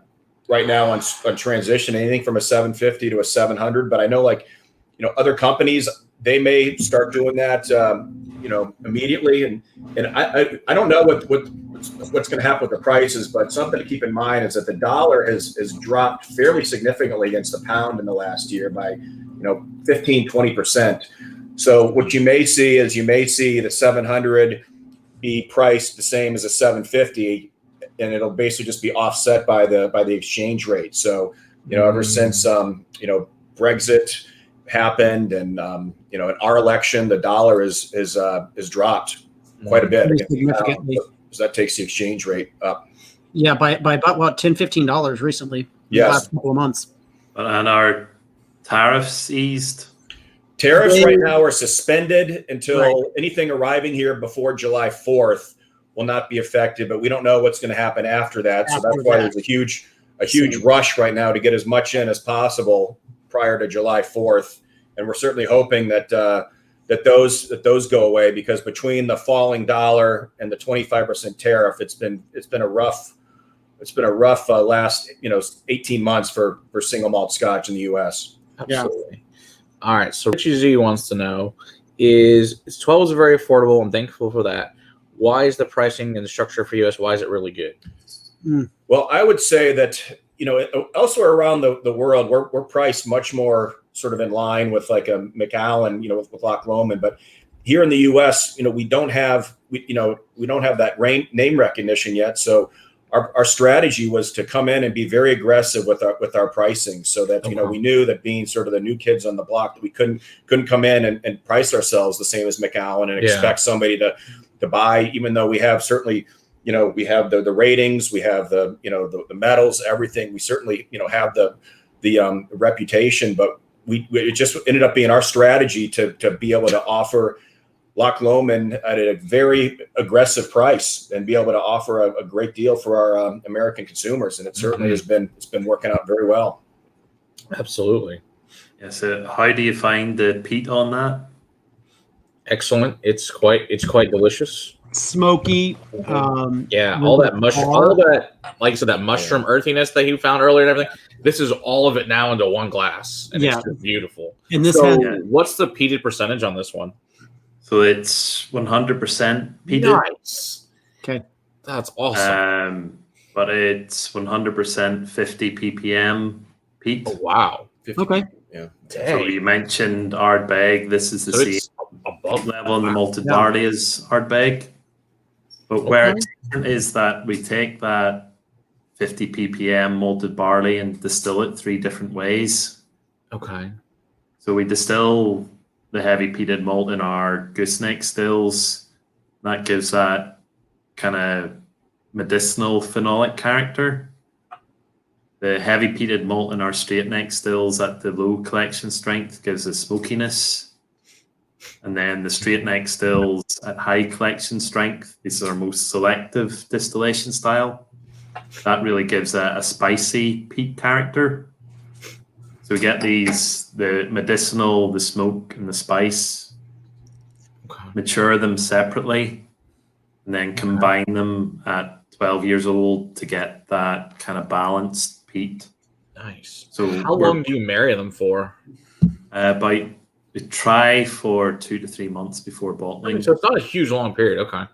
S4: right now on transition anything from a 750 to a 700, but I know other companies, they may start doing that immediately, and I don't know what's going to happen with the prices, but something to keep in mind is that the dollar has dropped fairly significantly against the pound in the last year by 15-20%. So what you may see is the 700 be priced the same as a 750, and it'll basically just be offset by the exchange rate. So ever since Brexit happened, and in our election, the dollar is dropped quite a bit significantly. So that takes the exchange rate up.
S1: Yeah, by about $10-15 recently.
S4: Yes,
S1: the last couple of months.
S3: And our tariffs eased.
S4: Tariffs right now are suspended until anything arriving here before July 4th will not be affected. But we don't know what's going to happen after that. So that's why there's a huge rush right now to get as much in as possible prior to July 4th. And we're certainly hoping that those go away, because between the falling dollar and the 25% tariff, it's been a rough last 18 months for single malt Scotch in the U.S.
S2: Absolutely. Yeah. All right. So Richie Z wants to know is 12 is very affordable, and thankful for that. Why is the pricing and the structure for US? Why is it really good?
S4: Well, I would say that elsewhere around the world, we're priced much more sort of in line with like a McMullin, with Loch Lomond. But here in the U.S., we don't have that name recognition yet. So our strategy was to come in and be very aggressive with our pricing, so that we knew that, being sort of the new kids on the block, that we couldn't come in and price ourselves the same as McMullin and expect somebody to buy, even though we have certainly. We have the ratings, we have the medals, everything. We certainly have the reputation, but it just ended up being our strategy to be able to offer Loch Lomond at a very aggressive price and be able to offer a great deal for our American consumers, and it certainly it's been working out very well.
S2: Absolutely.
S3: Yeah. So how do you find the peat on that?
S2: Excellent. It's quite delicious.
S1: Smoky.
S2: All that mushroom, all that, like I said, that mushroom earthiness that you found earlier and everything. This is all of it now into one glass, and it's just beautiful.
S1: And this
S2: what's the peated percentage on this one?
S3: So it's 100% peated.
S2: Nice.
S1: Okay,
S2: that's awesome.
S3: But it's 100% 50 ppm peat.
S2: Oh, wow.
S4: 50.
S1: Okay.
S4: Yeah.
S3: So you mentioned Ardbeg. This is the same
S2: above
S3: level in the malted barley as Ardbeg. But where it's different is that we take that 50 ppm malted barley and distill it 3 different ways.
S2: Okay.
S3: So we distill the heavy peated malt in our gooseneck stills. That gives that kind of medicinal phenolic character. The heavy peated malt in our straight neck stills at the low collection strength gives a smokiness. And then the straight neck stills at high collection strength, this is our most selective distillation style. That really gives a spicy peat character. So we get the medicinal, the smoke, and the spice, mature them separately, and then combine them at 12 years old to get that kind of balanced peat.
S2: Nice.
S3: So
S2: how long do you marry them for?
S3: We try for 2 to 3 months before bottling.
S2: So it's not a huge long period. Okay.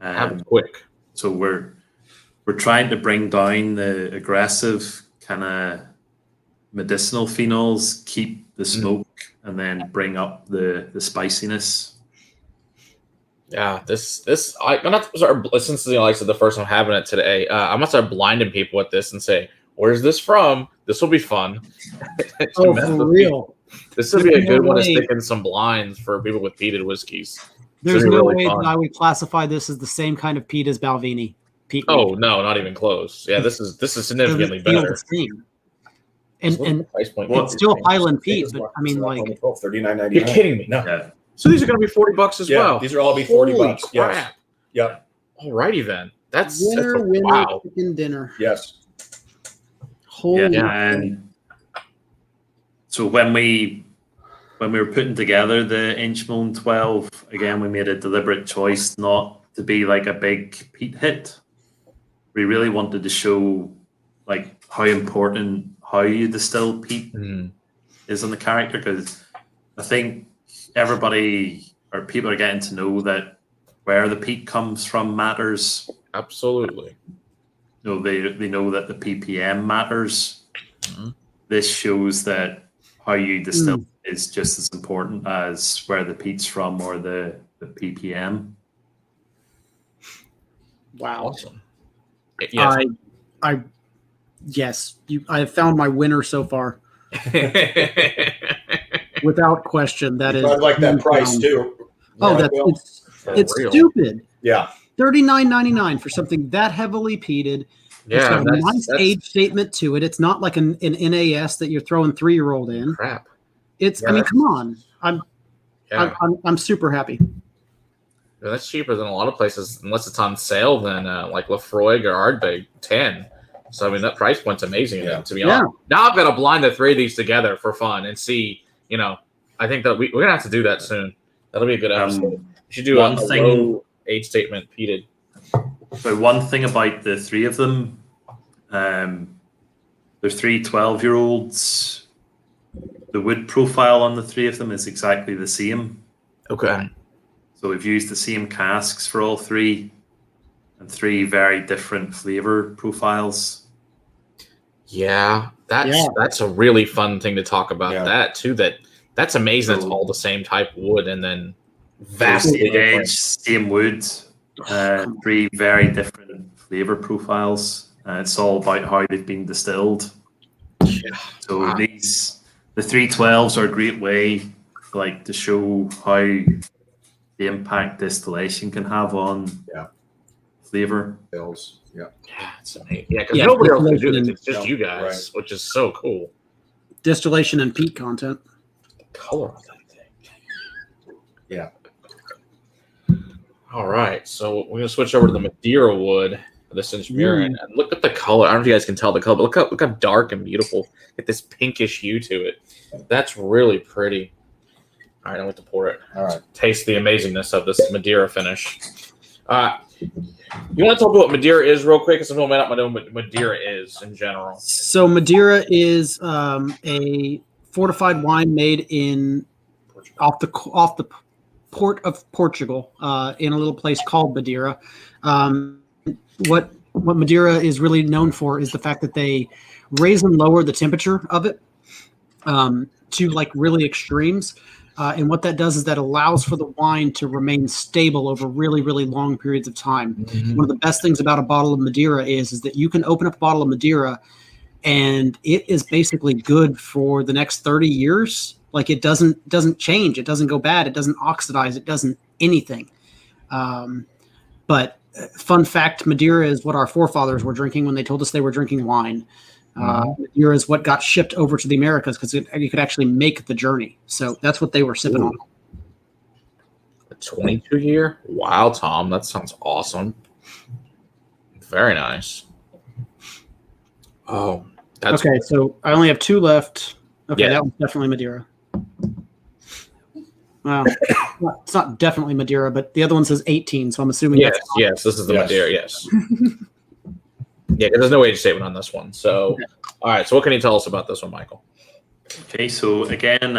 S2: Have it quick.
S3: So we're trying to bring down the aggressive kind of medicinal phenols, keep the smoke, and then bring up the spiciness.
S2: Yeah, I'm not start, since I said the first time having it today. I'm gonna start blinding people with this and say, "Where's this from?" This will be fun.
S1: For real.
S2: This would be a good one to stick in some blinds for people with peated whiskeys.
S1: There's no way that I would classify this as the same kind of peat as Balvenie. Peat
S2: oh no, not even close. Yeah, this is significantly better.
S1: And it's still Highland peat, but I mean, like
S4: $39.99.
S2: You're kidding me? No.
S3: Yeah.
S2: So these are going to be $40 as well.
S4: These are all be $40.
S2: Holy
S4: Yes.
S2: crap.
S4: Yep.
S2: Alrighty then. That's
S1: winner,
S2: wow.
S1: Chicken dinner.
S4: Yes.
S1: Holy.
S3: Yeah, and so when we were putting together the Inchmoan 12, again, we made a deliberate choice not to be like a big peat hit. We really wanted to show like how important how you distill peat is on the character, because I think everybody or people are getting to know that where the peat comes from matters.
S2: Absolutely.
S3: You know, they know that the ppm matters. This shows that how you distill is just as important as where the peat's from or the ppm.
S1: Wow.
S2: Awesome. Yes.
S1: I have found my winner so far. Without question, that is.
S4: I like that price too.
S1: Oh, it's stupid.
S4: Yeah.
S1: $39.99 for something that heavily peated.
S2: Yeah,
S1: it's got a nice age statement to it. It's not like an NAS that you're throwing 3-year-old in.
S2: Crap.
S1: I mean, come on. I'm super happy.
S2: Yeah, that's cheaper than a lot of places, unless it's on sale. Then like Lafroig or Ardbeg, 10. So I mean, that price point's amazing. To be honest, now I've got to blind the 3 of these together for fun and see. You know, I think that we're gonna have to do that soon. That'll be a good episode. We should do a low age statement peated.
S3: So one thing about the 3 of them, there's 3 12-year-olds. The wood profile on the 3 of them is exactly the same.
S2: Okay.
S3: So we've used the same casks for all 3 and 3 very different flavor profiles.
S2: Yeah, that's a really fun thing to talk about. That too. That's amazing. It's all the same type of wood, and then vastly different.
S3: Edge, same wood, 3 very different flavor profiles. It's all about how they've been distilled.
S2: Yeah.
S3: So the 312s are a great way, like, to show how the impact distillation can have on flavor.
S4: Bills. Yeah.
S2: Yeah, it's amazing. Yeah, because nobody else can do this. It's just you guys, which is so cool.
S1: Distillation and peat content.
S2: The color of that thing.
S4: Yeah.
S2: All right, so we're gonna switch over to the Madeira wood for this Inchmurrin, and look at the color. I don't know if you guys can tell the color, but look how dark and beautiful. Get this pinkish hue to it. That's really pretty. All right, I'm going to pour it.
S4: All right.
S2: Taste the amazingness of this Madeira finish. You want to talk about what Madeira is real quick? Because some people may not know what Madeira is in general.
S1: So Madeira is a fortified wine made off the port of Portugal in a little place called Madeira. What Madeira is really known for is the fact that they raise and lower the temperature of it to like really extremes. And what that does is that allows for the wine to remain stable over really, really long periods of time. Mm-hmm. One of the best things about a bottle of Madeira is that you can open up a bottle of Madeira and it is basically good for the next 30 years. Like it doesn't change. It doesn't go bad. It doesn't oxidize. It doesn't anything. But fun fact, Madeira is what our forefathers were drinking when they told us they were drinking wine. Madeira is what got shipped over to the Americas because you could actually make the journey. So that's what they were sipping on.
S2: A 22-year? Wow, Tom, that sounds awesome. Very nice. Oh, that's
S1: okay.
S2: Cool.
S1: So I only have 2 left. Okay, that one's definitely Madeira. Well, it's not definitely Madeira, but the other one says 18, so I'm assuming
S2: yes, this is the Madeira, yes. Yeah, because there's no age statement on this one. So, all right. So, what can you tell us about this one, Michael?
S3: Okay, so again,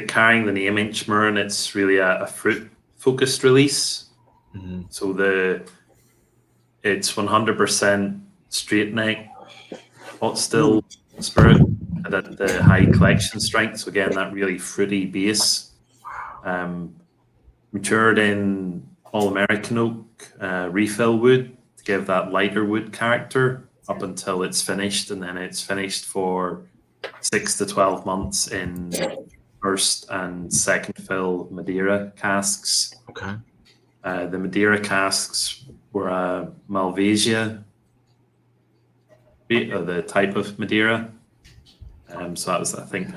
S3: carrying the name Inchmurrin, it's really a fruit-focused release. Mm-hmm. So it's 100% straight neck, hot still spirit at the high collection strength. So again, that really fruity base, matured in all-American oak, refill wood, to give that lighter wood character up until it's finished, and then it's finished for 6 to 12 months in first and second fill Madeira casks.
S2: Okay.
S3: The Madeira casks were Malvasia, the type of Madeira. So that was, I think,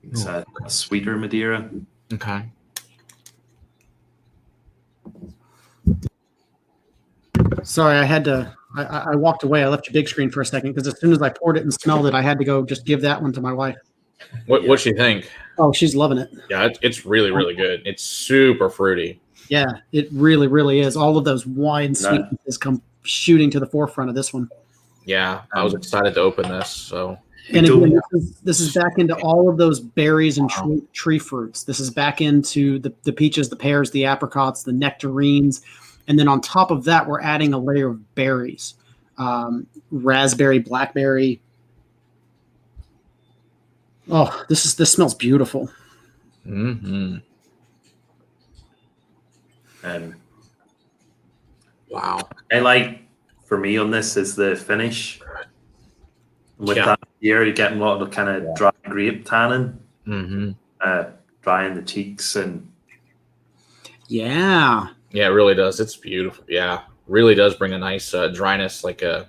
S3: it's a sweeter Madeira.
S2: Okay.
S1: Sorry, I had to. I walked away. I left your big screen for a second because as soon as I poured it and smelled it, I had to go just give that one to my wife.
S2: What's she think?
S1: Oh, she's loving it.
S2: Yeah, it's really, really good. It's super fruity.
S1: Yeah, it really, really is. All of those wine sweetnesses come shooting to the forefront of this one.
S2: Yeah, I was excited to open this. So,
S1: and again, this is back into all of those berries and tree fruits. This is back into the peaches, the pears, the apricots, the nectarines. And then on top of that, we're adding a layer of berries, raspberry, blackberry. Oh, this smells beautiful.
S2: Mm-hmm. Wow.
S3: I like, for me on this, is the finish. With that here, you're getting a lot of kind of dry grape tannin, dry in the cheeks, and
S1: yeah,
S2: it really does. It's beautiful. Yeah, really does bring a nice dryness, like a.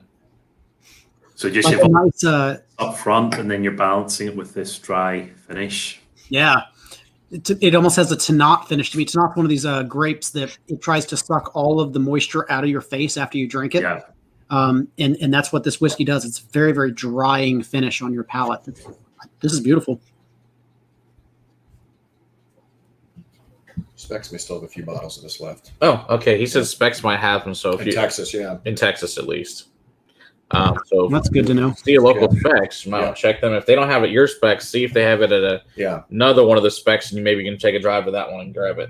S3: So just
S1: like a nice
S3: up front, and then you're balancing it with this dry finish.
S1: Yeah, it almost has a Tannat finish to me. Tannat's one of these grapes that it tries to suck all of the moisture out of your face after you drink it.
S3: Yeah.
S1: And that's what this whiskey does. It's very, very drying finish on your palate. This is beautiful.
S4: Specs may still have a few bottles of this left.
S2: Oh, okay. He says Specs might have them. So
S4: in Texas,
S2: in Texas at least. So
S1: that's good to know.
S2: See a local Specs. You might check them. If they don't have it at your Specs, see if they have it at another one of the Specs, and you maybe can take a drive to that one and grab it.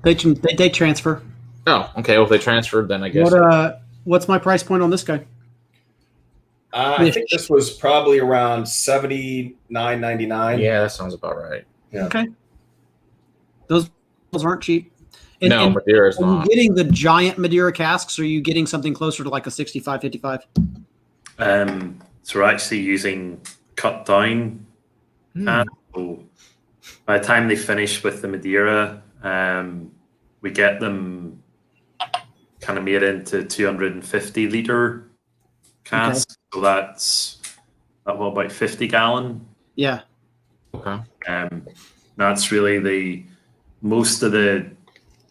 S1: They transfer.
S2: Oh, okay. Well, if they transferred, then I guess.
S1: What's my price point on this guy?
S4: I think this was probably around $79.99.
S2: Yeah, that sounds about right.
S4: Yeah.
S1: Okay. Those aren't cheap.
S2: No, Madeira is not.
S1: Are you getting the giant Madeira casks, or are you getting something closer to like a 65, 55?
S3: So we're actually using cut down. So by the time they finish with the Madeira, we get them kind of made into 250 liter casks. Okay. So that's about 50 gallon.
S1: Yeah.
S2: Okay.
S3: That's really most of the,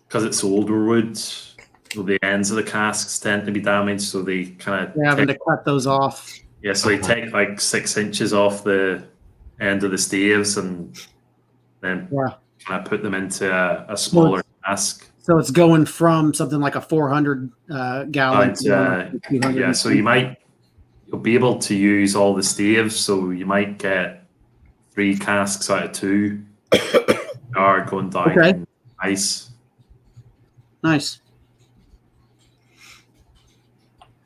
S3: because it's older wood, so the ends of the casks tend to be damaged, so they kind of
S1: having to cut those off.
S3: Yeah, so they take like 6 inches off the end of the staves and then kind of put them into a smaller cask.
S1: So it's going from something like a 400 gallon.
S3: So you'll be able to use all the staves, so you might get 3 casks out of 2 are going down in ice.
S1: Nice.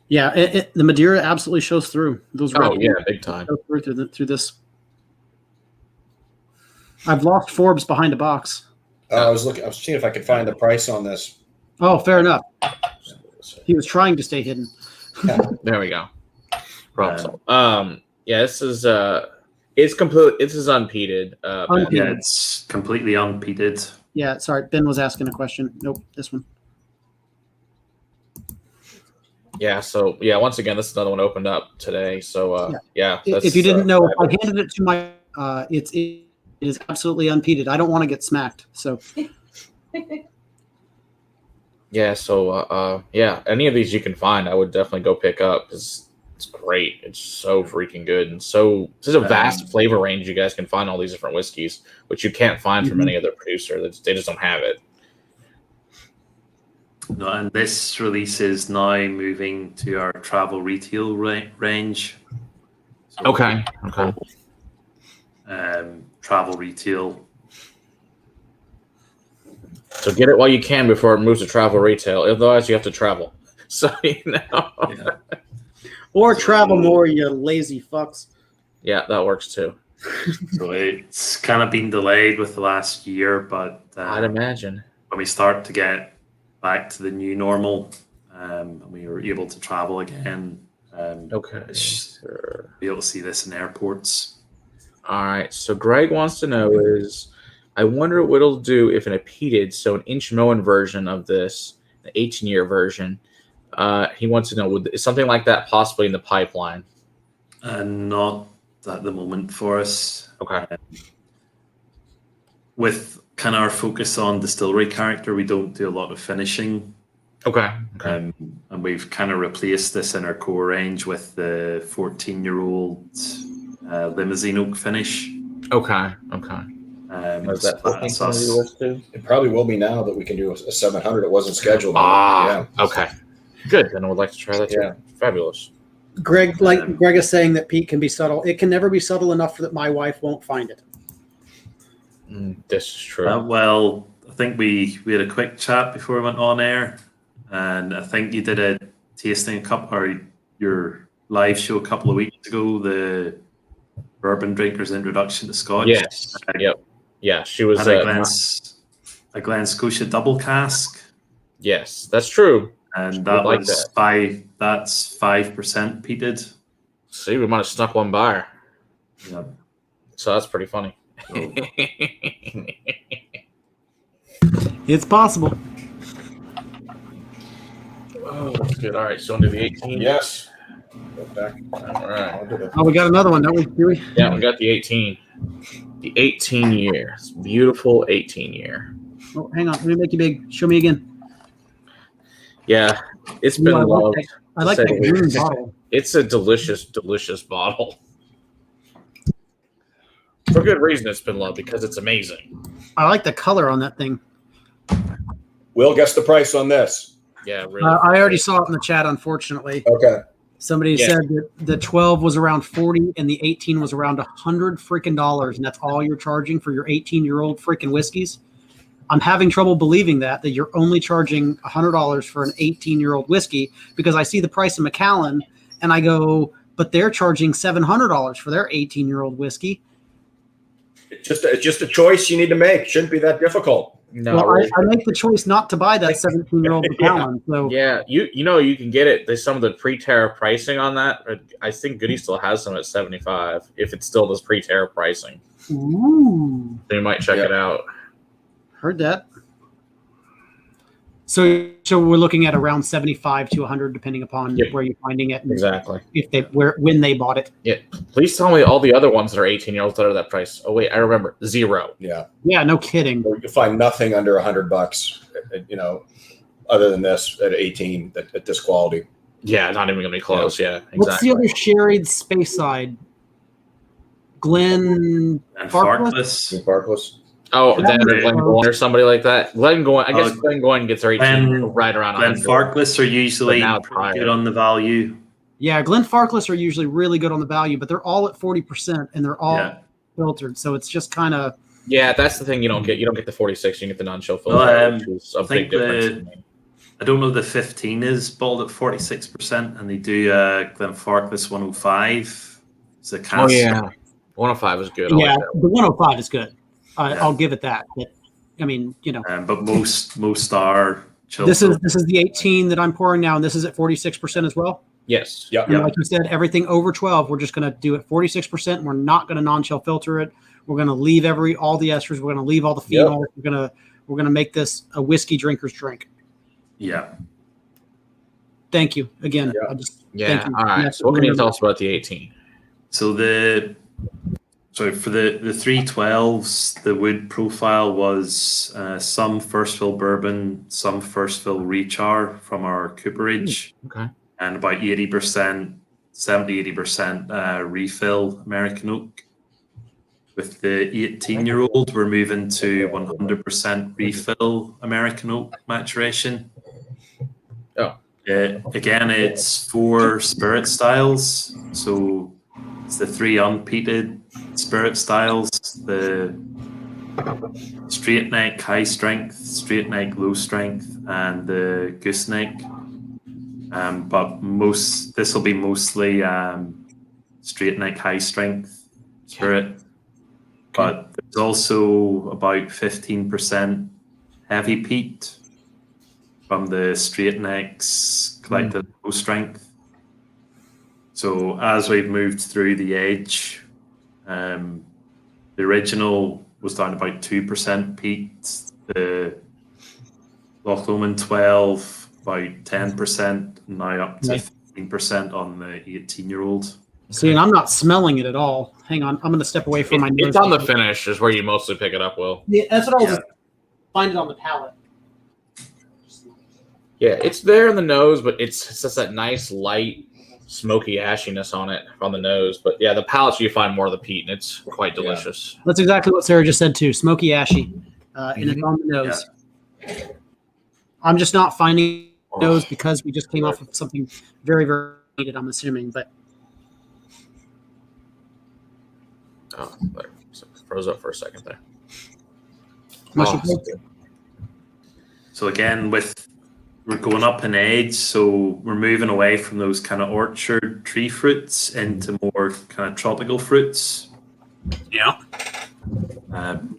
S1: Yeah, the Madeira absolutely shows through. Those
S2: big time.
S1: Show through this. I've lost Forbes behind a box.
S4: I was seeing if I could find the price on this.
S1: Oh, fair enough. He was trying to stay hidden.
S2: There we go. This is it's complete. This is unpeated.
S3: Yeah, it's completely unpeated.
S1: Yeah, sorry. Ben was asking a question. Nope, this one.
S2: Yeah. So once again, this is another one opened up today. So
S1: if you didn't know, if I handed it to my, it is absolutely unpeated. I don't want to get smacked. So.
S2: Yeah. So any of these you can find, I would definitely go pick up because it's great. It's so freaking good, and so there's a vast flavor range. You guys can find all these different whiskeys, which you can't find from any other producer. They just don't have it.
S3: No, and this release is now moving to our travel retail range. So,
S2: okay.
S3: Travel retail.
S2: So get it while you can before it moves to travel retail. Otherwise, you have to travel. So
S1: Or travel more, you lazy fucks.
S2: Yeah, that works too.
S3: So it's kind of been delayed with the last year, but
S2: I'd imagine
S3: when we start to get back to the new normal, and we were able to travel again,
S2: be
S3: be able to see this in airports.
S2: All right. So Greg wants to know is, I wonder what it'll do if in a peated, so an Inchmoan version of this, the 18-year version. He wants to know, is something like that possibly in the pipeline?
S3: Not at the moment for us.
S2: Okay.
S3: With kind of our focus on distillery character, we don't do a lot of finishing.
S2: Okay.
S3: And we've kind of replaced this in our core range with the 14-year-old limousine oak finish.
S2: Okay.
S4: Is that it probably will be now that we can do a 700. It wasn't scheduled.
S2: Okay. Good. Then I would like to try that too. Yeah. Fabulous.
S1: Greg, Greg is saying that peat can be subtle. It can never be subtle enough that my wife won't find it.
S2: This is true.
S3: Well, I think we had a quick chat before we went on air, and I think you did a tasting your live show a couple of weeks ago, the Bourbon Drinker's Introduction to Scotch.
S2: Yes. Yeah, she was
S3: a Glen Scotia double cask.
S2: Yes, that's true.
S3: And that was that's 5% peated.
S2: See, we might have snuck one by her.
S3: Yeah.
S2: So that's pretty funny.
S3: Oh.
S1: It's possible.
S2: Oh, that's good. All right, so into the 18.
S4: Yes.
S2: All right.
S1: Oh, we got another one, don't we? Do we?
S2: Yeah, we got the 18. The 18 year. It's beautiful 18 year.
S1: Oh, hang on. Let me make you big. Show me again.
S2: Yeah, it's been loved.
S1: I like that green bottle.
S2: It's a delicious, delicious bottle. For good reason it's been loved, because it's amazing.
S1: I like the color on that thing.
S4: Will, guess the price on this.
S2: Yeah, really.
S1: I already saw it in the chat, unfortunately.
S4: Okay.
S1: Somebody said that the 12 was around 40 and the 18 was around $100 freaking dollars, and that's all you're charging for your 18-year-old freaking whiskeys. I'm having trouble believing that you're only charging $100 for an 18-year-old whiskey, because I see the price of McMullin and I go, but they're charging $700 for their 18-year-old whiskey.
S4: It's just a choice you need to make. Shouldn't be that difficult.
S2: No,
S1: well, I make the choice not to buy that 17-year-old McMullin. So
S2: yeah, you can get it. There's some of the pre-tariff pricing on that. I think Goody still has some at 75 if it still does pre-tariff pricing.
S1: Ooh,
S2: so you might check it out.
S1: Heard that. So we're looking at around 75 to 100, depending upon where you're finding it.
S2: Exactly.
S1: When they bought it.
S2: Yeah. Please tell me all the other ones that are 18-year-olds that are that price. Oh wait, I remember. 0.
S4: Yeah.
S1: Yeah. No kidding.
S4: You'll find nothing under $100. Other than this at 18 at this quality.
S2: Yeah, not even gonna be close. Yeah. Exactly.
S1: What's the other sherried space side? Glen
S4: Farkless.
S2: Oh, then Glengoyne or somebody like that. Glengoyne, I guess Glengoyne gets our 18 right around 100.
S3: Glenfarclas are usually good on the value.
S1: Yeah, Glenfarclas are usually really good on the value, but they're all at 40% and they're all filtered. So it's just kind of.
S2: Yeah, that's the thing you don't get. You don't get the 46, you get the non-chill filter, which is a big difference.
S3: I don't know, the 15 is bottled at 46%, and they do Glenfarclas 105. It's a cask.
S2: Oh, yeah. 105 is good.
S1: Yeah, the 105 is good. I'll give it that. But, I mean,
S3: but most are chill.
S1: This is the 18 that I'm pouring now, and this is at 46% as well.
S2: Yes.
S4: Yeah.
S1: Like you said, everything over 12, we're just going to do it 46%. And we're not going to non-chill filter it. We're going to leave all the esters. We're going to leave all the phenols. Yep. We're going to make this a whiskey drinker's drink.
S3: Yeah.
S1: Thank you again.
S2: Yeah.
S1: Thank you.
S2: All right. So what can you tell us about the 18?
S3: So for the 312s, the wood profile was some first fill bourbon, some first fill rechar from our cooperage, and about 80%, 70-80% refill American oak. With the 18-year-old, we're moving to 100% refill American oak maturation.
S2: Oh.
S3: Again, it's 4 spirit styles. So it's the 3 unpeated spirit styles, the straight neck high strength, straight neck low strength, and the gooseneck. But this will be mostly straight neck high strength spirit. But there's also about 15% heavy peat from the straight necks collected low strength. So as we've moved through the age, The original was down about 2% peat. The Loch Lomond 12 about 10%, now up to 15% on the 18-year-old.
S1: See, and I'm not smelling it at all. Hang on, I'm going to step away from my nose.
S2: It's on the finish is where you mostly pick it up, Will.
S1: Yeah, that's what I was. Find it on the palate.
S2: Yeah, it's there in the nose, but it's just that nice light smoky ashiness on it on the nose. But yeah, the palates you find more of the peat, and it's quite delicious.
S1: That's exactly what Sarah just said too. Smoky, ashy, and it's on the nose. Yeah. I'm just not finding nose because we just came off of something very, very heated, I'm assuming. But
S2: froze up for a second there.
S3: So again, we're going up in age, so we're moving away from those kind of orchard tree fruits into more kind of tropical fruits.
S1: Yeah. And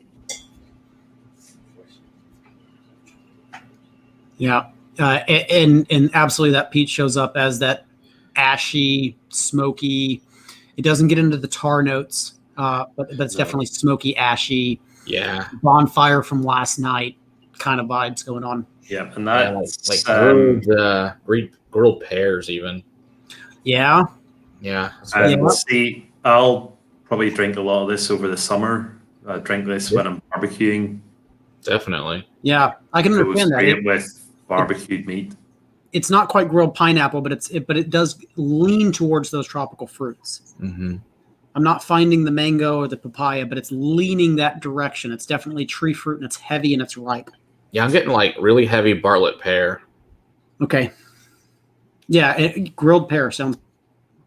S1: absolutely that peat shows up as that ashy, smoky. It doesn't get into the tar notes, but it's definitely smoky, ashy.
S2: Yeah.
S1: Bonfire from last night kind of vibes going on.
S3: Yeah, and that's
S2: grilled pears even.
S1: Yeah.
S2: Yeah.
S3: See, I'll probably drink a lot of this over the summer. I drink this when I'm barbecuing.
S2: Definitely.
S1: Yeah, I can understand that.
S3: With barbecued meat.
S1: It's not quite grilled pineapple, but it does lean towards those tropical fruits.
S2: Mm-hmm.
S1: I'm not finding the mango or the papaya, but it's leaning that direction. It's definitely tree fruit, and it's heavy and it's ripe.
S2: Yeah, I'm getting like really heavy Bartlett pear.
S1: Okay. Yeah, grilled pear sounds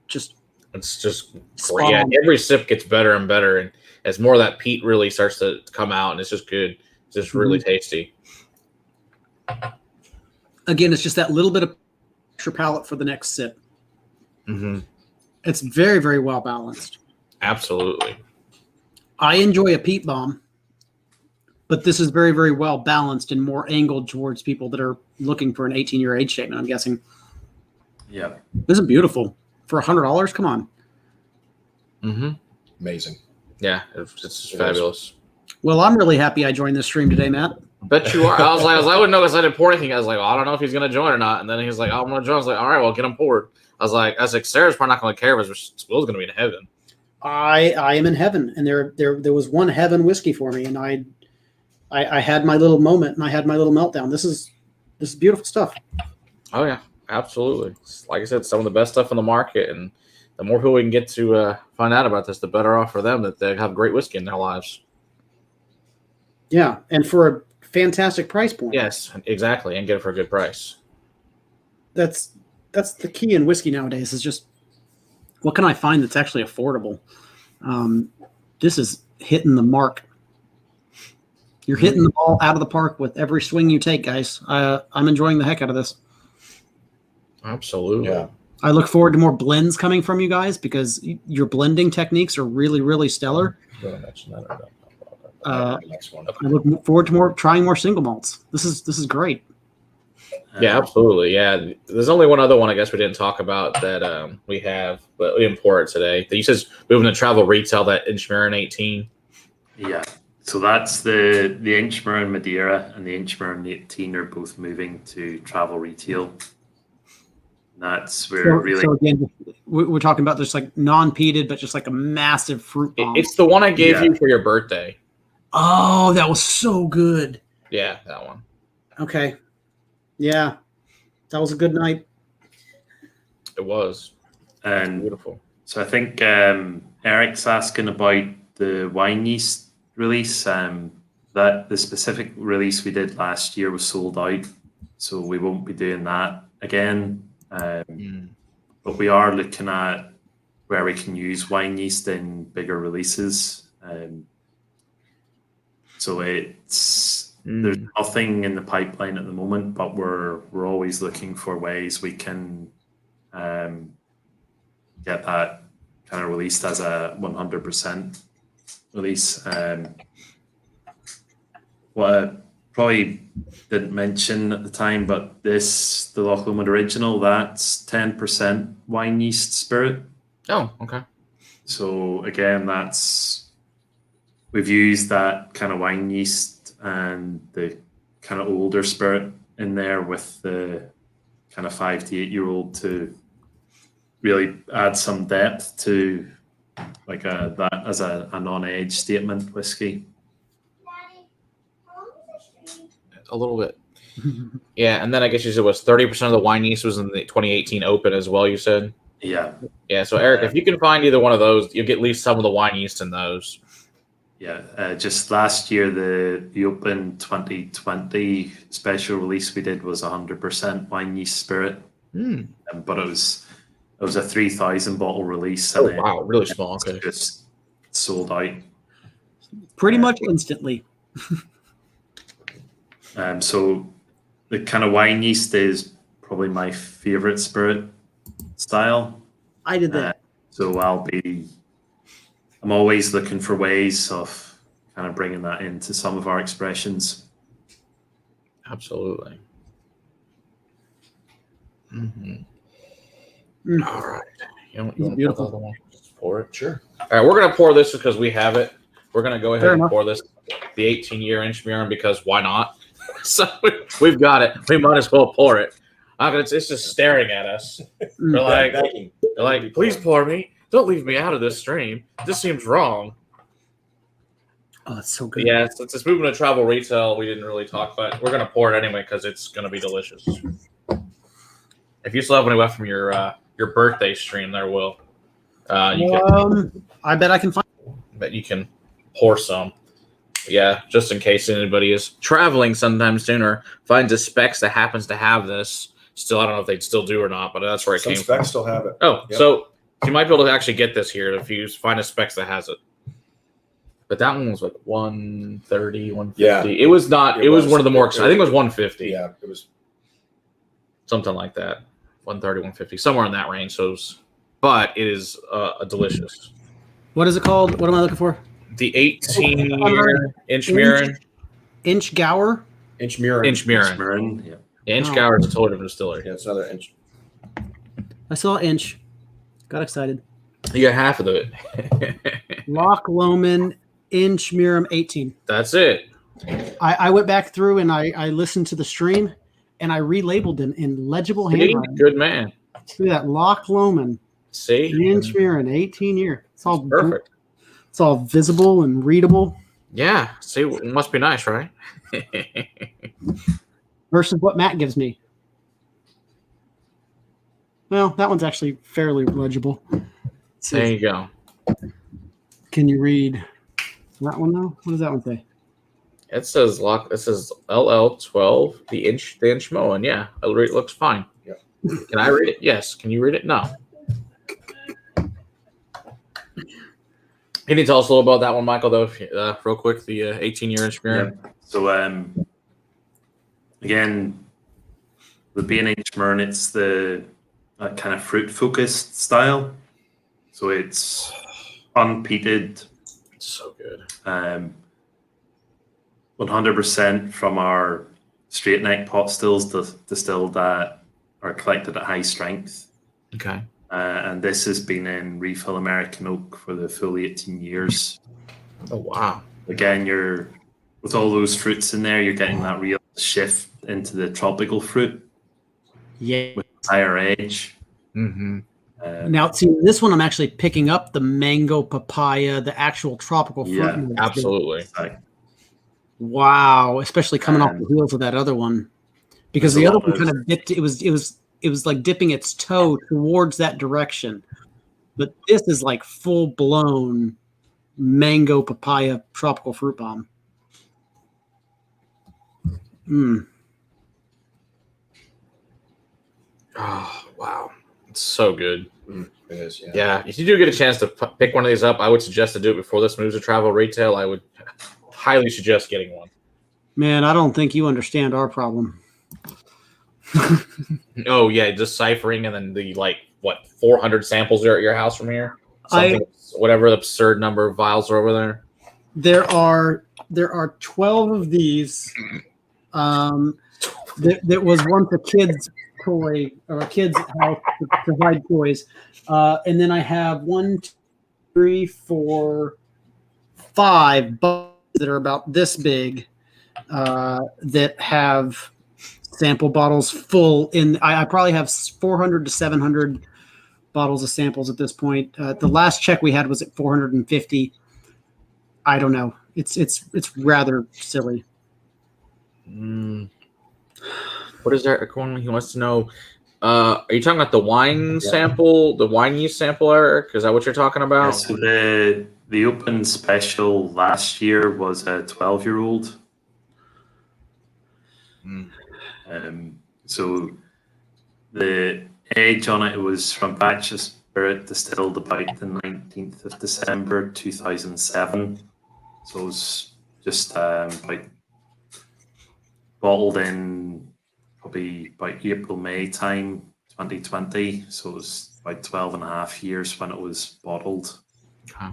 S1: just.
S2: It's just great. Yeah, every sip gets better and better, and as more of that peat really starts to come out, and it's just good. It's just really tasty.
S1: Again, it's just that little bit of extra palate for the next sip.
S2: Mm-hmm.
S1: It's very, very well balanced.
S2: Absolutely.
S1: I enjoy a peat bomb, but this is very, very well balanced and more angled towards people that are looking for an 18-year age statement, I'm guessing.
S3: Yeah.
S1: This is beautiful. For $100, come on.
S2: Mm-hmm.
S4: Amazing.
S2: Yeah, it's fabulous.
S1: Well, I'm really happy I joined this stream today, Matt.
S2: Bet you are. I wouldn't know because I didn't pour anything. I was like, well, I don't know if he's going to join or not. And then he's like, oh, I'm going to join. I was like, all right, well, get him poured. I was like, Sarah's probably not going to care because Will's going to be in heaven.
S1: I am in heaven, and there was one heaven whiskey for me, and I had my little moment, and I had my little meltdown. This is beautiful stuff.
S2: Oh yeah, absolutely. Like I said, some of the best stuff in the market, and the more people we can get to find out about this, the better off for them that they have great whiskey in their lives.
S1: Yeah, and for a fantastic price point.
S2: Yes, exactly, and get it for a good price.
S1: That's the key in whiskey nowadays is just what can I find that's actually affordable? This is hitting the mark. You're hitting the ball out of the park with every swing you take, guys. I'm enjoying the heck out of this.
S2: Absolutely.
S4: Yeah.
S1: I look forward to more blends coming from you guys because your blending techniques are really, really stellar.
S4: Next one.
S1: I look forward to trying more single malts. This is great.
S2: Yeah, absolutely. Yeah, there's only one other one I guess we didn't talk about that we have, but we didn't pour it today. You said moving to travel retail, that Inchmurrin 18.
S3: Yeah, so that's the Inchmurrin Madeira and the Inchmurrin 18 are both moving to travel retail. That's where
S1: So again, we're talking about just like non-peated, but just like a massive fruit bomb.
S2: It's the one I gave you for your birthday.
S1: Oh, that was so good.
S2: Yeah, that one.
S1: Okay. Yeah, that was a good night.
S2: It was.
S3: And
S2: beautiful.
S3: So I think Eric's asking about the wine yeast release. That the specific release we did last year was sold out, so we won't be doing that again. But we are looking at where we can use wine yeast in bigger releases. So there's nothing in the pipeline at the moment, but we're always looking for ways we can get that kind of released as a 100% release. What I probably didn't mention at the time, but the Loch Lomond Original, that's 10% wine yeast spirit.
S2: Oh, okay.
S3: So again, we've used that kind of wine yeast and the kind of older spirit in there with the kind of 5 to 8 year old to really add some depth to like that as a non-age statement whiskey.
S2: A little bit. Yeah, and then I guess you said was 30% of the wine yeast was in the 2018 Open as well, you said?
S3: Yeah.
S2: Yeah, so Eric, if you can find either one of those, you'll get at least some of the wine yeast in those.
S3: Yeah, just last year, the Open 2020 special release we did was 100% wine yeast spirit. But it was a 3,000 bottle release.
S2: Oh, wow, really small. Okay.
S3: Just sold out.
S1: Pretty much instantly.
S3: So the kind of wine yeast is probably my favorite spirit style.
S1: I did that.
S3: So I'm always looking for ways of kind of bringing that into some of our expressions.
S2: Absolutely. All right. You want to pour the other one? Just pour it? Sure. All right, we're going to pour this because we have it. We're going to go ahead and pour this, the 18-year Inchmurrin, because why not? So we've got it. We might as well pour it. It's just staring at us. They're like, please pour me. Don't leave me out of this stream. This seems wrong.
S1: Oh, that's so good.
S2: Yeah, since it's moving to travel retail, we didn't really talk, but we're going to pour it anyway because it's going to be delicious. If you still have any left from your birthday stream, there will.
S1: I bet I can find.
S2: Bet you can pour some. Yeah, just in case anybody is traveling sometime soon or finds a specs that happens to have this. Still, I don't know if they'd still do or not, but that's where it came from.
S4: Some specs still have it.
S2: Oh, yep. So you might be able to actually get this here if you find a specs that has it. But that one was like 130, 150. Yeah. It was not. It was one of the more. I think it was 150.
S4: Yeah, it was
S2: something like that. 130, 150, somewhere in that range. So, but it is a delicious.
S1: What is it called? What am I looking for?
S2: The 18-year Inchmurrin.
S1: Inchgower?
S2: Inchmurrin. Yeah. Inchgower is a totally different distillery.
S4: Yeah, it's another inch.
S1: I saw Inch. Got excited.
S2: You got half of it.
S1: Loch Lomond Inchmurrin 18.
S2: That's it.
S1: I went back through and I listened to the stream and I relabeled them in legible handwriting.
S2: Good man.
S1: Look at that. Loch Lomond.
S2: See?
S1: Inchmurrin 18-year. It's all
S2: perfect.
S1: It's all visible and readable.
S2: Yeah. See, it must be nice, right?
S1: Versus what Matt gives me. Well, that one's actually fairly legible.
S2: There you go.
S1: Can you read that one though? What does that one say?
S2: It says LL12, the Inchmoan. Yeah, it looks fine.
S4: Yeah.
S2: Can I read it? Yes. Can you read it? No. Can you tell us a little about that one, Michael, though, real quick, the 18-year Inchmurrin?
S3: Yeah. So, again, with being Inchmurrin, it's the kind of fruit-focused style. So it's unpeated.
S2: It's so good.
S3: 100% from our straight neck pot stills distilled that are collected at high strength.
S2: Okay.
S3: And this has been in refill American oak for the full 18 years.
S2: Oh, wow.
S3: Again, with all those fruits in there, you're getting that real shift into the tropical fruit.
S1: Yeah.
S3: With higher age.
S2: Mm-hmm.
S1: Now, see, this one I'm actually picking up the mango, papaya, the actual tropical fruit.
S2: Yeah, absolutely.
S1: Wow, especially coming off the heels of that other one, because the other one kind of dipped. It was like dipping its toe towards that direction, but this is like full blown mango, papaya, tropical fruit bomb.
S2: Oh wow, it's so good.
S4: It is, yeah.
S2: Yeah, if you do get a chance to pick one of these up, I would suggest to do it before this moves to travel retail. I would highly suggest getting one.
S1: Man, I don't think you understand our problem.
S2: Oh yeah, deciphering and then the 400 samples are at your house from here. Whatever the absurd number of vials are over there.
S1: There are 12 of these. There was one for kids toy or a kid's house to hide toys, and then I have 1, 2, 3, 4, 5 that are about this big that have sample bottles full. I probably have 400 to 700 bottles of samples at this point. The last check we had was at 450. I don't know. It's rather silly.
S2: What is that? He wants to know. Are you talking about the wine sample, the wine yeast sample, Eric? Is that what you're talking about?
S3: Yeah, so the open special last year was a 12-year-old. So the age on it was from batch of spirit distilled about the 19th of December 2007. So it was just like bottled in probably about April, May time 2020. So it was about 12 and a half years when it was bottled.
S2: Okay.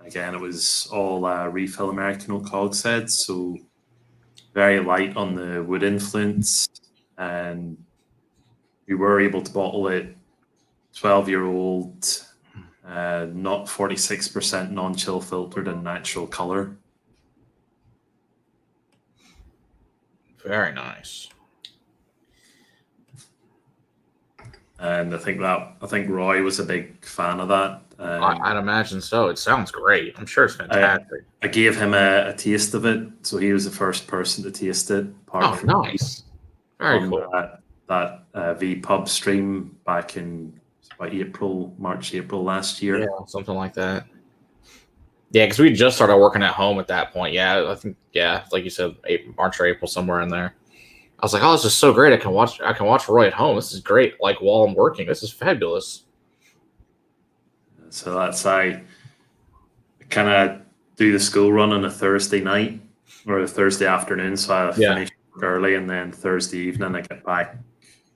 S3: Again, it was all refill American oak hogsheads, so very light on the wood influence. And we were able to bottle it 12-year-old, not 46% non-chill filtered and natural color.
S2: Very nice.
S3: And I think Roy was a big fan of that.
S2: I'd imagine so. It sounds great. I'm sure it's fantastic.
S3: I gave him a taste of it, so he was the first person to taste it.
S2: Nice. Very cool.
S3: That V-Pub stream back in about March, April last year.
S2: Yeah, something like that. Yeah, because we just started working at home at that point. Yeah, I think, like you said, March or April, somewhere in there. I was like, oh, this is so great. I can watch Roy at home. This is great. Like, while I'm working, this is fabulous.
S3: So I kind of do the school run on a Thursday night or a Thursday afternoon. So I finish early, and then Thursday evening I get back.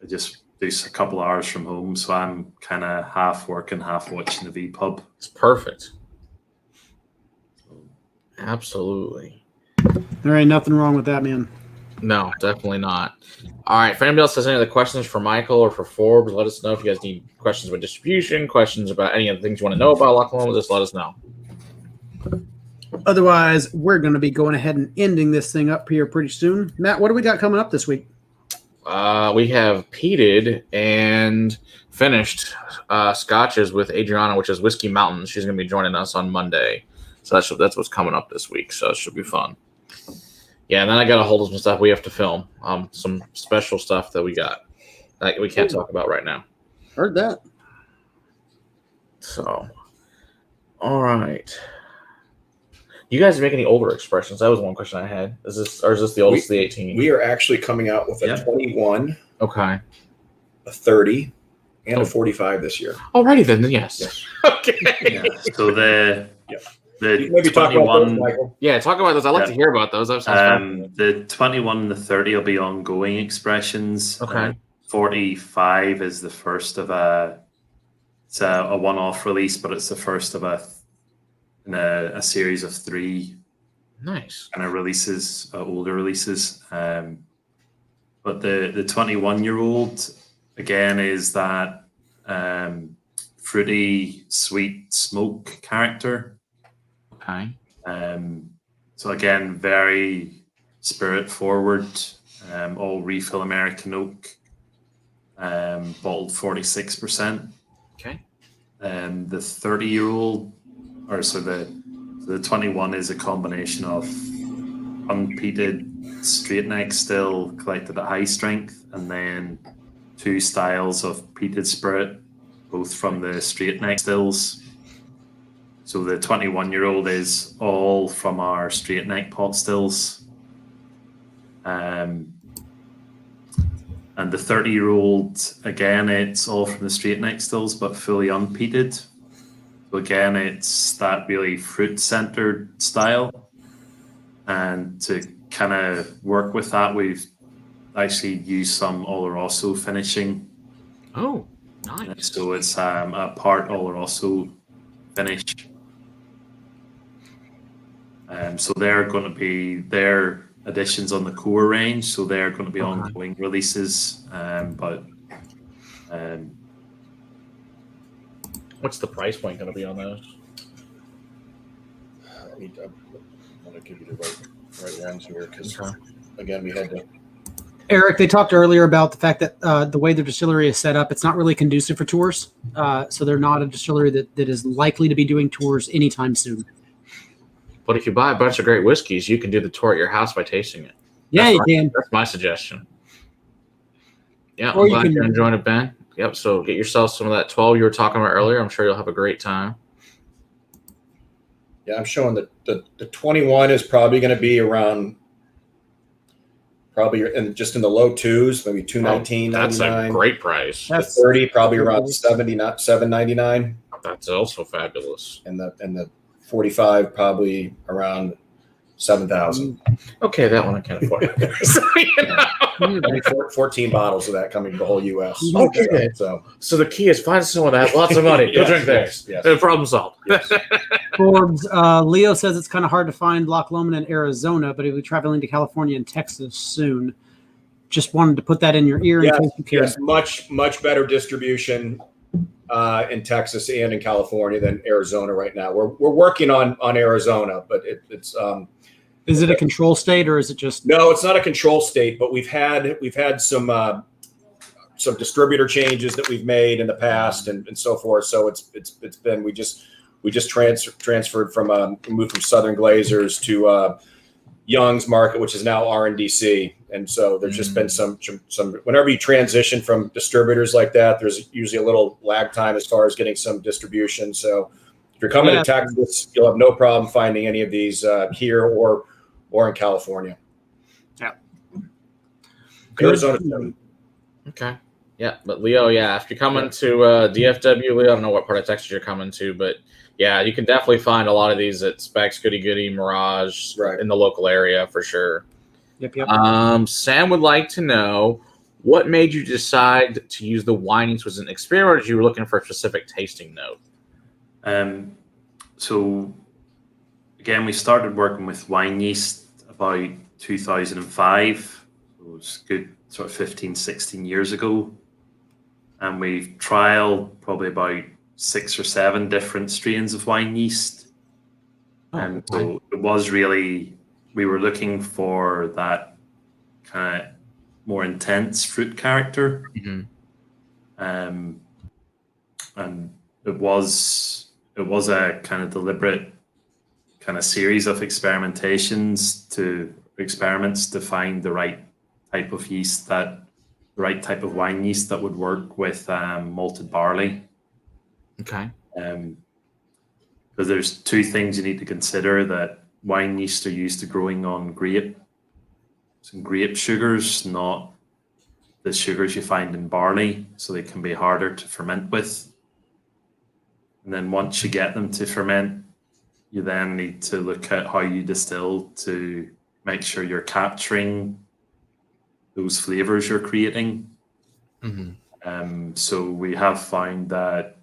S3: I just do a couple hours from home. So I'm kind of half working, half watching the V-Pub.
S2: It's perfect. Absolutely.
S1: There ain't nothing wrong with that, man.
S2: No, definitely not. All right. If anybody else has any other questions for Michael or for Forbes, let us know. If you guys need questions about distribution, questions about any of the things you want to know about Loch Lomond, just let us know.
S1: Otherwise, we're going to be going ahead and ending this thing up here pretty soon. Matt, what do we got coming up this week?
S2: We have peated and finished scotches with Adriana, which is Whiskey Mountain. She's going to be joining us on Monday. So that's what's coming up this week. So it should be fun. Yeah, and then I got a hold of some stuff we have to film. Some special stuff that we got that we can't talk about right now.
S1: Heard that.
S2: So, all right. You guys make any older expressions? That was one question I had. Is this the oldest, the 18?
S4: We are actually coming out with a 21,
S2: okay,
S4: a 30, and a 45 this year.
S2: Alrighty then, yes. Okay.
S3: Yeah. So the
S4: maybe
S3: 21,
S4: talk about those, Michael.
S2: Yeah, talk about those. I'd like to hear about those. That sounds fun.
S3: The 21 and the 30 will be ongoing expressions.
S2: Okay.
S3: 45 is the first of it's a one-off release, but it's the first of a series of 3
S2: Nice
S3: kind of releases, older releases. But the 21-year-old again is that fruity, sweet smoke character.
S2: Okay.
S3: So again, very spirit forward, all refill American oak, bottled 46%.
S2: Okay.
S3: The 30-year-old, the 21 is a combination of unpeated straight neck still collected at high strength, and then 2 styles of peated spirit, both from the straight neck stills. So the 21-year-old is all from our straight neck pot stills. And the 30-year-old, again, it's all from the straight neck stills, but fully unpeated. So again, it's that really fruit-centered style. And to kind of work with that, we've actually used some Oloroso finishing.
S2: Oh, nice.
S3: So it's a part Oloroso finish. So they're going to be their additions on the core range. So they're going to be ongoing releases.
S2: What's the price point going to be on those?
S4: want to give you the right ones here because, again, we had to.
S1: Eric, they talked earlier about the fact that the way their distillery is set up, it's not really conducive for tours. So they're not a distillery that is likely to be doing tours anytime soon.
S2: But if you buy a bunch of great whiskeys, you can do the tour at your house by tasting it.
S1: Yeah, you can.
S2: That's my suggestion. Yeah,
S1: Or
S2: I'm glad you're enjoying it, Ben. Yep, so get yourself some of that 12 you were talking about earlier. I'm sure you'll have a great time.
S4: Yeah, I'm showing that the 21 is probably going to be around just in the low twos, maybe $219.99.
S2: That's a great price.
S4: That's the 30 probably around $7.99.
S2: That's also fabulous.
S4: And the 45 probably around 7,000.
S2: Okay, that one I can't afford. So,
S4: 14 bottles of that coming to the whole U.S.
S2: Okay. So the key is find someone that has lots of money. Go drink theirs.
S4: Yes.
S2: Problem solved.
S4: Yes.
S1: Forbes, Leo says it's kind of hard to find Loch Lomond in Arizona, but he'll be traveling to California and Texas soon. Just wanted to put that in your ear in case you care.
S4: Yes, much better distribution in Texas and in California than Arizona right now. We're working on Arizona, but it's.
S1: Is it a control state or is it just?
S4: No, it's not a control state, but we've had some distributor changes that we've made in the past and so forth. So it's been we just transferred from moved from Southern Glazers to Young's Market, which is now RNDC, and so there's just been some. Whenever you transition from distributors like that, there's usually a little lag time as far as getting some distribution. So if you're coming to Texas, you'll have no problem finding any of these here or in California.
S1: Yeah.
S4: Arizona.
S2: Okay. Yeah, but Leo, if you're coming to DFW, Leo, I don't know what part of Texas you're coming to, but yeah, you can definitely find a lot of these at Specs, Goody Goody, Mirage, in the local area for sure.
S1: Yep.
S2: Sam would like to know what made you decide to use the wine yeast. Was it an experiment, or you were looking for a specific tasting note?
S3: So again, we started working with wine yeast about 2005. It was good sort of 15, 16 years ago. And we've trialed probably about 6 or 7 different strains of wine yeast. And so it was really, we were looking for that kind of more intense fruit character. And it was a kind of deliberate kind of series of experiments to find the right type of yeast, the right type of wine yeast that would work with malted barley.
S2: Okay.
S3: Because there's 2 things you need to consider: that wine yeast are used to growing on some grape sugars, not the sugars you find in barley, so they can be harder to ferment with. And then once you get them to ferment, you then need to look at how you distill to make sure you're capturing those flavors you're creating. So we have found that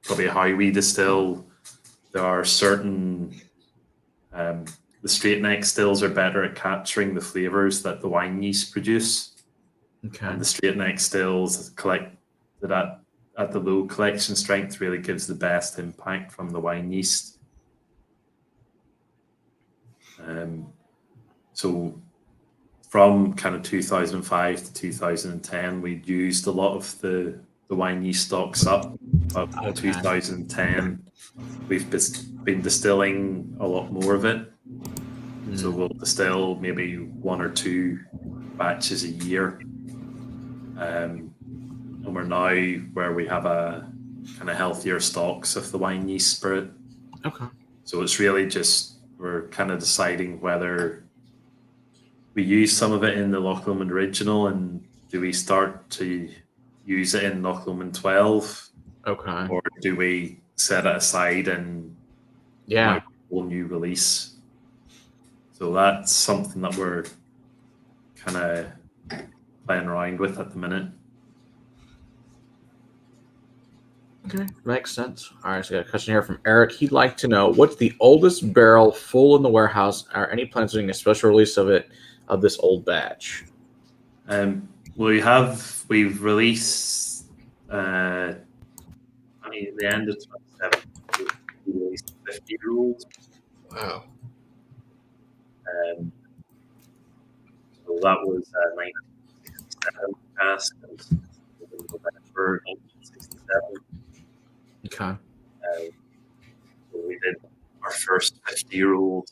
S3: probably how we distill, there are certain, the straight neck stills are better at capturing the flavors that the wine yeast produce.
S2: Okay.
S3: And the straight neck stills collected at the low collection strength really gives the best impact from the wine yeast. So from kind of 2005 to 2010, we used a lot of the wine yeast stocks up. In 2010, we've been distilling a lot more of it. So we'll distill maybe 1 or 2 batches a year. And we're now where we have a kind of healthier stocks of the wine yeast spirit.
S2: Okay.
S3: So it's really just, we're kind of deciding whether we use some of it in the Loch Lomond Original, and do we start to use it in Loch Lomond 12?
S2: Okay.
S3: Or do we set it aside and
S2: a
S3: whole new release? So that's something that we're kind of playing around with at the minute.
S2: Okay, makes sense. All right, so I got a question here from Eric. He'd like to know, what's the oldest barrel full in the warehouse? Are any plans doing a special release of this old batch?
S3: We've released the end of 2017, we released 50-year-old.
S2: Wow.
S3: So that was 1967 cask, and in November 1967.
S2: Okay.
S3: So we did our first 50-year-old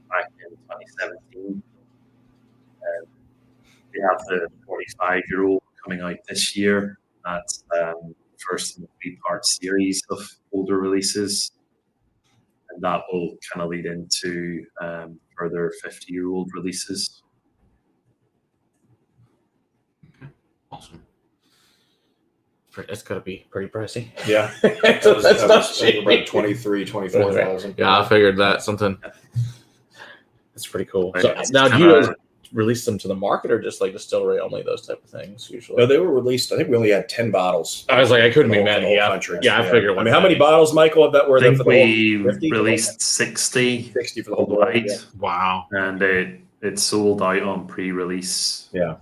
S3: back in 2017. We have the 45-year-old coming out this year. That's first in a 3-part series of older releases. And that will kind of lead into further 50-year-old releases.
S2: Awesome. It's got to be pretty pricey.
S4: Yeah.
S2: That's not cheap.
S4: About 24,000.
S2: Yeah, I figured that. Something. That's pretty cool. So
S3: It's
S2: now, do
S3: kinda-
S2: you guys release them to the market or just like distillery only, those type of things usually?
S4: No, they were released. I think we only had 10 bottles.
S2: I was like, I couldn't be
S4: in the
S2: mad.
S4: whole
S2: Yeah.
S4: country.
S2: Yeah, I figured.
S4: I mean, how many bottles, Michael, of that were
S3: I
S4: there
S3: think
S4: for the whole
S3: we
S4: 50?
S3: released 60
S4: 60 for the whole
S3: worldwide,
S4: yeah.
S2: Wow.
S3: and it sold out on pre-release.
S4: Yeah.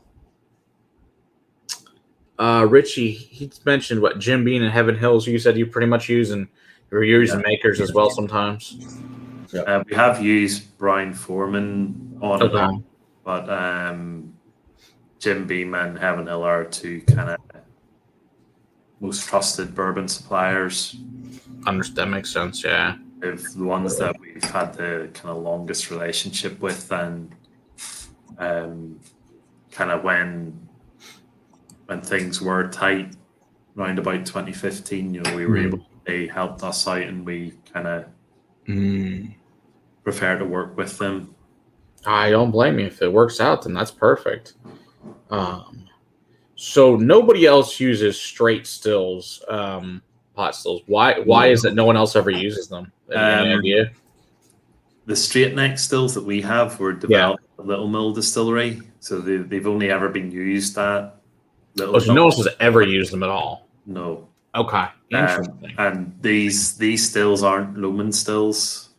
S2: Richie, he mentioned what Jim Beam and Heaven Hills. You said you pretty much use, and you're using makers as well sometimes.
S3: We have used Brian Foreman on
S2: Okay.
S3: it, but Jim Beam and Heaven Hill are two kind of most trusted bourbon suppliers.
S2: That makes sense. Yeah.
S3: They're the ones that we've had the kind of longest relationship with, and kind of when things were tight around about 2015, we were able. They helped us out, and we kind of prefer to work with them.
S2: I don't blame you. If it works out, then that's perfect. So nobody else uses straight stills, pot stills. Why is it no one else ever uses them? Any idea?
S3: The straight neck stills that we have were developed at Littlemill Distillery, so they've only ever been used at Littlemill.
S2: Oh, so no one else has ever used them at all?
S3: No.
S2: Okay. Interesting.
S3: And these stills aren't Lumen Stills.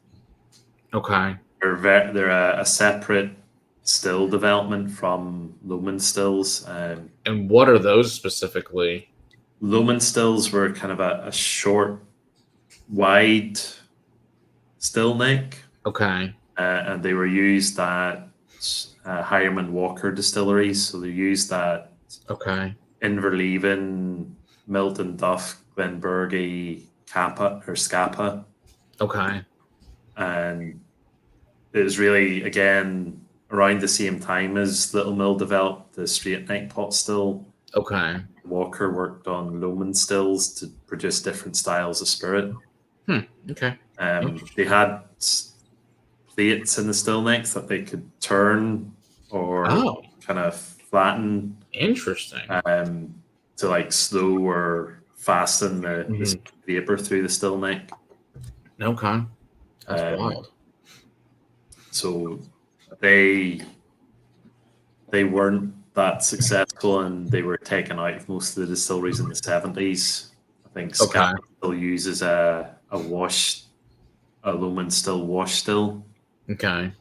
S2: Okay.
S3: They're a separate still development from Lumen Stills.
S2: And what are those specifically?
S3: Lumen Stills were kind of a short, wide still neck.
S2: Okay.
S3: And they were used at Hireman Walker distilleries. So they're used at Inverleven, Milton Duff, Glenburgie, Kappa or Scapa.
S2: Okay.
S3: And it was really, again, around the same time as Littlemill developed the straight neck pot still.
S2: Okay.
S3: Walker worked on Lumen Stills to produce different styles of spirit.
S2: Okay.
S3: They had plates in the still necks that they could turn or kind of flatten.
S2: Interesting.
S3: To like slow or fasten the vapor through the still neck.
S2: Okay. That's wild.
S3: So they weren't that successful, and they were taken out of most of the distilleries in the 70s. I think Scotland still uses a Lumen Still wash still.
S2: Okay.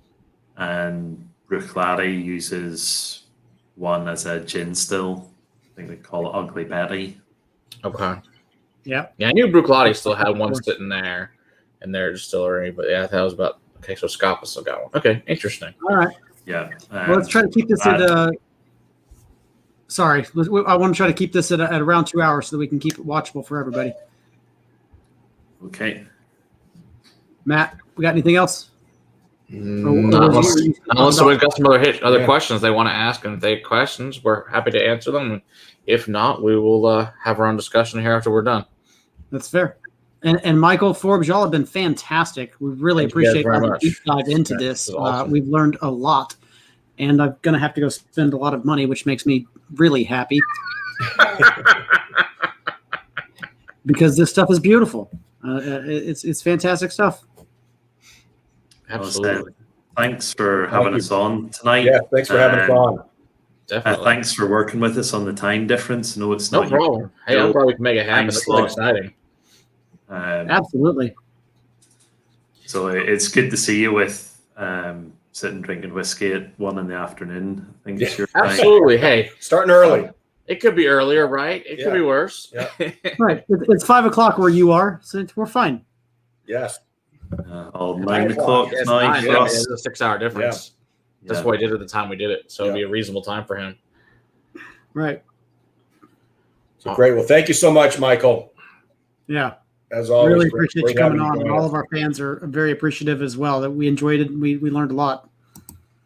S3: And Bruichladdich uses one as a gin still. I think they call it Ugly Betty.
S1: Yeah.
S2: Yeah, I knew Bruichladdich still had one sitting there in their distillery, but yeah, that was about so Scapa still got one. Okay, interesting.
S1: All right.
S3: Yeah.
S1: Well, let's try to keep this at sorry, I want to try to keep this at around 2 hours so that we can keep it watchable for everybody.
S3: Okay.
S1: Matt, we got anything else?
S2: Unless we've got some other questions they want to ask, and if they have questions, we're happy to answer them. If not, we will have our own discussion here after we're done.
S1: That's fair. And Michael, Forbes, y'all have been fantastic. We really appreciate the deep dive into this.
S2: Awesome.
S1: We've learned a lot, and I'm going to have to go spend a lot of money, which makes me really happy because this stuff is beautiful. It's fantastic stuff.
S2: Absolutely.
S3: Thanks for having us on tonight.
S4: Yeah, thanks for having us on.
S2: Definitely.
S3: Thanks for working with us on the time difference. No, it's
S2: no
S3: not
S2: problem. Hey, I'm glad we can make it happen. It's exciting.
S1: Absolutely.
S3: So it's good to see you with sitting drinking whiskey at 1 PM. I think it's your time.
S2: Absolutely. Hey,
S4: starting early.
S2: It could be earlier, right? It could be worse.
S4: Yeah.
S1: Right. It's 5 o'clock where you are, so we're fine.
S4: Yes.
S3: All 9 o'clock
S2: It's
S3: tonight
S2: 9,
S3: for
S2: yeah,
S3: us.
S2: it's a 6-hour difference. That's
S3: Yeah.
S2: what I did at the time we did it. So it'd be a reasonable time for him.
S1: Right.
S4: So great. Well, thank you so much, Michael.
S1: Yeah.
S4: As always,
S1: Really appreciate you coming on. And all
S4: us.
S1: of our fans are very appreciative as well that we enjoyed it. We learned a lot.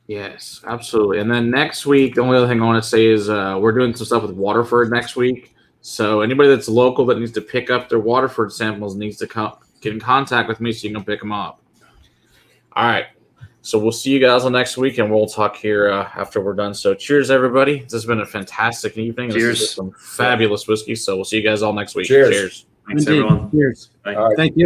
S2: Yes, absolutely. And then next week, the only other thing I want to say is we're doing some stuff with Waterford next week. So anybody that's local that needs to pick up their Waterford samples needs to get in contact with me so you can pick them up. All right. So we'll see you guys on next week, and we'll talk here after we're done. So cheers, everybody. This has been a fantastic evening.
S3: Cheers.
S2: This is some fabulous whiskey. So we'll see you guys all next week.
S4: Cheers.
S2: Cheers.
S3: Thanks,
S1: Indeed.
S3: everyone.
S1: Cheers.
S3: Bye.
S4: All right.
S1: Thank you.